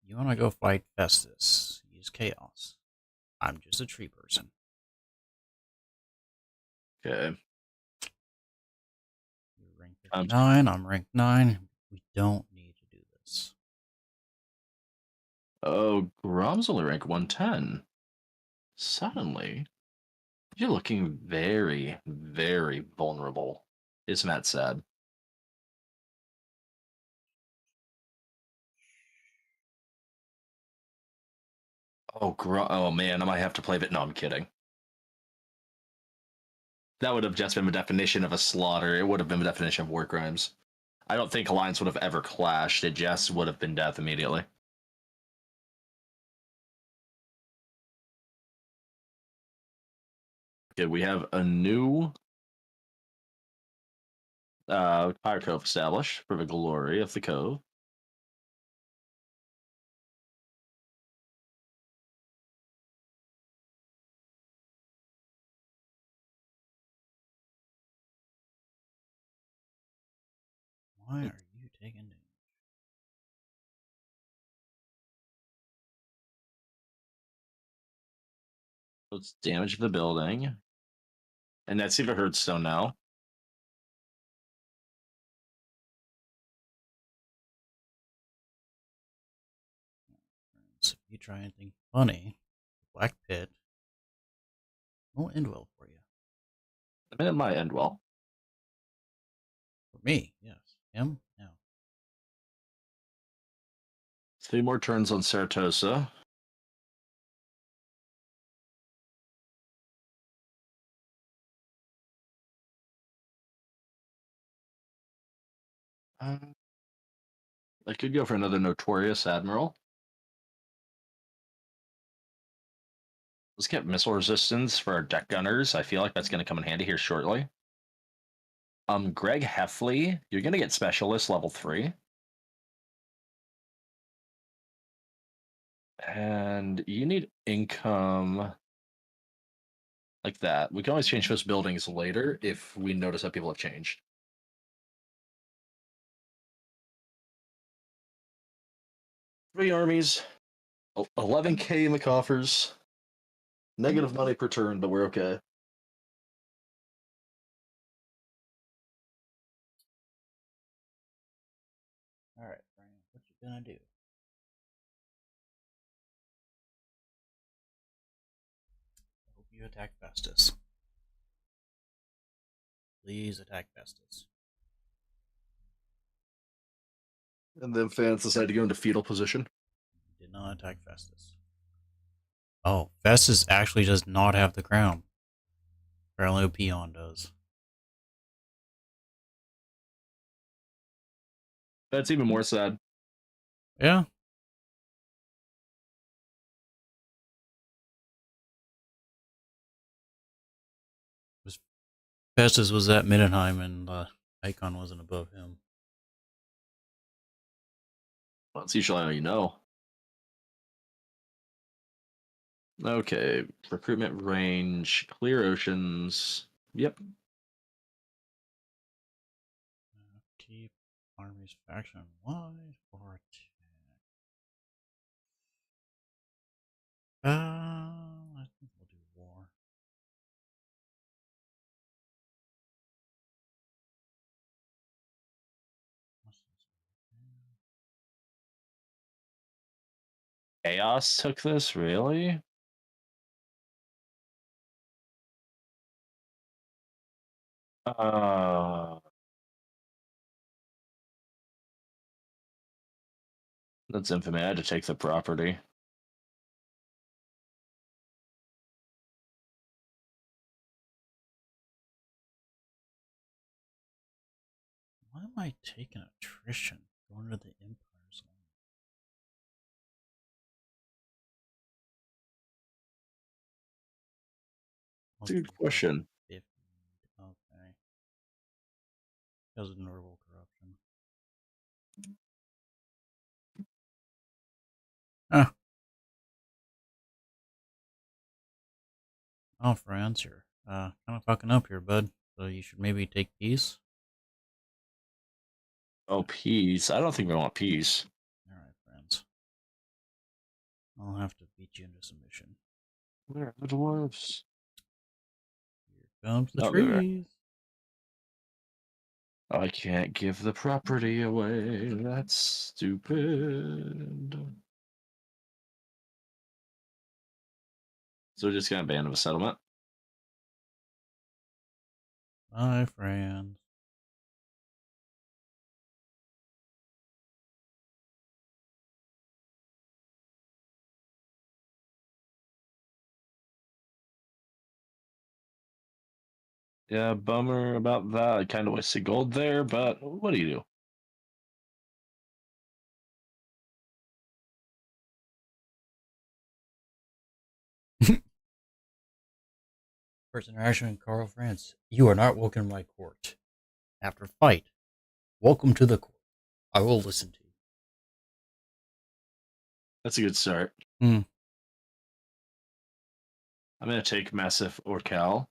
You want to go fight Festus? Use Chaos. I'm just a tree person. Okay. You're rank 59. I'm rank 9. We don't need to do this. Oh, Grom's only rank 110. Suddenly, you're looking very, very vulnerable. Isn't that sad? Oh, oh man, I might have to play it. No, I'm kidding. That would have just been the definition of a slaughter. It would have been the definition of war crimes. I don't think Alliance would have ever clashed. It just would have been death immediately. Okay, we have a new Fire Cove established for the glory of the Cove. Why are you taking damage? Let's damage the building. And that's even Hearthstone now. So if you try anything funny, Black Pit won't end well for you. I mean, it might end well. For me, yes. Him, no. 3 more turns on Saratosa. I could go for another Notorious Admiral. Let's get missile resistance for our deck gunners. I feel like that's going to come in handy here shortly. Greg Heffley, you're going to get Specialist level 3. And you need income like that. We can always change those buildings later if we notice that people have changed. Three armies, 11k in the coffers. Negative money per turn, but we're okay. All right, Brian, what you gonna do? I hope you attack Festus. Please attack Festus. And then fans decide to go into fetal position. Did not attack Festus. Oh, Festus actually does not have the crown. Apparently, a peon does. That's even more sad. Yeah. Festus was at Middenheim, and Icon wasn't above him. Well, that's usually how you know. Okay, recruitment range, clear oceans. Yep. Keep armies faction wide or attack. I think we'll do war. Chaos took this, really? That's infamy. I had to take the property. Why am I taking attrition going to the Empire's That's a good question. 50. Okay. Because of notable corruption. Huh. Oh, France, you're kind of fucking up here, bud. So you should maybe take peace. Oh, peace. I don't think we want peace. Alright, friends. I'll have to beat you into submission. Where are the dwarves? Here comes the Oh, there. trees. I can't give the property away. That's stupid. So we're just gonna abandon the settlement. Bye, friends. Yeah, bummer about that. I kind of wasted gold there, but what do you do? First interaction with Carl France. You are not welcome to my court. After fight, welcome to the court. I will listen to you. That's a good start. Hmm. I'm gonna take Massif Orcal.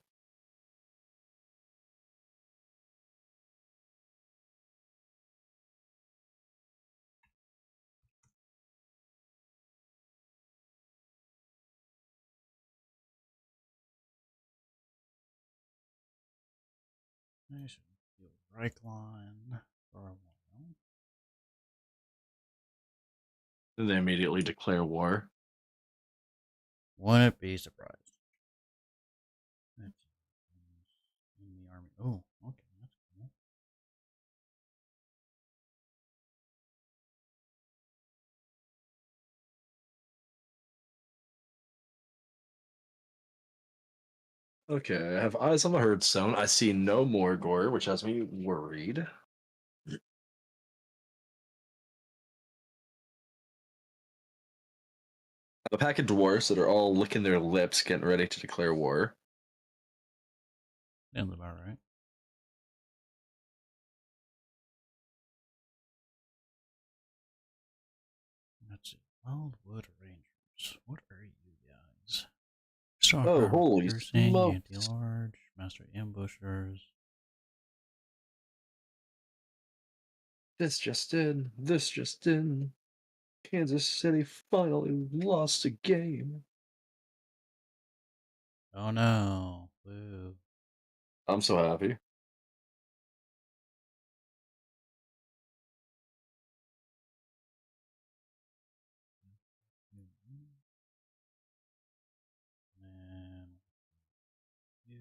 I should do Reichline for a while. And they immediately declare war. Wouldn't be surprised. That's in the army. Oh, okay, that's cool. Okay, I have eyes on the Hearthstone. I see no more gore, which has me worried. A pack of dwarfs that are all licking their lips, getting ready to declare war. Sounds about right. Let's see. Wildwood Rangers. What are you guys? Strong Oh, armor holy piercing, smokes! anti-large, master ambushers. This just in. This just in. Kansas City finally lost a game. Oh no. Woo. I'm so happy. And you.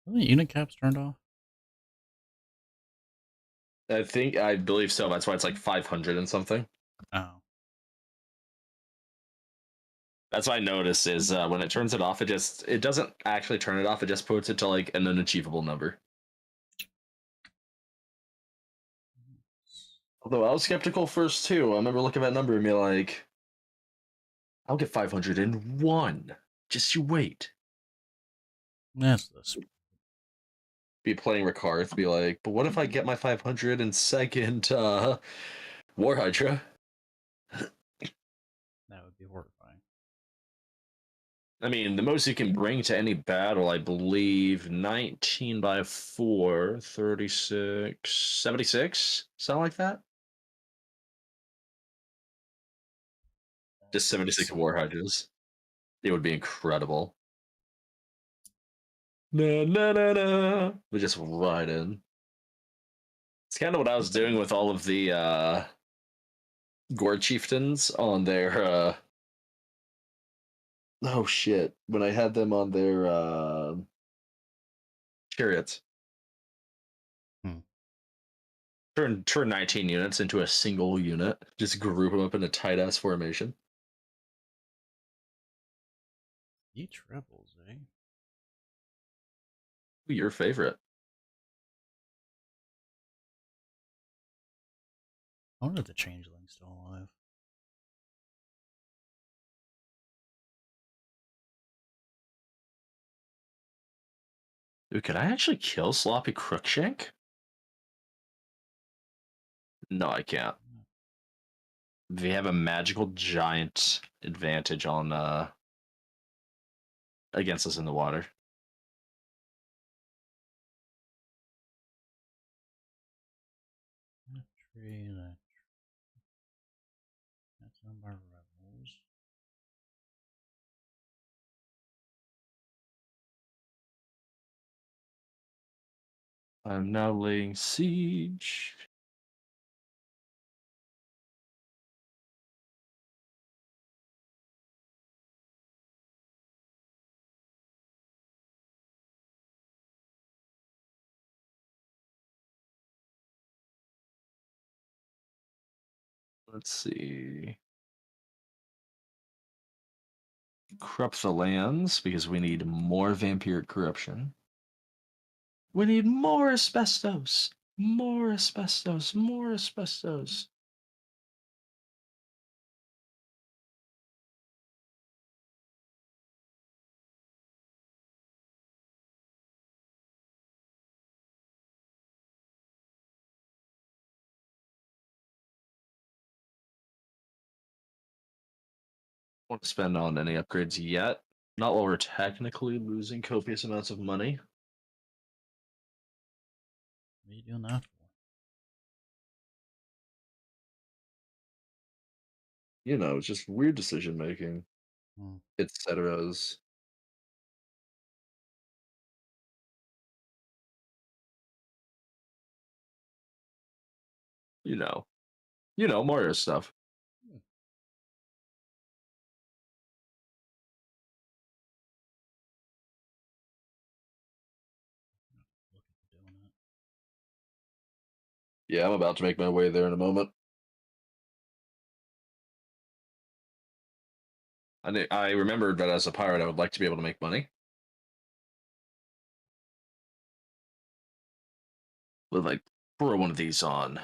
Are the unit caps turned off? I believe so. That's why it's like 500 and something. Oh. That's what I noticed is when it turns it off, it doesn't actually turn it off. It just puts it to like an unachievable number. Although I was skeptical first too. I remember looking at that number and being like, "I'll get 501. Just you wait." That's the Be playing Rikarth, be like, "But what if I get my 502nd War Hydra?" that would be horrifying. I mean, the most you can bring to any battle, I believe, 19 by 4, 36, 76, something like that. Just 76 War Hydras. It would be incredible. Na na na na. We just ride in. It's kind of what I was doing with all of the Gore chieftains on their oh shit, when I had them on their chariots. Hmm. Turn 19 units into a single unit. Just group them up in a tight ass formation. Each rebels, eh? Who your favorite? I wonder if the changeling's still alive. Dude, could I actually kill Sloppy Crookshank? No, I can't. They have a magical giant advantage on against us in the water. That tree, that's owned by rebels. I'm now laying siege. Let's see. Corrupt the lands because we need more vampiric corruption. We need more asbestos. More asbestos. More asbestos. Want to spend on any upgrades yet. Not while we're technically losing copious amounts of money. What are you doing that for? You know, it's just weird decision making, Hmm. etc. You know, Mario stuff. Hmm. Look at the donut. Yeah, I'm about to make my way there in a moment. I remembered that as a pirate, I would like to be able to make money. But like, throw one of these on.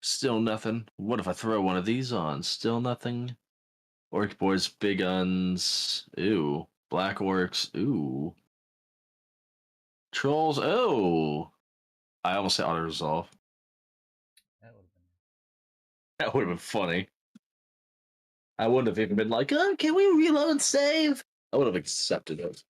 Still nothing. What if I throw one of these on? Still nothing. Orc boys, big guns. Ooh. Black orcs. Ooh. Trolls. Oh. I almost said auto resolve. That would have been. That would have been funny. I wouldn't have even been like, oh, can we reload and save? I would have accepted it.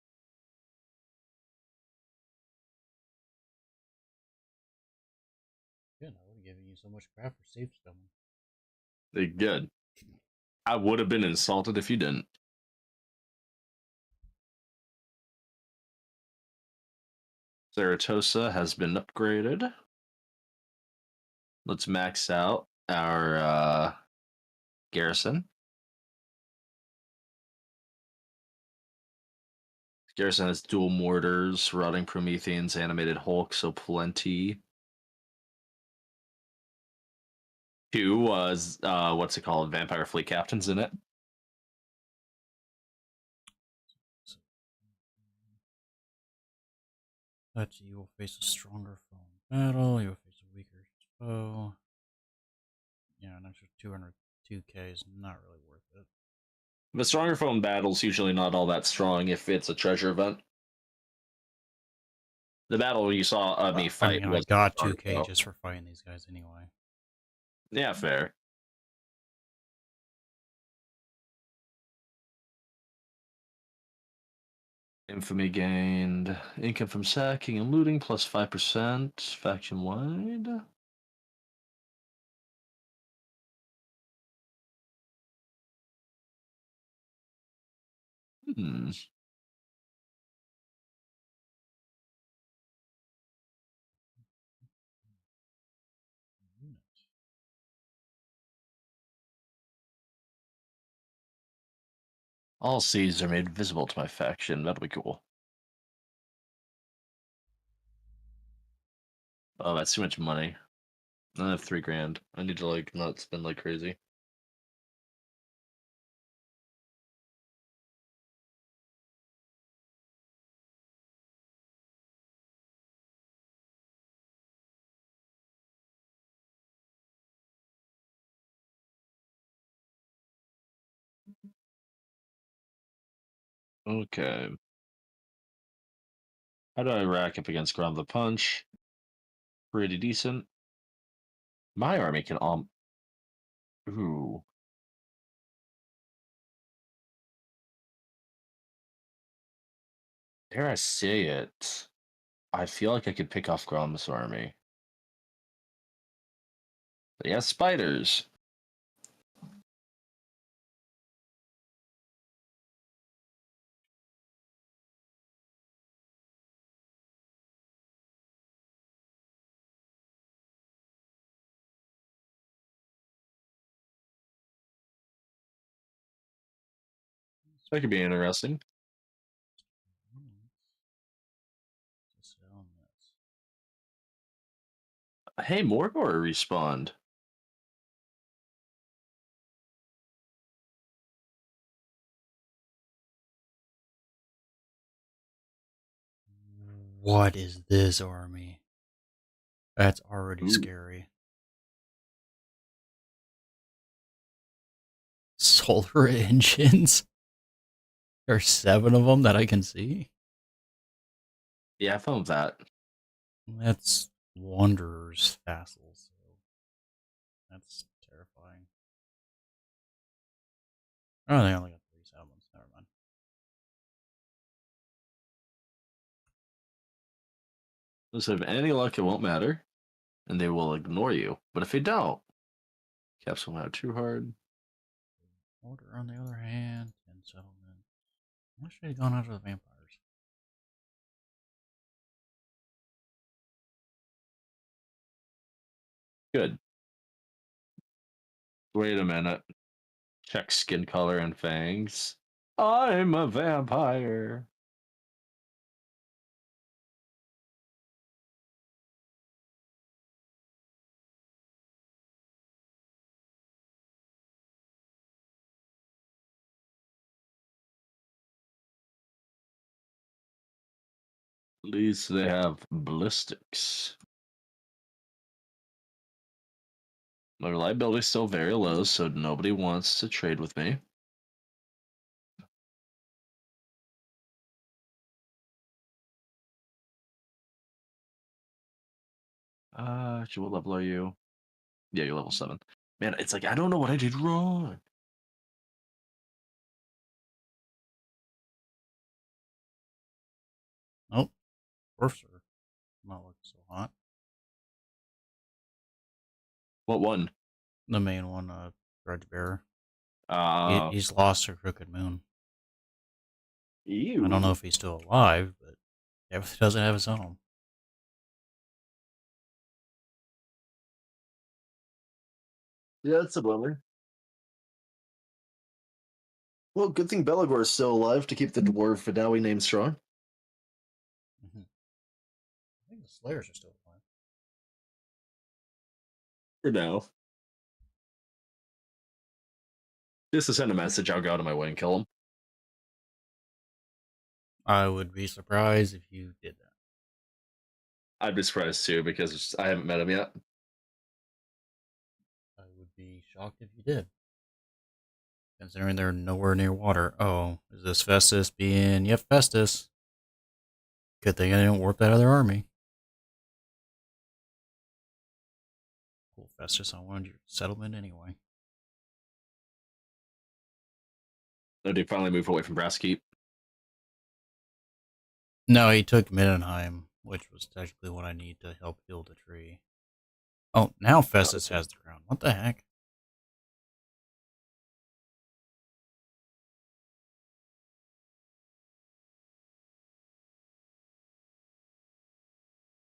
Good. I would have given you so much crap for safe stumbling. Good. I would have been insulted if you didn't. Zaratosa has been upgraded. Let's max out our garrison. Garrison has dual mortars, rotting Prometheans, animated Hulk, so plenty. Two was what's it called? Vampire fleet captains in it. So, but you will face a stronger foe in battle. You will face a weaker foe. Yeah, an extra 202k is not really worth it. The stronger foe battle's usually not all that strong if it's a treasure event. The battle you saw me I fight mean, I was got stronger 2k foe. just for fighting these guys anyway. Yeah, fair. Infamy gained. Income from sacking and looting plus 5%. Faction wide. Hmm. All seeds are made visible to my faction. That'll be cool. Oh, that's too much money. I have 3 grand. I need to like not spend like crazy. Okay. How do I rack up against Ground the Punch? Pretty decent. My army can ooh. Dare I say it? I feel like I could pick off Grom's army. But he has spiders. That could be interesting. Just on this. Hey, Morgor respawned. What is this army? That's already Ooh. scary. Solar engines? There are 7 of them that I can see? Yeah, I found that. That's Wanderer's vassals. So that's terrifying. Oh, they only got 3 So if any luck, it won't matter, and they will ignore you. But if they don't, caps will out too hard. Order, on the other hand, 10 settlements. I wish I had gone after the vampires. Good. Wait a minute. Check skin color and fangs. I'm a vampire. At least they have ballistics. My reliability is still very low, so nobody wants to trade with me. What level are you? Yeah, you're level 7. Man, it's like I don't know what I did wrong. Oh, dwarfs are not looking so hot. What one? The main one, Grudge Bearer. Uh, He's lost to Crooked Moon. I don't know ew. if he's still alive, but he doesn't have his home. Yeah, that's a bummer. Well, good thing Belagor is still alive to keep the dwarf Vidawi name strong. Mm-hmm. I think the Slayers are still alive. For now. Just to send a message, I'll go out of my way and kill him. I would be surprised if you did that. I'd be surprised too because I haven't met him yet. I would be shocked if you did. Considering they're nowhere near water. Oh, is this Festus being... Yep, Festus. Good thing I didn't warp that other army. Cool, Festus, I wanted your settlement anyway. No, they finally moved away from Brasskeep. No, he took Middenheim, which was technically what I need to help heal the tree. Oh, now Festus has the crown. What the heck?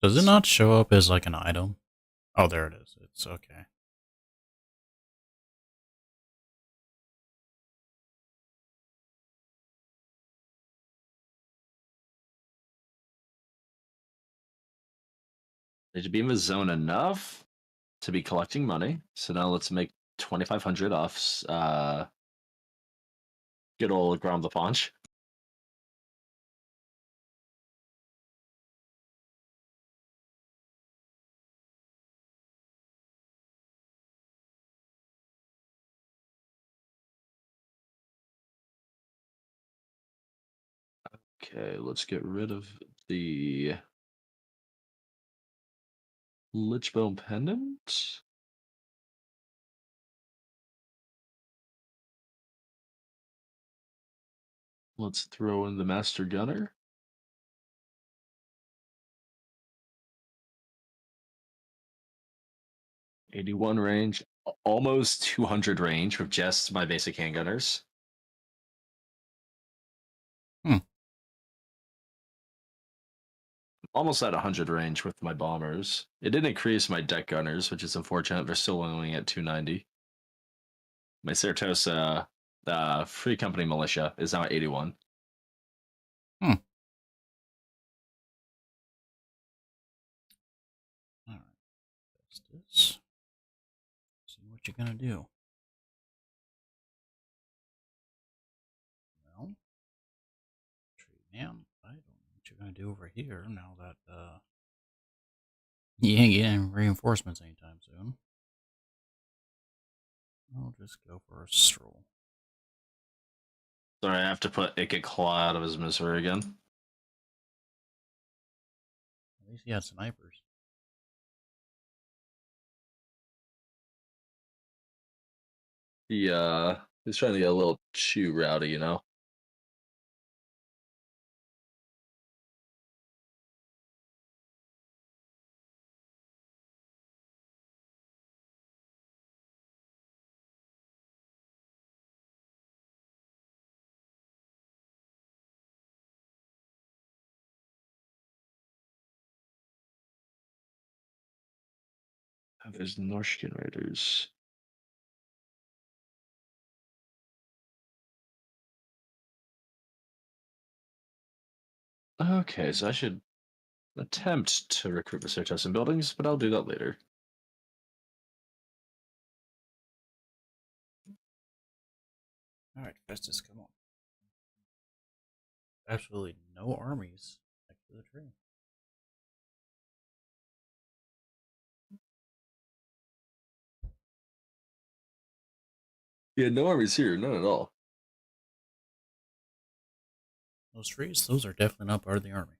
Does it not show up as like an item? Oh, there it is. It's okay. Did you be in the zone enough to be collecting money? So now let's make 2,500 off good old Grom the Paunch. Okay, let's get rid of the Lichbone Pendant. Let's throw in the Master Gunner. 81 range, almost 200 range with just my basic handgunners. Hmm. Almost at 100 range with my bombers. It did increase my deck gunners, which is unfortunate. They're still only at 290. My Ceratosa Free Company Militia is now at 81. Hmm. Alright. Festus. See what you're gonna do. Well, tree man, I don't know what you're gonna do over here now that you ain't getting reinforcements anytime soon. I'll just go for a stroll. Sorry, I have to put Ikit Claw out of his misery again. At least he had snipers. He's trying to get a little too rowdy, you know. There's Norskin Raiders. Okay, so I should attempt to recruit the Certosan buildings, but I'll do that later. All right, Festus, come on. Absolutely no armies next to the tree. Yeah, no armies here, none at all. Those trees, those are definitely not part of the army.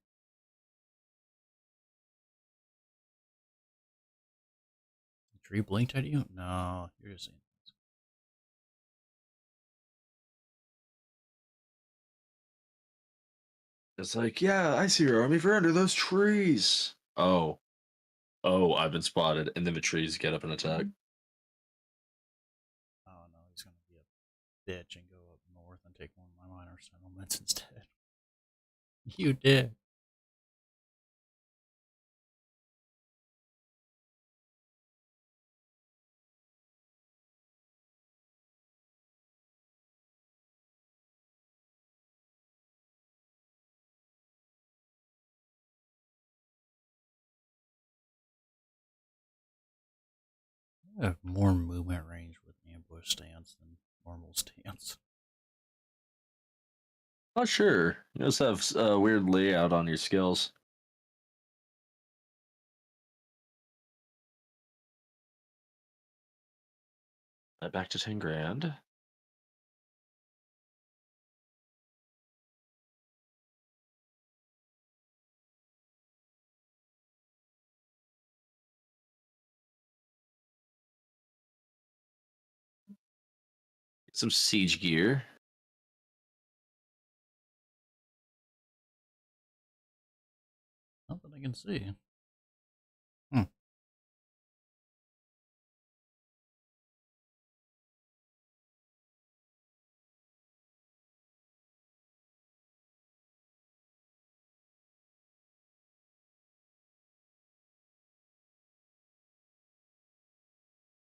The tree blinked at you? No, you're just seeing things. It's like, yeah, I see your army. We're under those trees. Oh, I've been spotted, and then the trees get up and attack. Oh no, he's gonna be a bitch and go up north and take one of my minor settlements instead. You did. I have more movement range with ambush stance than normal stance. Not sure. You just have a weird layout on your skills. Back to 10 grand. Some siege gear. Not that I can see. Hmm.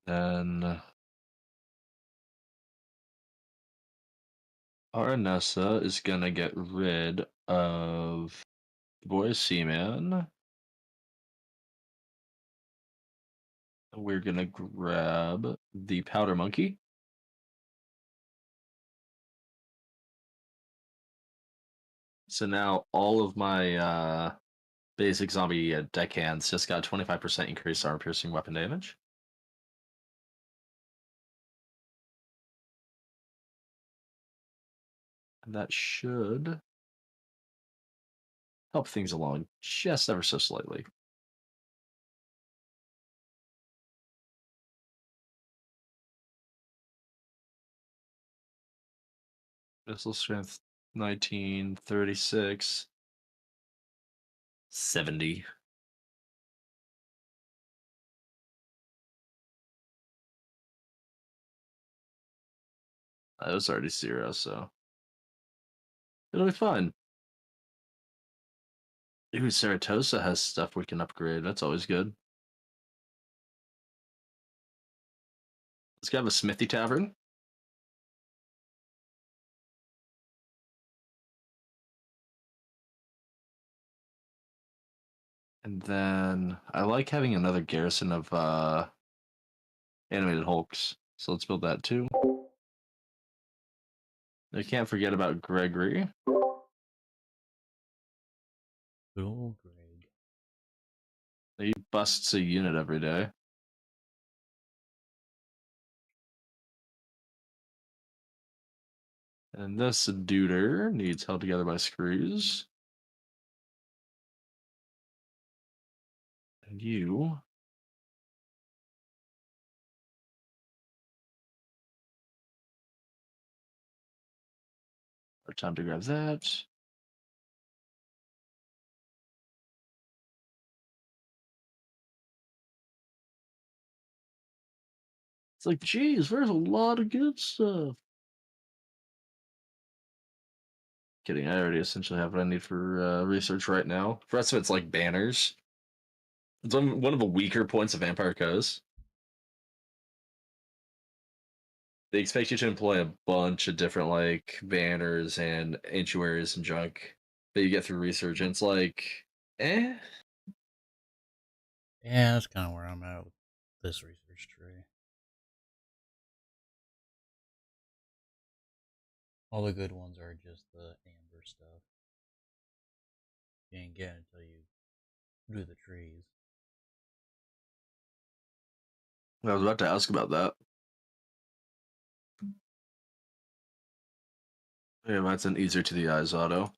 Then Aranessa is gonna get rid of Boy Seaman. We're gonna grab the Powder Monkey. So now all of my basic zombie deckhands just got 25% increased armor piercing weapon damage. And that should help things along just ever so slightly. Missile strength 19, 36, 70. That was already 0, so it'll be fine. Ooh, Saratosa has stuff we can upgrade. That's always good. Let's go have a smithy tavern. And then I like having another garrison of animated hulks. So let's build that too. I can't forget about Gregory. Good old Greg. He busts a unit every day. And this duder needs held together by screws. And you are time to grab that. It's like, geez, there's a lot of good stuff. Kidding, I already essentially have what I need for research right now. The rest of it's like banners. It's one of the weaker points of Vampire Coast. they expect you to employ a bunch of different like banners and estuaries and junk that you get through research, and it's like, eh. Yeah, that's kind of where I'm at with this research tree. All the good ones are just the amber stuff. You ain't get it until you do the trees. I was about to ask about that. Yeah, that's an easier to the eyes auto.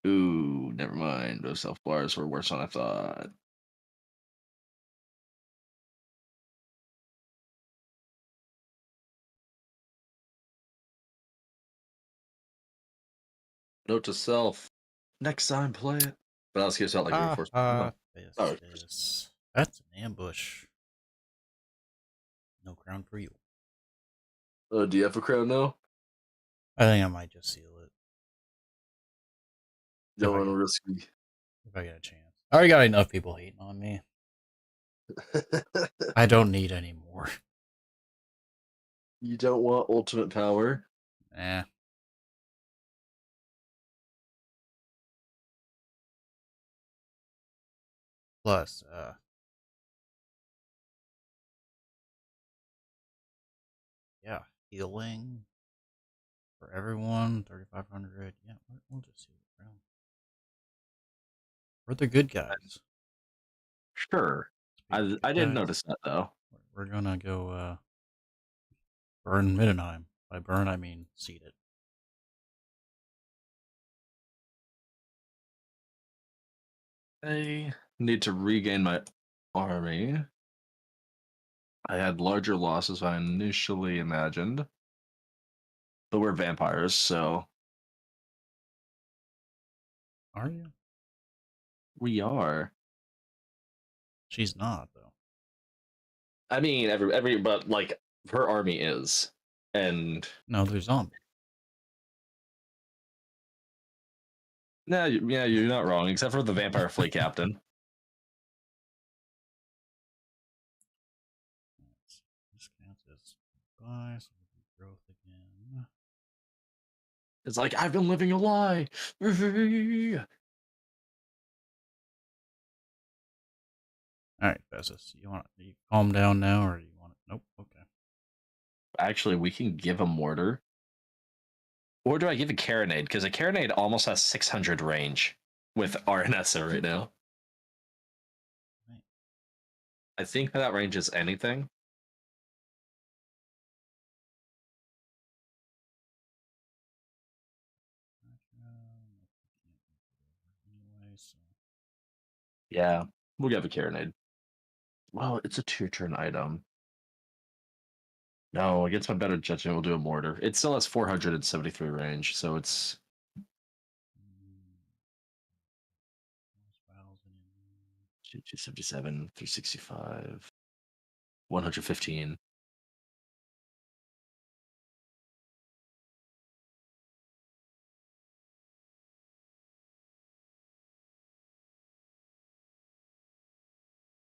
Ooh, never mind. Those self bars were worse than I thought. Note to self: next time, play it. But I was curious about like reinforcement. No. Oh, This. That's an ambush. No crown for you. do you have a crown now? I think I might just seal it if Don't I want to get risk me. if I get a chance. I already got enough people hating on me. I don't need any more. You don't want ultimate power. Eh. Plus, yeah, healing for everyone, 3,500. Yeah, we'll just seal it around. We're the good guys. Sure. Let's be the I good didn't guys. notice that though. We're gonna go burn Middenheim. By burn, I mean seed it. I need to regain my army. I had larger losses than I initially imagined. But we're vampires, so Are you? we are. She's not though. I mean, every but like her army is, and No, they're zombies. nah, yeah, you're not wrong, except for the vampire fleet captain. This counts as buy, so we can growth again. It's like I've been living a lie. All right, Bessus, you calm down now, or you want it? Nope. Okay. Actually, we can give a mortar. Or do I give a carronade? Because a carronade almost has 600 range with Arnessa right now. Right. I think that range is anything. Anyway, so Yeah, we'll give a carronade. Well, it's a 2-turn item. No, against my better judgment, we'll do a mortar. It still has 473 range, so it's 277, 365, 115.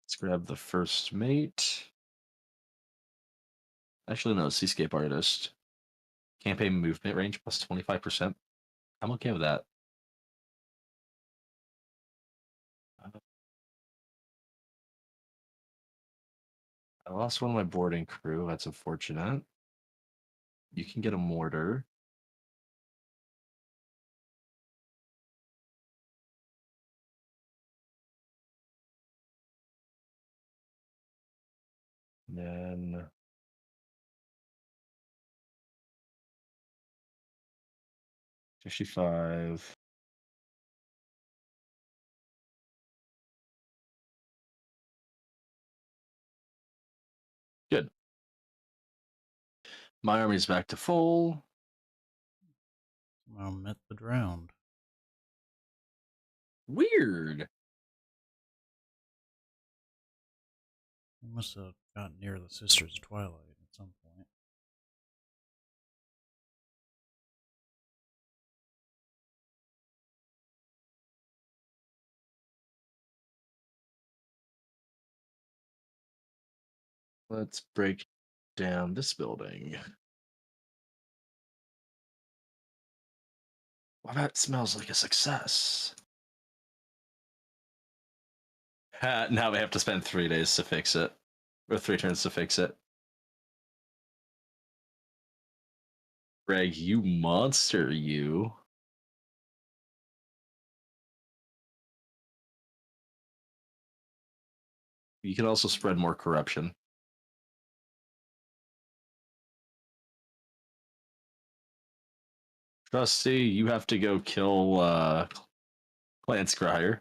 Let's grab the first mate. Actually, no, Seascape Artist. Campaign movement range plus 25%. I'm okay with that. I lost one of my boarding crew. That's unfortunate. You can get a mortar. And then 55. Good. My army's back to full. I met the drowned. Weird. We must have gotten near the Sisters of Twilight at some point. Let's break down this building. Well, that smells like a success. Now we have to spend 3 days to fix it. Or 3 turns to fix it. Greg, you monster, you. You can also spread more corruption. Trusty, you have to go kill Clan Scryer.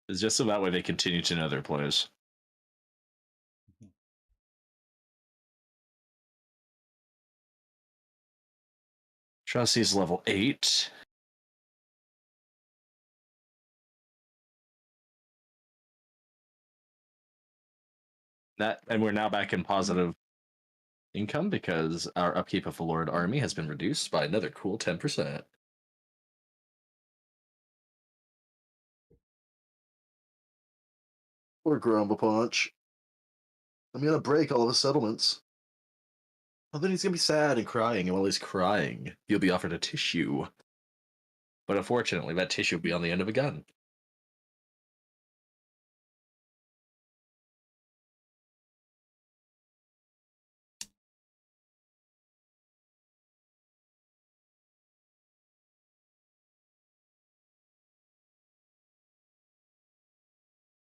It's just so that way they continue to know their place. Trusty's level 8. And we're now back in positive income because our upkeep of the Lord Army has been reduced by another cool 10%. Or Grumble Punch. I'm gonna break all of his settlements. Well, then he's gonna be sad and crying, and while he's crying, he'll be offered a tissue. But unfortunately, that tissue will be on the end of a gun.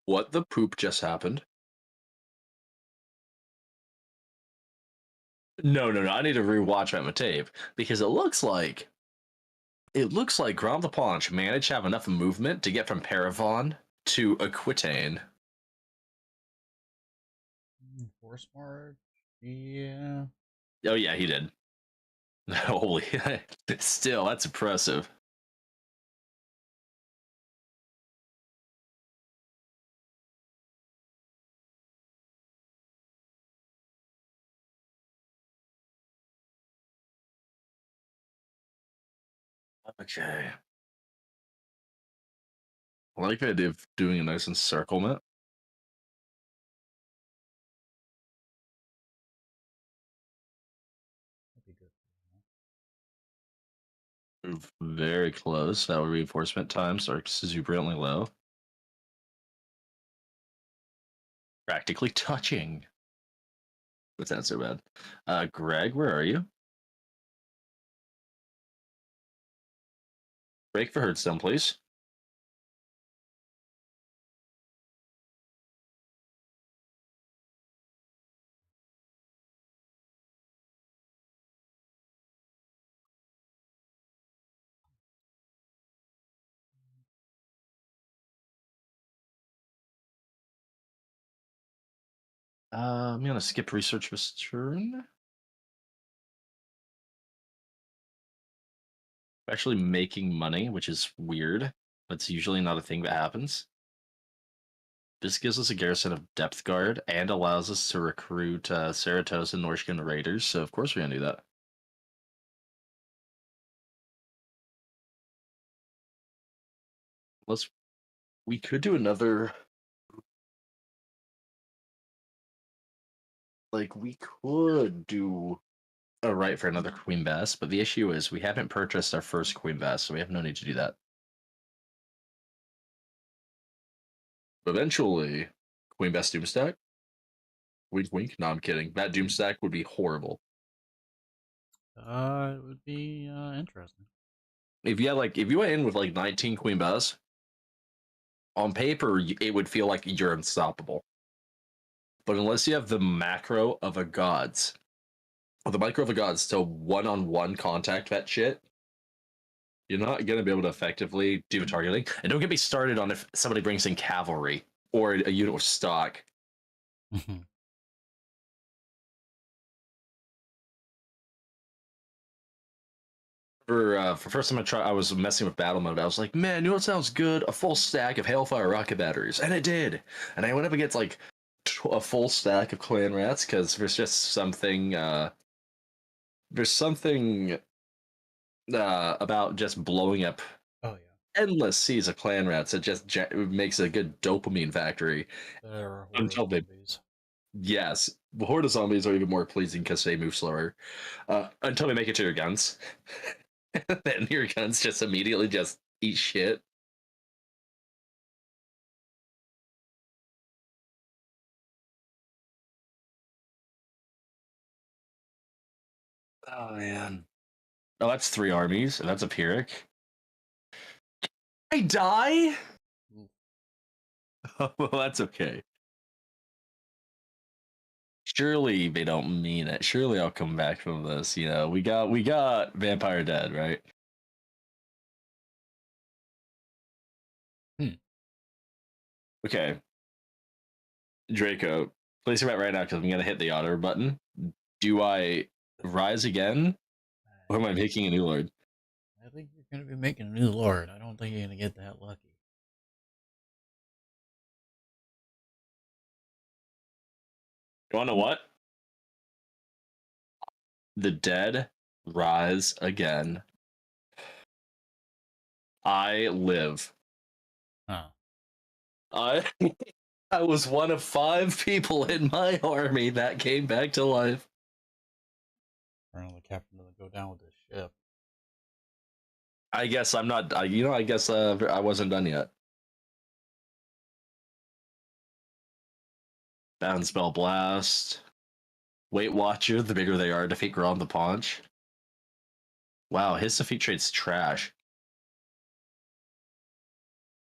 What the poop just happened? No. I need to rewatch that tape because it looks like Grom the Paunch managed to have enough movement to get from Paravon to Aquitaine. Force March? Yeah. Oh yeah, he did. Holy, still that's impressive. Okay. I like the idea of doing a nice encirclement. That'd be good. Move very close. That would reinforcement time starts exuberantly low. Practically touching. But that's so bad. Greg, where are you? Break for Herdstone, please. I'm gonna skip research this turn. Actually making money, which is weird. That's usually not a thing that happens. This gives us a garrison of Depth Guard and allows us to recruit Ceratos and Norscan Raiders, so of course we're gonna do that. We could do another. Like, we could do a right for another Queen Bass, but the issue is we haven't purchased our first Queen Bass, so we have no need to do that. Eventually, Queen Bass Doomstack. Wink, wink. No, I'm kidding. That Doomstack would be horrible. It would be interesting. If you went in with like 19 Queen Bass, on paper it would feel like you're unstoppable. But unless you have the macro of a gods, or the micro of a gods to one-on-one contact that shit, you're not gonna be able to effectively do targeting. And don't get me started on if somebody brings in cavalry or a unit with stock. For first time I was messing with battle mode. I was like, man, you know what sounds good? A full stack of Hailfire rocket batteries, and it did. And I went up against like a full stack of clan rats because there's just something. There's something about just blowing up. Oh endless seas of clan rats that just makes a good dopamine factory. There are horror Until they, zombies. yes, the horde of zombies are even more pleasing because they move slower. Until they make it to your guns, then your guns just immediately just eat shit. Oh man. Oh, that's 3 armies, and that's a Pyrrhic. I die? Oof. Oh, well, that's okay. Surely they don't mean it. Surely I'll come back from this. You know, we got Vampire Dead, right? Hmm. Okay, Draco, place your bet right now because I'm gonna hit the auto button. Do I rise again, or am I making a new lord? I think you're going to be making a new lord. I don't think you're going to get that lucky. You wanna know what? The dead rise again. I live. Huh. I I was one of 5 people in my army that came back to life. Apparently, the captain doesn't go down with his ship. I guess I'm not. I guess I wasn't done yet. Bound spell blast. Weight Watcher. The bigger they are, defeat grow on the paunch. Wow, his defeat trade's trash.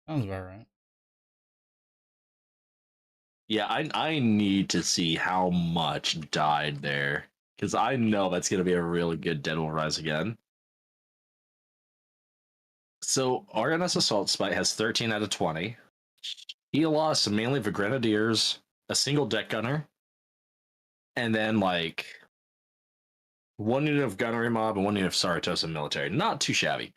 Sounds about right. Yeah, I need to see how much died there because I know that's gonna be a really good Dead will Rise again. So RNS Assault Spite has 13 out of 20. He lost mainly the Grenadiers, a single deck gunner, and then like 1 unit of gunnery mob and 1 unit of Saratosa military. Not too shabby.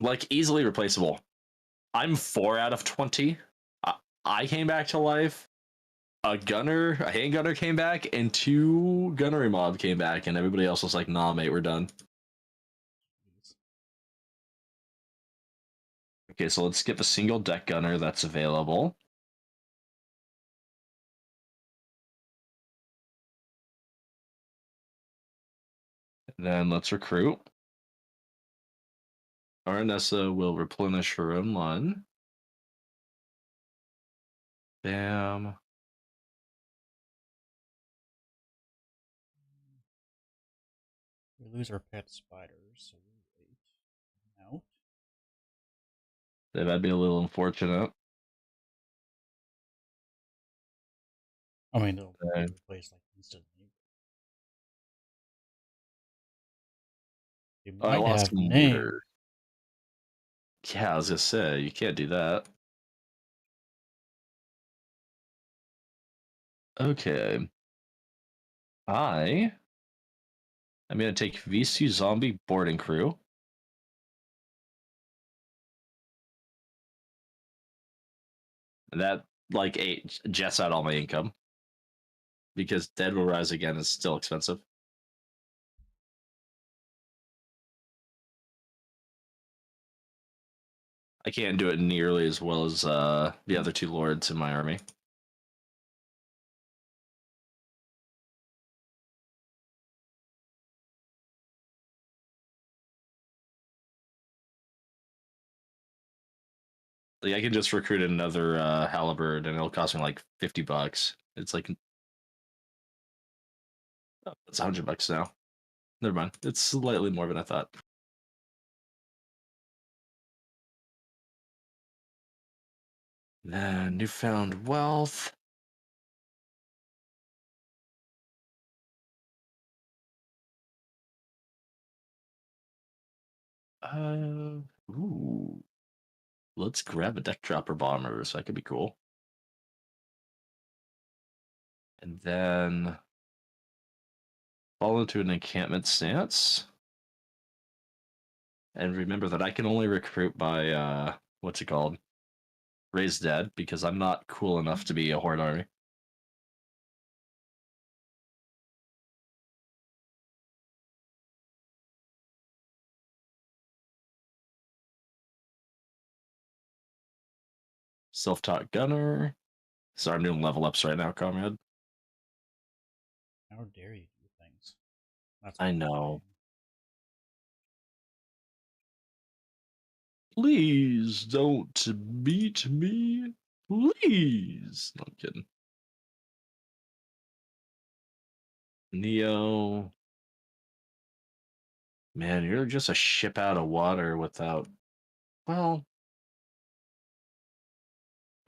Like easily replaceable. I'm 4 out of 20. I came back to life. A handgunner came back, and 2 gunnery mob came back, and everybody else was like, "Nah, mate, we're done." Okay, so let's get the single deck gunner that's available. Then let's recruit. Aranessa will replenish her own line. Bam. We lose our pet spiders, so we wait. Out. That'd be a little unfortunate. I mean, they'll be Okay. replaced like instantly. They Oh, I might lost have some name. mortar. Yeah, I was gonna say you can't do that. Okay. I'm gonna take Visu Zombie Boarding Crew. That like jets out all my income because Dead Will Rise Again is still expensive. I can't do it nearly as well as the other 2 lords in my army. Like I can just recruit another halberd and it'll cost me like $50. It's like it's $100 now. Never mind. It's slightly more than I thought. Then newfound wealth. Uh, ooh. Let's grab a deck dropper bomber. So that could be cool. And then fall into an encampment stance. And remember that I can only recruit by what's it called? Raised Dead, because I'm not cool enough to be a horde army. Self-taught gunner. Sorry, I'm doing level ups right now, comrade. How dare you do things? That's I what I'm know. saying. Please don't beat me. Please. No, I'm kidding. Neo. Man, you're just a ship out of water without. Well,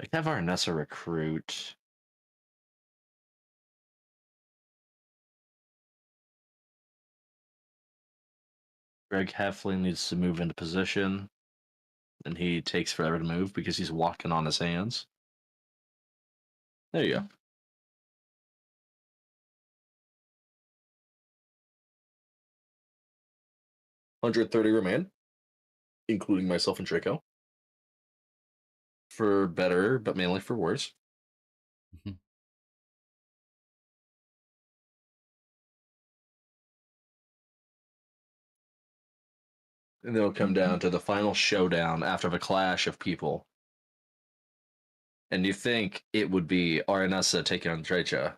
I can have Arnessa recruit. Greg Heffley needs to move into position, and he takes forever to move because he's walking on his hands. There you go. 130 remain, including myself and Draco. For better, but mainly for worse. And then it'll come down to the final showdown after the clash of people. And you think it would be Aranessa taking on Drecha.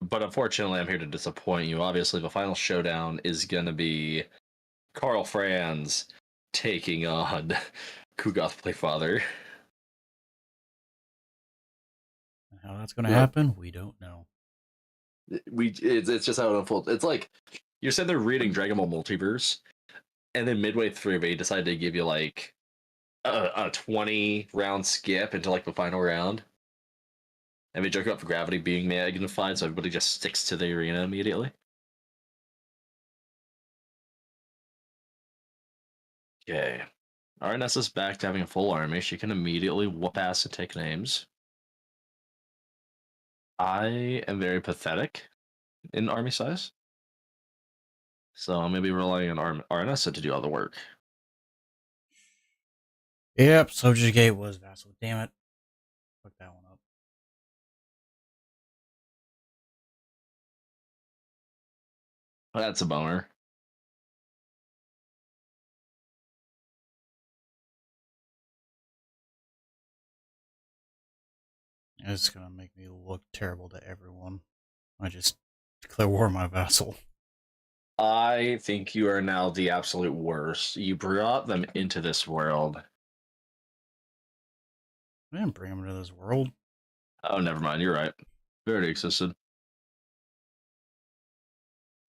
But unfortunately, I'm here to disappoint you. Obviously, the final showdown is going to be Karl Franz taking on Kugoth Playfather. How that's going to happen, we don't know. It's just how it unfolds. It's like you're sitting there reading Dragon Ball Multiverse, and then midway through, they decide to give you like a 20 round skip into like the final round. And we joke about the gravity being magnified, so everybody just sticks to the arena immediately. Okay. Arnessa's back to having a full army. She can immediately whoop ass and take names. I am very pathetic in army size. So I'm going to be relying on Arnessa to do all the work. Yep, Subject Gate was Vassal. Damn it. Fuck that one up. That's a bummer. It's going to make me look terrible to everyone. I just declare war on my vassal. I think you are now the absolute worst. You brought them into this world. I didn't bring him into this world. Oh, never mind. You're right. They already existed.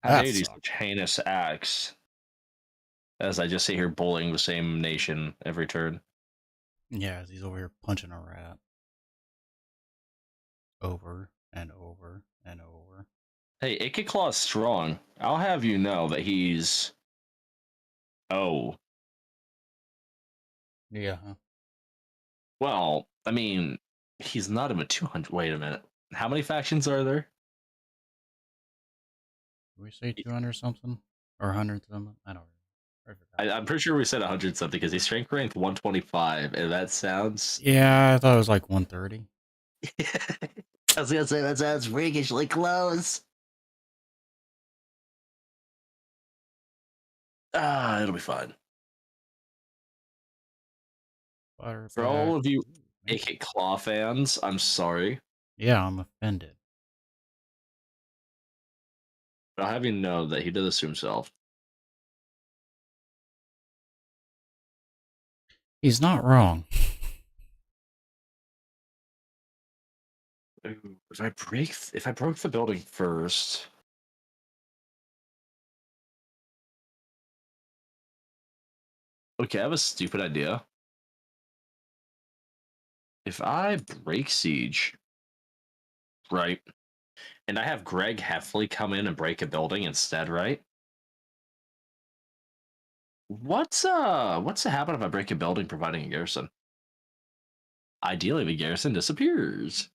How That dare these sucked. heinous acts? As I just sit here bullying the same nation every turn. Yeah, he's over here punching a rat. Over and over and over. Hey, Ike Claw's strong. I'll have you know that he's. Oh. Yeah, huh? Well, I mean, he's not even 200. Wait a minute. How many factions are there? Did we say 200 something? Or 100 something? I don't remember. I'm pretty sure we said 100 something because he's strength ranked 125, and that sounds. Yeah, I thought it was like 130. I was gonna say that sounds freakishly close. Ah, it'll be fine. For all of you AK Claw fans, I'm sorry. Yeah, I'm offended. But I'll have you know that he did this to himself. He's not wrong. Ooh, if I broke the building first. Okay, I have a stupid idea. If I break siege, right, and I have Greg Heffley come in and break a building instead, right? What's to happen if I break a building providing a garrison? Ideally, the garrison disappears.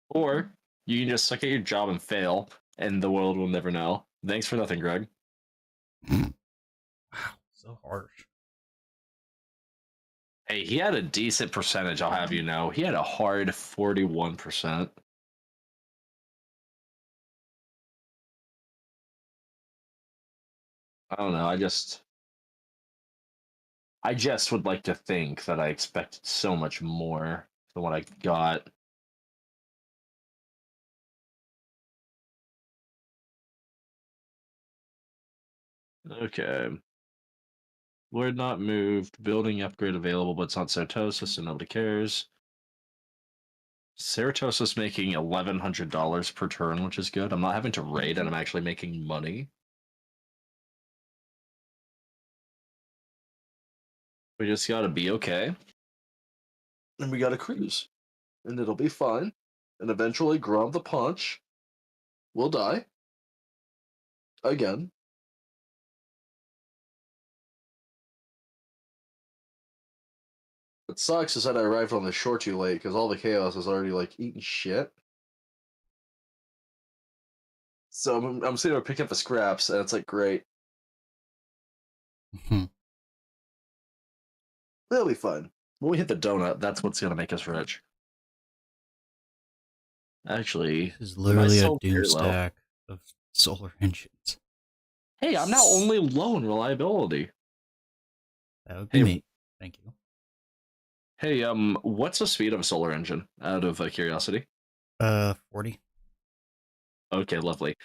Or you can just suck at your job and fail, and the world will never know. Thanks for nothing, Greg. Wow, so harsh. Hey, he had a decent percentage, I'll have you know. He had a hard 41%. I don't know. I just would like to think that I expected so much more than what I got. Okay. Word not moved. Building upgrade available, but it's on Ceratosis, so nobody cares. Ceratosis making $1,100 per turn, which is good. I'm not having to raid, and I'm actually making money. We just gotta be okay. And we gotta cruise. And it'll be fine. And eventually, Grom the Punch will die. Again. What sucks is that I arrived on the shore too late because all the chaos is already like eating shit. So I'm sitting there picking up the scraps, and it's like great. That'll be fun. When we hit the donut, that's what's gonna make us rich. Actually, This is am I literally a still doom very low? stack of solar engines. Hey, I'm now only low in reliability. That would be Hey, neat. Thank you. hey, what's the speed of a solar engine? Out of curiosity. 40. Okay, lovely.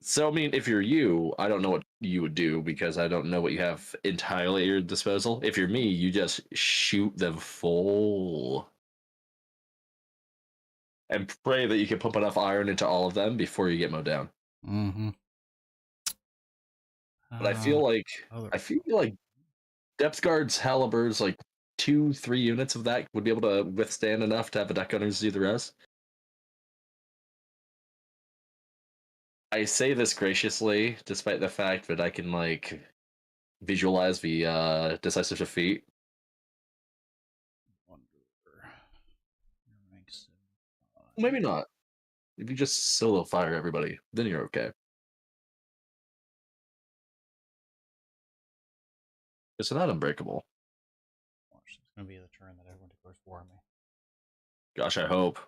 So, I mean, if you're you, I don't know what you would do because I don't know what you have entirely at your disposal. If you're me, you just shoot them full and pray that you can pump enough iron into all of them before you get mowed down. Mm-hmm. But Other. I feel like depth guards, halberds, like 2, 3 units of that would be able to withstand enough to have a deck gunners do the rest. I say this graciously, despite the fact that I can like visualize the decisive defeat. Maybe not. If you just solo fire everybody, then you're okay. It's not unbreakable. Watch, it's gonna be the turn that everyone declares war on me. Gosh, I hope.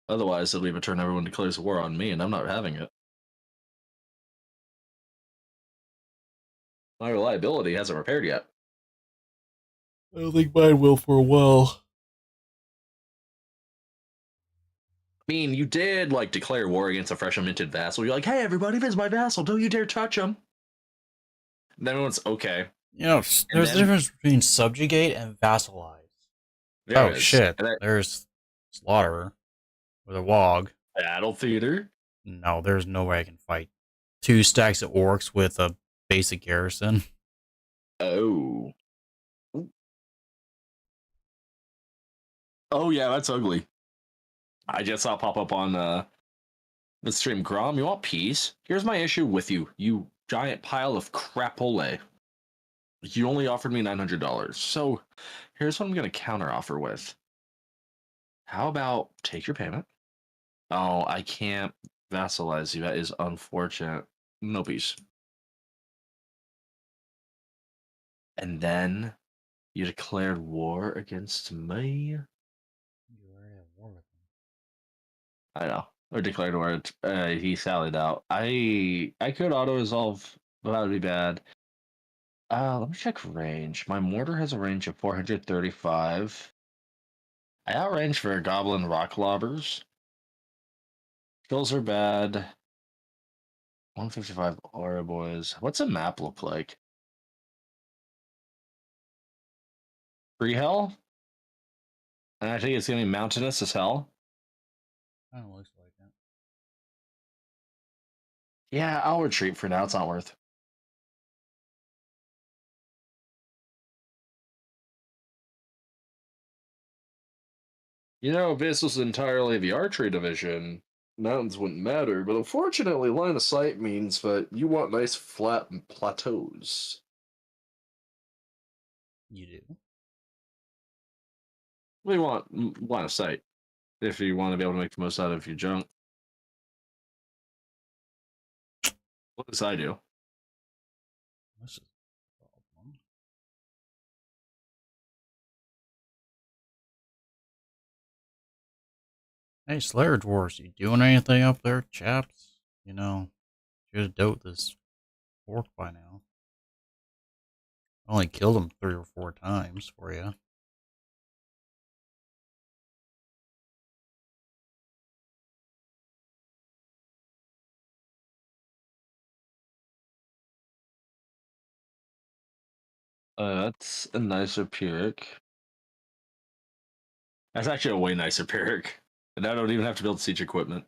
Otherwise, it'll be a turn everyone declares war on me, and I'm not having it. My reliability hasn't repaired yet. I don't think mine will for a while. I mean, you did like declare war against a fresh and minted vassal. You're like, "Hey, everybody, this is my vassal. Don't you dare touch him." And then everyone's okay, You know, and there's a then difference between subjugate and vassalize. there Oh is shit! and then There's Slaughterer with a Wog. battle theater. No, there's no way I can fight 2 stacks of orcs with a basic garrison. Oh, oh yeah, that's ugly. I just saw pop up on the stream. Grom, you want peace? Here's my issue with you, you giant pile of crapole. You only offered me $900, so here's what I'm gonna counter offer with. How about take your payment? Oh, I can't vassalize you. That is unfortunate. No peace. And then you declared war against me. You already have war with them. I know. Or declared war. He sallied out. I could auto resolve, but that would be bad. Let me check range. My mortar has a range of 435. I outrange for goblin rock lobbers. Skills are bad. 155 aura boys. What's a map look like? Free hell? And I think it's gonna be mountainous as hell. Kind of looks like that. Yeah, I'll retreat for now. It's not worth. You know, if this was entirely the archery division, mountains wouldn't matter. But unfortunately, line of sight means that you want nice flat plateaus. You do. We want line of sight if you want to be able to make the most out of your junk. What does I do? This is a problem. Hey, Slayer Dwarves, you doing anything up there, chaps? You know, should have dealt with this orc by now. I only killed him 3 or 4 times for you. That's a nicer Pyrrhic. That's actually a way nicer Pyrrhic. And I don't even have to build siege equipment.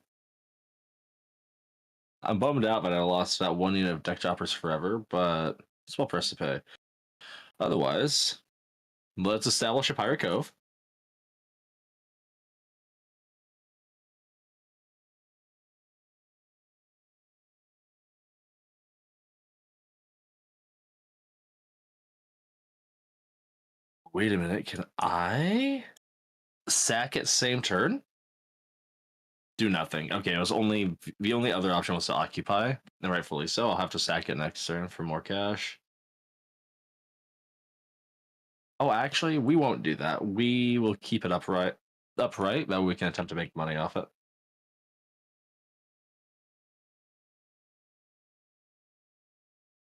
I'm bummed out that I lost that one unit of deck choppers forever, but it's well pressed to pay. Otherwise, let's establish a Pirate Cove. Wait a minute, can I sack it same turn? Do nothing. Okay, it was only the only other option was to occupy, and rightfully so. I'll have to sack it next turn for more cash. Oh, actually, we won't do that. We will keep it upright. Upright, that way we can attempt to make money off it.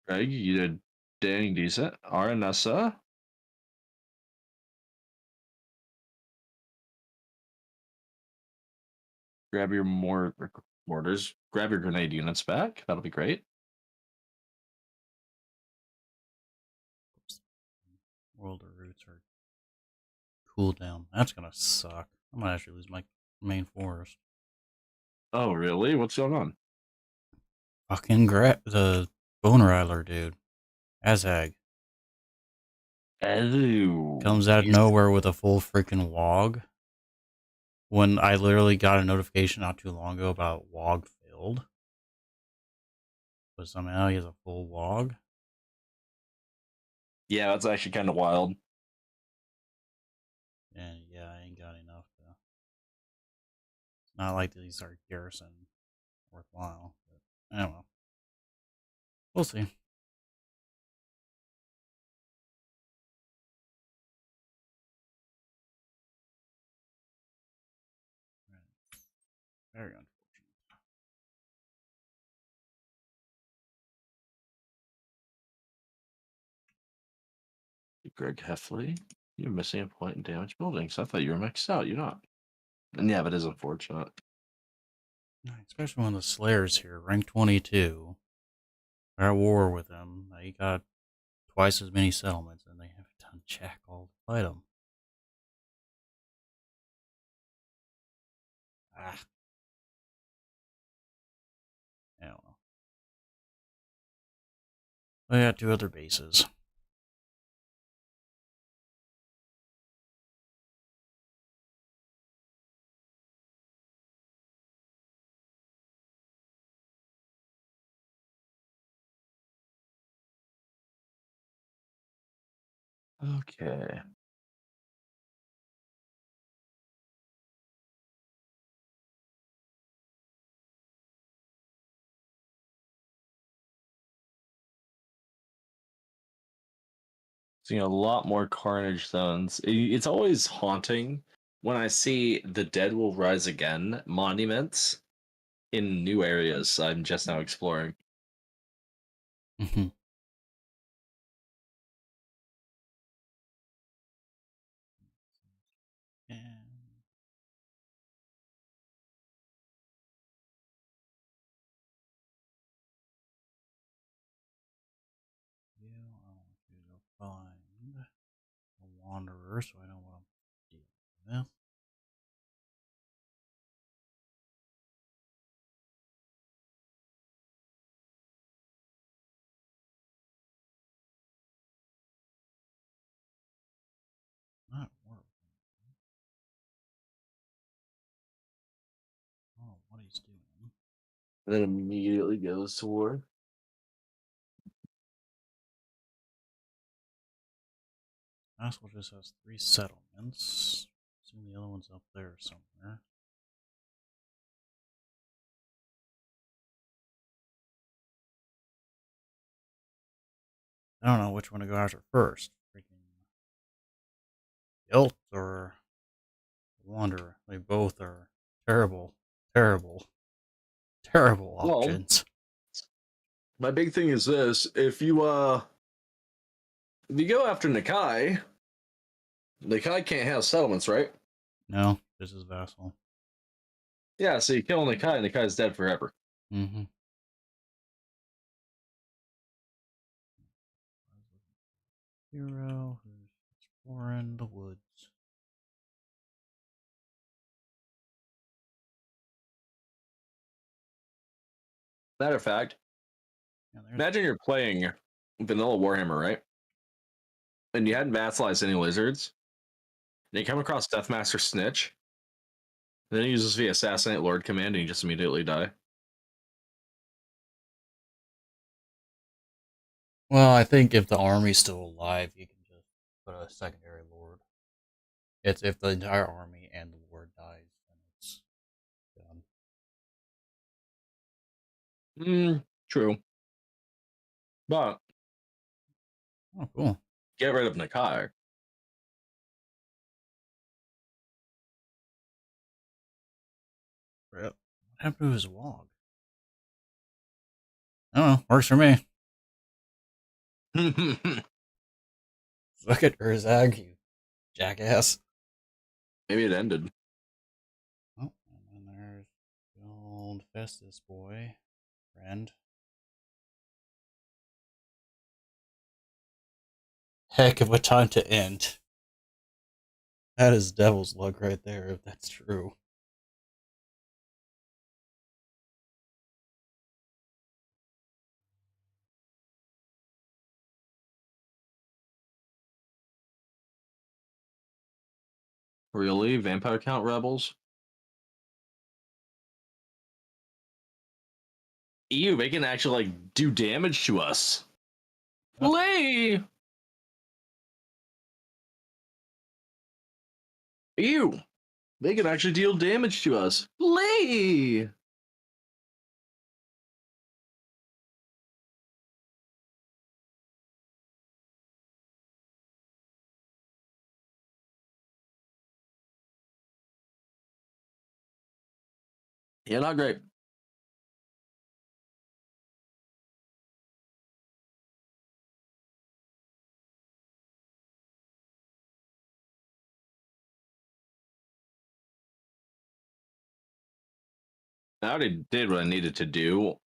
Greg, you did dang decent. Aranessa. Grab your mortars. Grab your grenade units back. That'll be great. World of Roots are cooldown. That's gonna suck. I might actually lose my main forest. Oh, really? What's going on? Fucking the Bone Rattler dude. Azag. Oh, Comes out of nowhere with a full freaking wog. When I literally got a notification not too long ago about wog failed. But somehow he has a full wog. yeah, that's actually kind of wild. And yeah, I ain't got enough to. It's not like these are garrison worthwhile. But I don't know. We'll see. Very unfortunate. Greg Heffley, you're missing a point in damage buildings. I thought you were maxed out. You're not. And yeah, that is unfortunate. Especially when the Slayer's here, rank 22. We're at war with them. He got twice as many settlements, and they have done jack all to fight him. Ah. I don't know. I got 2 other bases. Okay. Seeing a lot more carnage zones. It's always haunting when I see the dead will rise again monuments in new areas I'm just now exploring. Mhm. And you, I want you to go find a wanderer, so I know what I'm dealing with. Not work. Oh, what he's doing. And then immediately goes to war. Asshole just has 3 settlements. Assume the other one's up there somewhere. I don't know which one to go after first. Freaking Guilt or Wanderer. They both are terrible, terrible, terrible Well, options. My big thing is this: if you go after Nakai, Nakai can't have settlements, right? No, this is vassal. Yeah, so you kill Nakai, Nakai's dead forever. Mm-hmm. Hero who's exploring the woods. Matter of fact, Yeah, there's imagine you're playing vanilla Warhammer, right? And you hadn't vassalized any lizards, and you come across Deathmaster Snitch, then he uses the Assassinate Lord command, and you just immediately die. well, I think if the army's still alive, you can just put a secondary lord. It's if the entire army and the lord dies, then it's done. True. But Oh, cool. get rid of Nakai. What happened to his log? I don't know. Works for me. Look at Urzag, you jackass. Maybe it ended. Oh, and then there's the old Festus boy, friend. Heck of a time to end. That is devil's luck right there, if that's true. Really? Vampire Count Rebels? Ew, they can actually like do damage to us. Yep. Play! Ew! They can actually deal damage to us. Play! Yeah, not great. I already did what I needed to do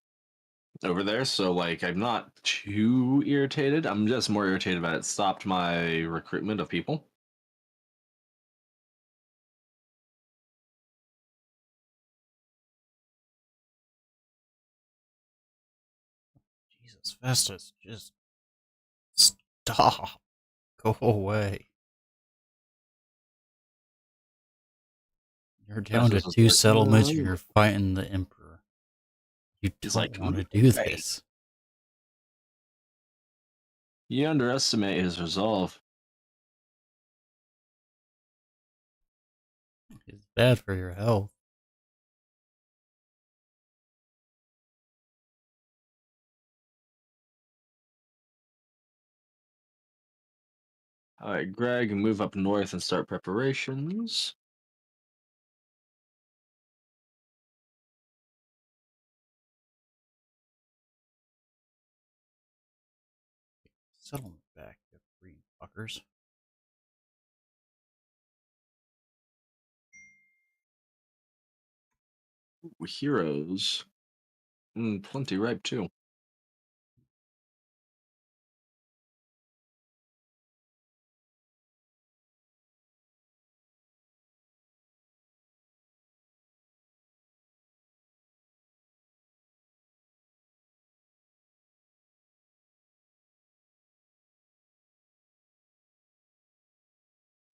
over there, so like I'm not too irritated. I'm just more irritated that it stopped my recruitment of people. Jesus, Festus, just stop. Go away. You're down to Festus is two like, settlements and you're fighting the Emperor. You he's don't like, want to do "Hey." this. You underestimate his resolve. It's bad for your health. All right, Greg, move up north and start preparations. Settlement back, you free fuckers. Ooh, heroes. Plenty ripe too.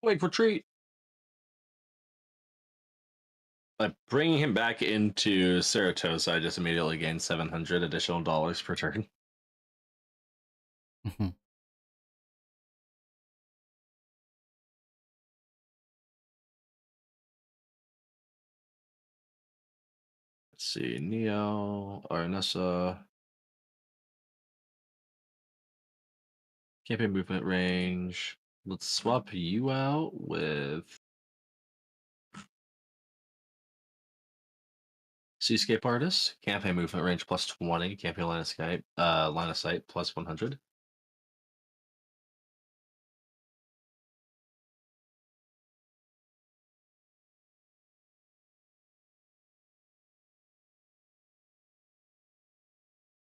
Wait, retreat. By bringing him back into Ceratosa, I just immediately gained 700 additional dollars per turn. Let's see, Neo, Arnessa, campaign movement range. Let's swap you out with Seascape artist, campaign movement range plus 20, campaign line of sight plus 100.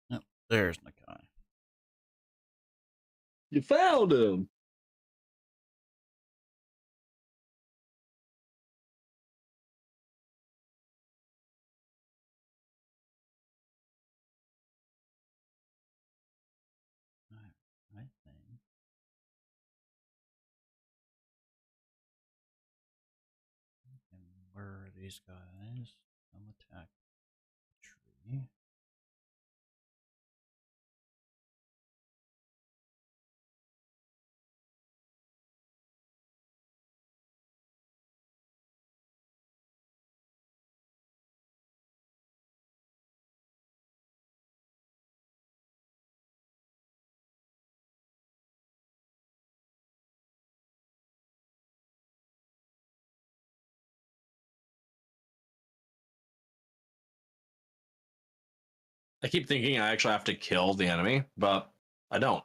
Yep, there's Nakai. You found him. I think. And where are these guys? Come attack the tree. I keep thinking I actually have to kill the enemy, but I don't.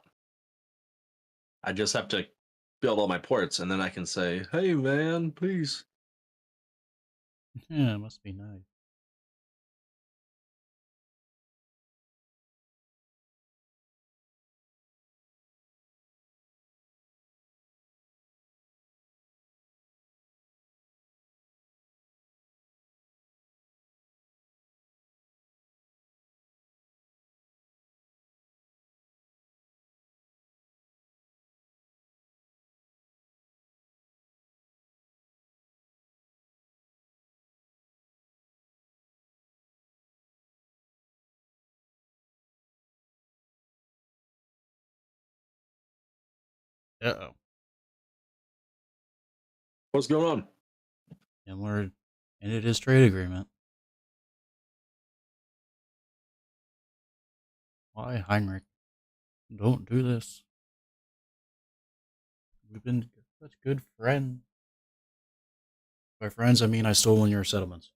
I just have to build all my ports, and then I can say, "Hey, man, please." Yeah, it must be nice. Uh-oh. What's going on? And we're ended his trade agreement. Why, Heinrich? Don't do this. We've been such good friends. By friends, I mean I stolen your settlements.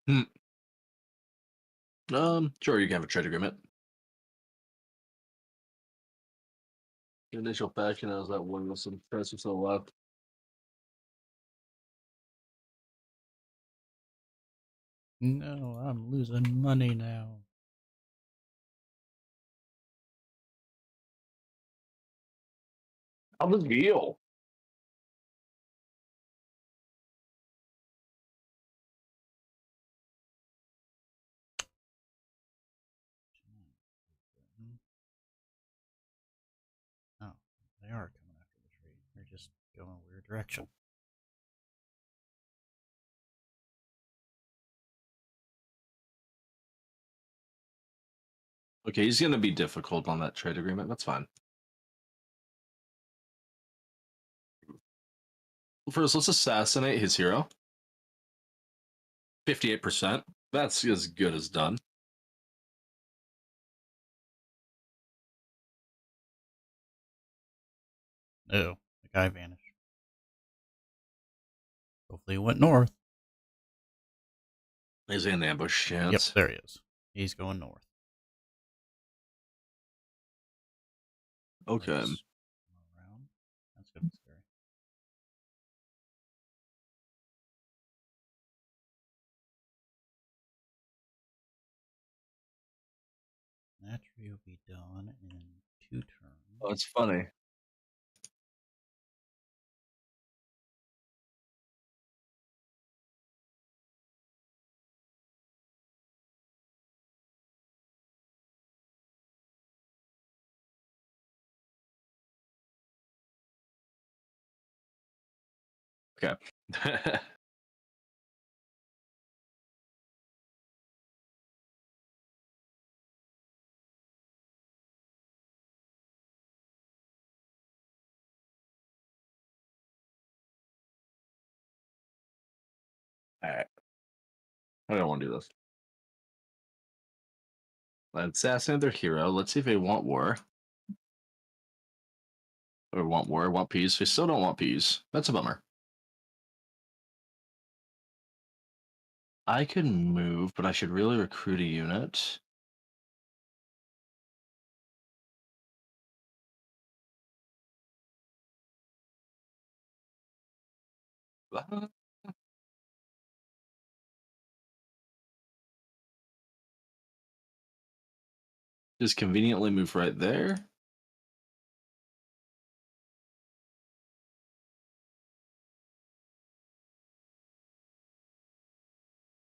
Hmm. Sure, you can have a trade agreement. Initial faction has that one with some prices still left. No, I'm losing money now. How's the deal? Oh, they are coming after the tree. They're just going a weird direction. Okay, he's going to be difficult on that trade agreement. That's fine. First, let's assassinate his hero. 58%. That's as good as done. Oh, the guy vanished. Hopefully he went north. Is he an ambush Yep, chance? there he is. He's going north. Okay. Let's go around. That's gonna be scary. That tree will be done in 2 Oh, turns. it's funny. Okay. All right. I don't want to do this. Let's assassinate their hero. Let's see if they want war. Or want war, want peace. They still don't want peace. That's a bummer. I could move, but I should really recruit a unit. Uh, Just conveniently move right there.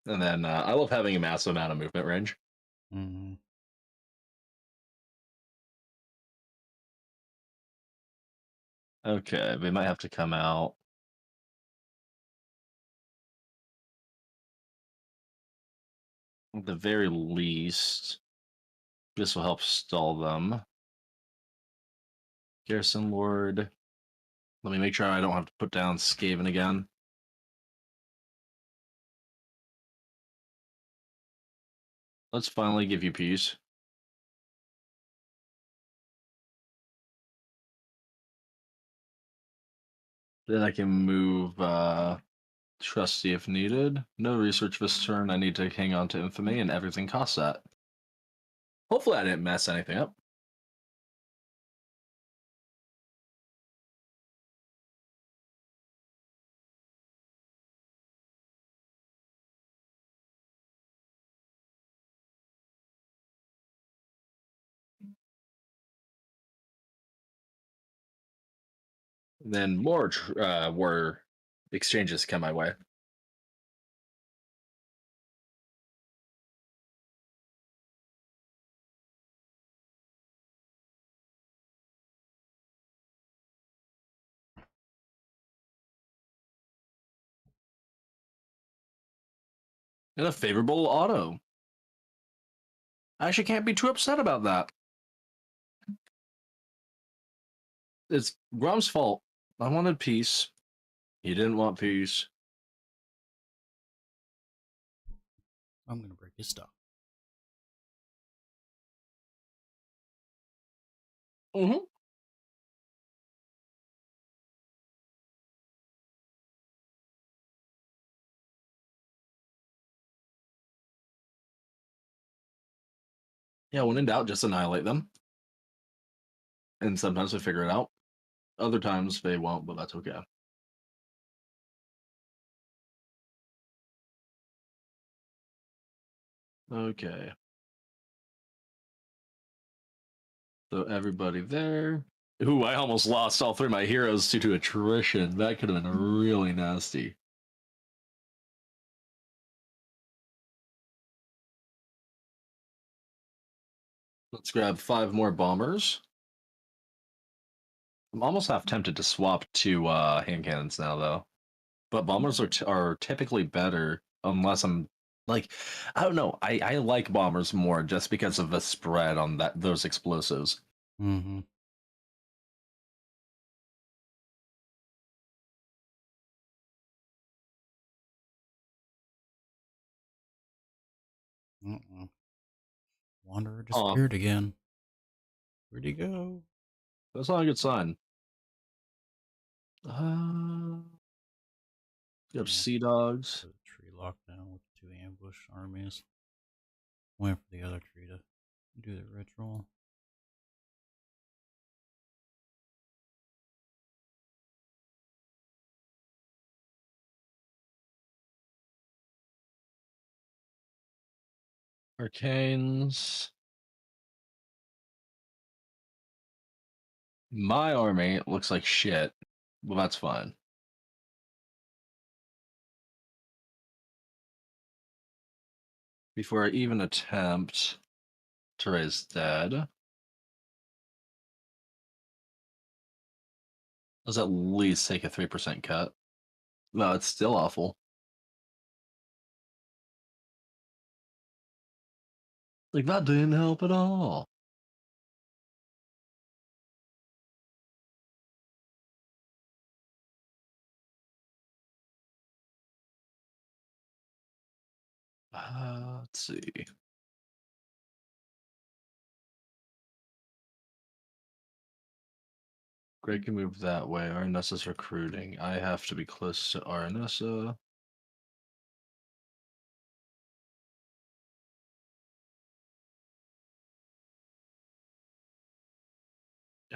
And then I love having a massive amount of movement range. Mm-hmm. Okay, they might have to come out. At the very least, this will help stall them. Garrison Lord. Let me make sure I don't have to put down Skaven again. Let's finally give you peace. Then I can move Trusty if needed. No research this turn. I need to hang on to Infamy, and everything costs that. Hopefully I didn't mess anything up. Then more war exchanges come my way. And a favorable auto. I actually can't be too upset about that. It's Grom's fault. I wanted peace. He didn't want peace. I'm gonna break his stuff. Mm-hmm. Yeah, when in doubt, just annihilate them. And sometimes they figure it out. Other times they won't, but that's okay. Okay. So everybody there. Ooh, I almost lost all three of my heroes due to attrition. That could have been really nasty. Let's grab 5 more bombers. I'm almost half tempted to swap to hand cannons now, though. But bombers are typically better unless I'm like, I don't know. I like bombers more just because of the spread on those explosives. Mm-hmm. Uh-uh. Wanderer Oh, disappeared again. Where'd he go? that's not a good sign. Uh, you have Yeah, sea dogs. the tree locked down with 2 ambush armies. Waiting for the other tree to do the ritual. Arcanes. My army looks like shit. Well, that's fine. Before I even attempt to raise dead, let's at least take a 3% cut. No, it's still awful. Like, that didn't help at all. Let's see. Greg can move that way. Arnessa's recruiting. I have to be close to Arnessa.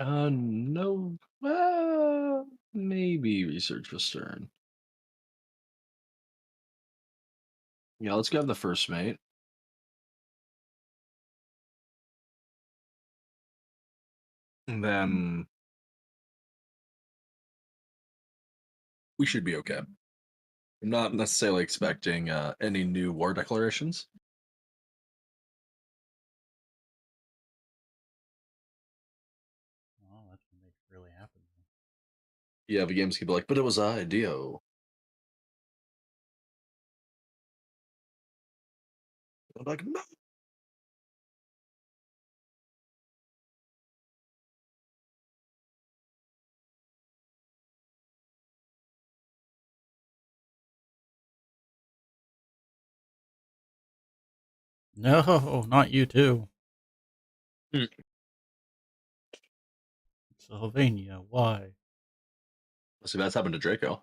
No. Maybe research was stern. Yeah, let's grab the first mate. And then we should be okay. I'm not necessarily expecting any new war declarations. Oh, that's when they really happen. Yeah, the games can be like, but it was Dio. I'm like, no. No, not you too. Hmm. Sylvania, why? See, that's happened to Draco.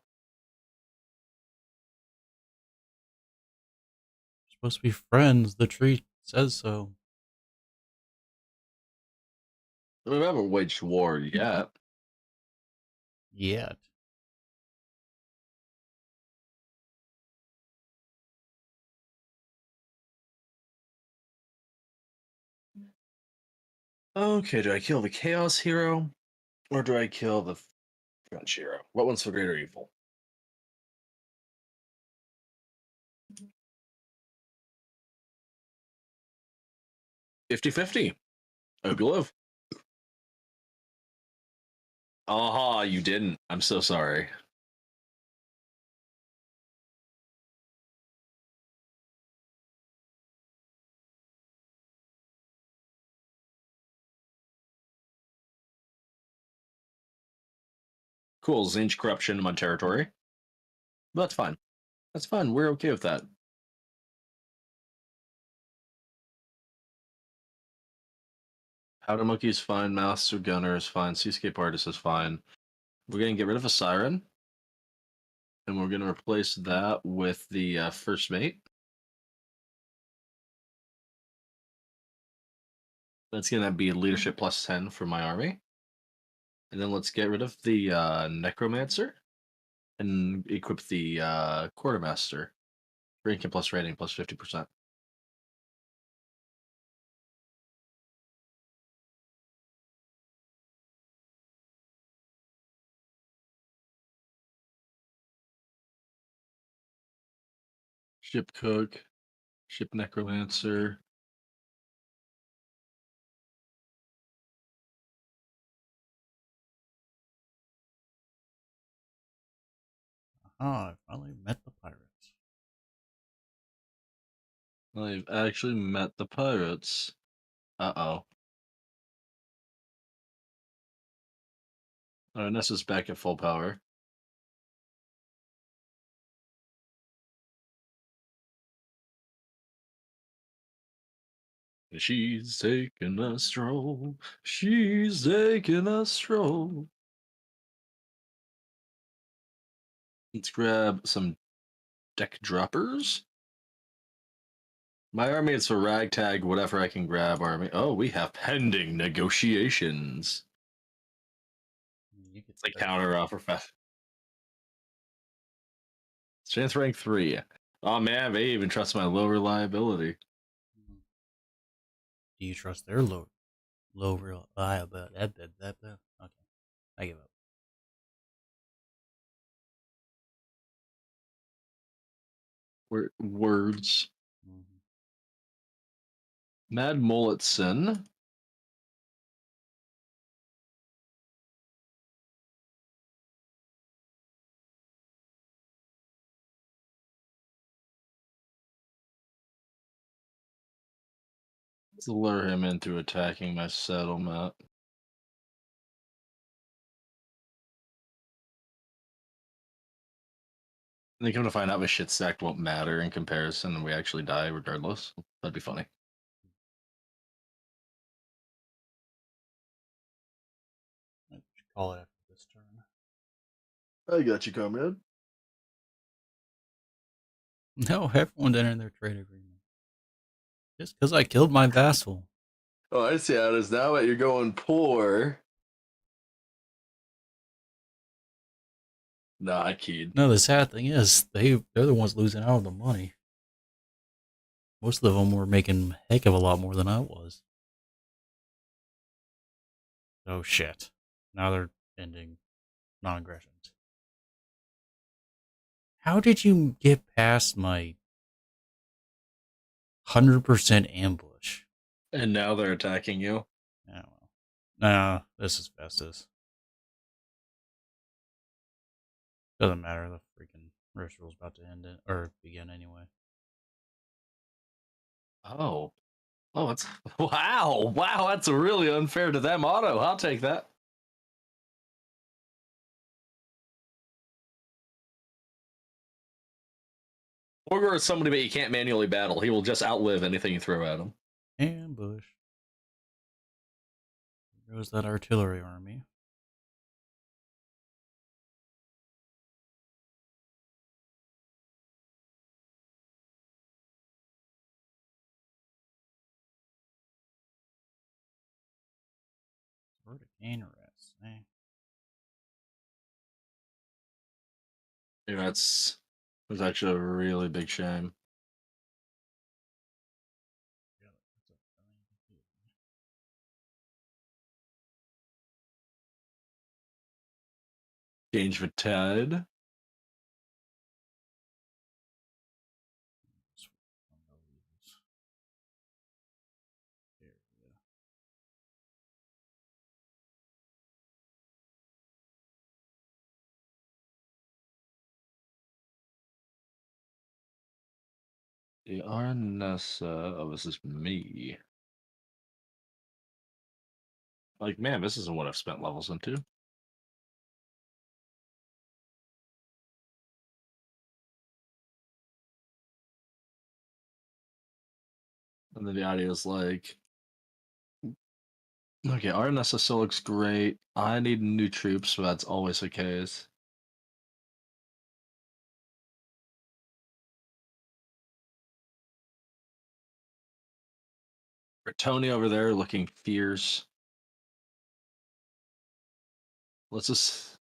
We're supposed to be friends. The tree says so. I mean, we haven't waged war yet. Yet. Okay, do I kill the Chaos Hero? Or do I kill the French Hero? What one's for greater evil? 50-50. I hope you live. Aha, you didn't. I'm so sorry. Cool, Zinch corruption in my territory. But that's fine. That's fine. We're okay with that. Powder Monkey is fine. Master Gunner is fine. Seascape Artist is fine. We're going to get rid of a Siren. And we're going to replace that with the first mate. That's going to be leadership plus 10 for my army. And then let's get rid of the Necromancer and equip the Quartermaster. Ranking plus rating plus 50%. Ship Cook, Ship Necromancer. Aha, I finally met the pirates. I've actually met the pirates. Uh-oh. Alright, Nessa's back at full power. She's taking a stroll. She's taking a stroll. Let's grab some deck droppers. My army is a ragtag, whatever I can grab army. Oh, we have pending negotiations. You get It's like started. counter offer fast. Strength rank 3. Oh man, they even trust my low reliability. Do you trust their low reliability? Okay, I give up. Words. Mm-hmm. Mad Mulletson. Let's lure him into attacking my settlement. And then come to find out my shit stack won't matter in comparison and we actually die regardless. That'd be funny. I should call it after this turn. I got you, comrade. No, everyone's entering their trade agreement. Just because I killed my vassal. Oh, I see how it is now, but you're going poor. Nah, I keyed. No, the sad thing is they're the ones losing out on the money. Most of them were making a heck of a lot more than I was. Oh shit! Now they're ending non-aggressions. How did you get past my 100% ambush? And now they're attacking you. Oh, well. Nah, this is Festus. Doesn't matter. The freaking ritual's about to end it or begin anyway. Oh. Oh, it's wow. Wow, that's really unfair to them auto. I'll take that. Orgor is somebody that you can't manually battle. He will just outlive anything you throw at him. Ambush. There goes that artillery army. Where to gain rest? Eh? Yeah, that's actually a really big shame. Yeah, Change the tide. There we go. The Arnessa. Oh, this is me. Like, man, this isn't what I've spent levels into. And then the audio is like, okay, Arnessa still looks great. I need new troops, so that's always the case. Tony over there looking fierce. Let's just.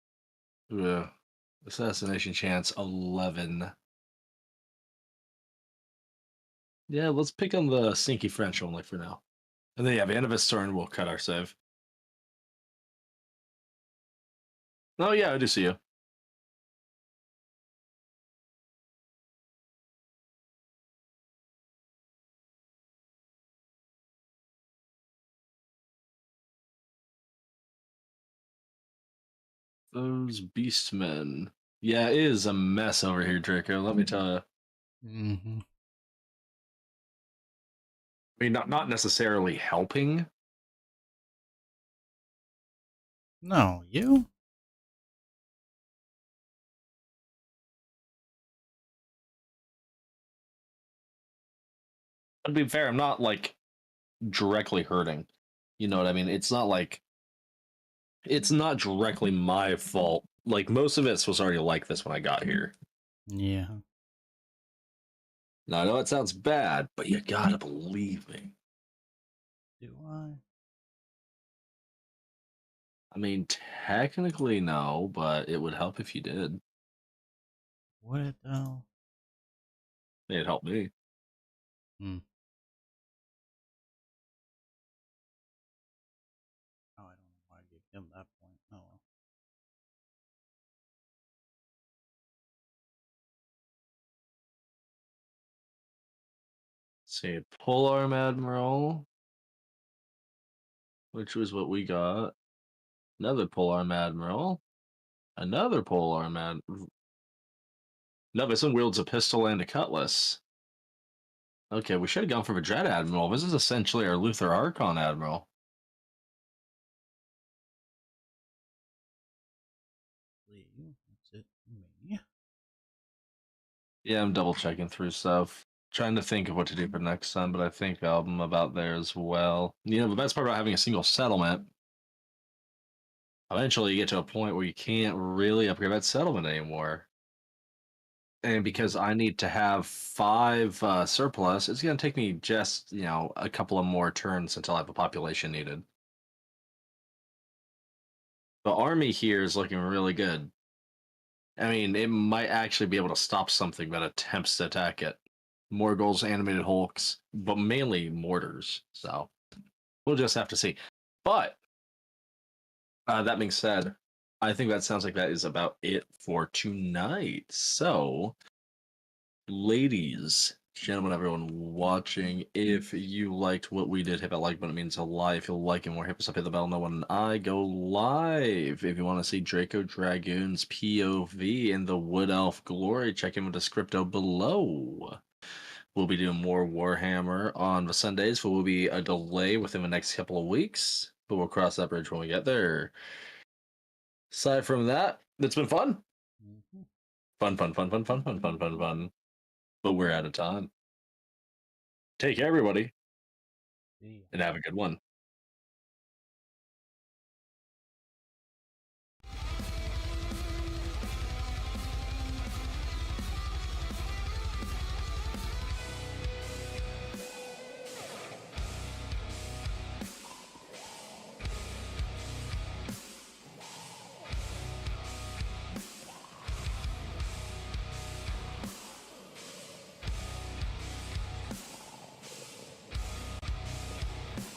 Assassination chance 11. Yeah, let's pick on the sneaky French only for now. And then, yeah, the end of his turn, we'll cut our save. Oh, yeah, I do see you. Those beastmen. Yeah, it is a mess over here, Draco. Let me tell you. Mm-hmm. I mean, not necessarily helping. No, you? To be fair, I'm not like directly hurting. You know what I mean? It's not directly my fault. Like most of it was already like this when I got here. Yeah. Now I know it sounds bad, but you gotta believe me. Do I? I mean, technically no, but it would help if you did. Would it though? It'd help me. Hmm. Oh, I don't know why I gave him that point. Oh well. See, Polearm Admiral, which was what we got. Another Polearm Admiral. Another Polearm Admiral. No, this one wields a pistol and a cutlass. Okay, we should have gone for a Dread Admiral. This is essentially our Luther Archon Admiral. That's it. Me. Yeah, I'm double checking through stuff. Trying to think of what to do for next time, but I think I'm about there as well. You know, the best part about having a single settlement, eventually you get to a point where you can't really upgrade that settlement anymore. And because I need to have 5 surplus, it's going to take me just, a couple of more turns until I have a population needed. The army here is looking really good. I mean, it might actually be able to stop something that attempts to attack it. Morgul's, animated Hulks, but mainly mortars. So we'll just have to see. But that being said, I think that sounds like that is about it for tonight. So, ladies, gentlemen, everyone watching, if you liked what we did, hit that like button. It means a lot. If you like it more, hit us up, hit the bell, know when I go live. If you want to see Draco Dragoon's POV in the Wood Elf Glory, check in with the scripto below. We'll be doing more Warhammer on the Sundays, but will be a delay within the next couple of weeks. But we'll cross that bridge when we get there. Aside from that, it's been fun. Mhm. Fun, fun, fun, fun, fun, fun, fun, fun, fun. But we're out of time. Take care, everybody, See ya. and have a good one.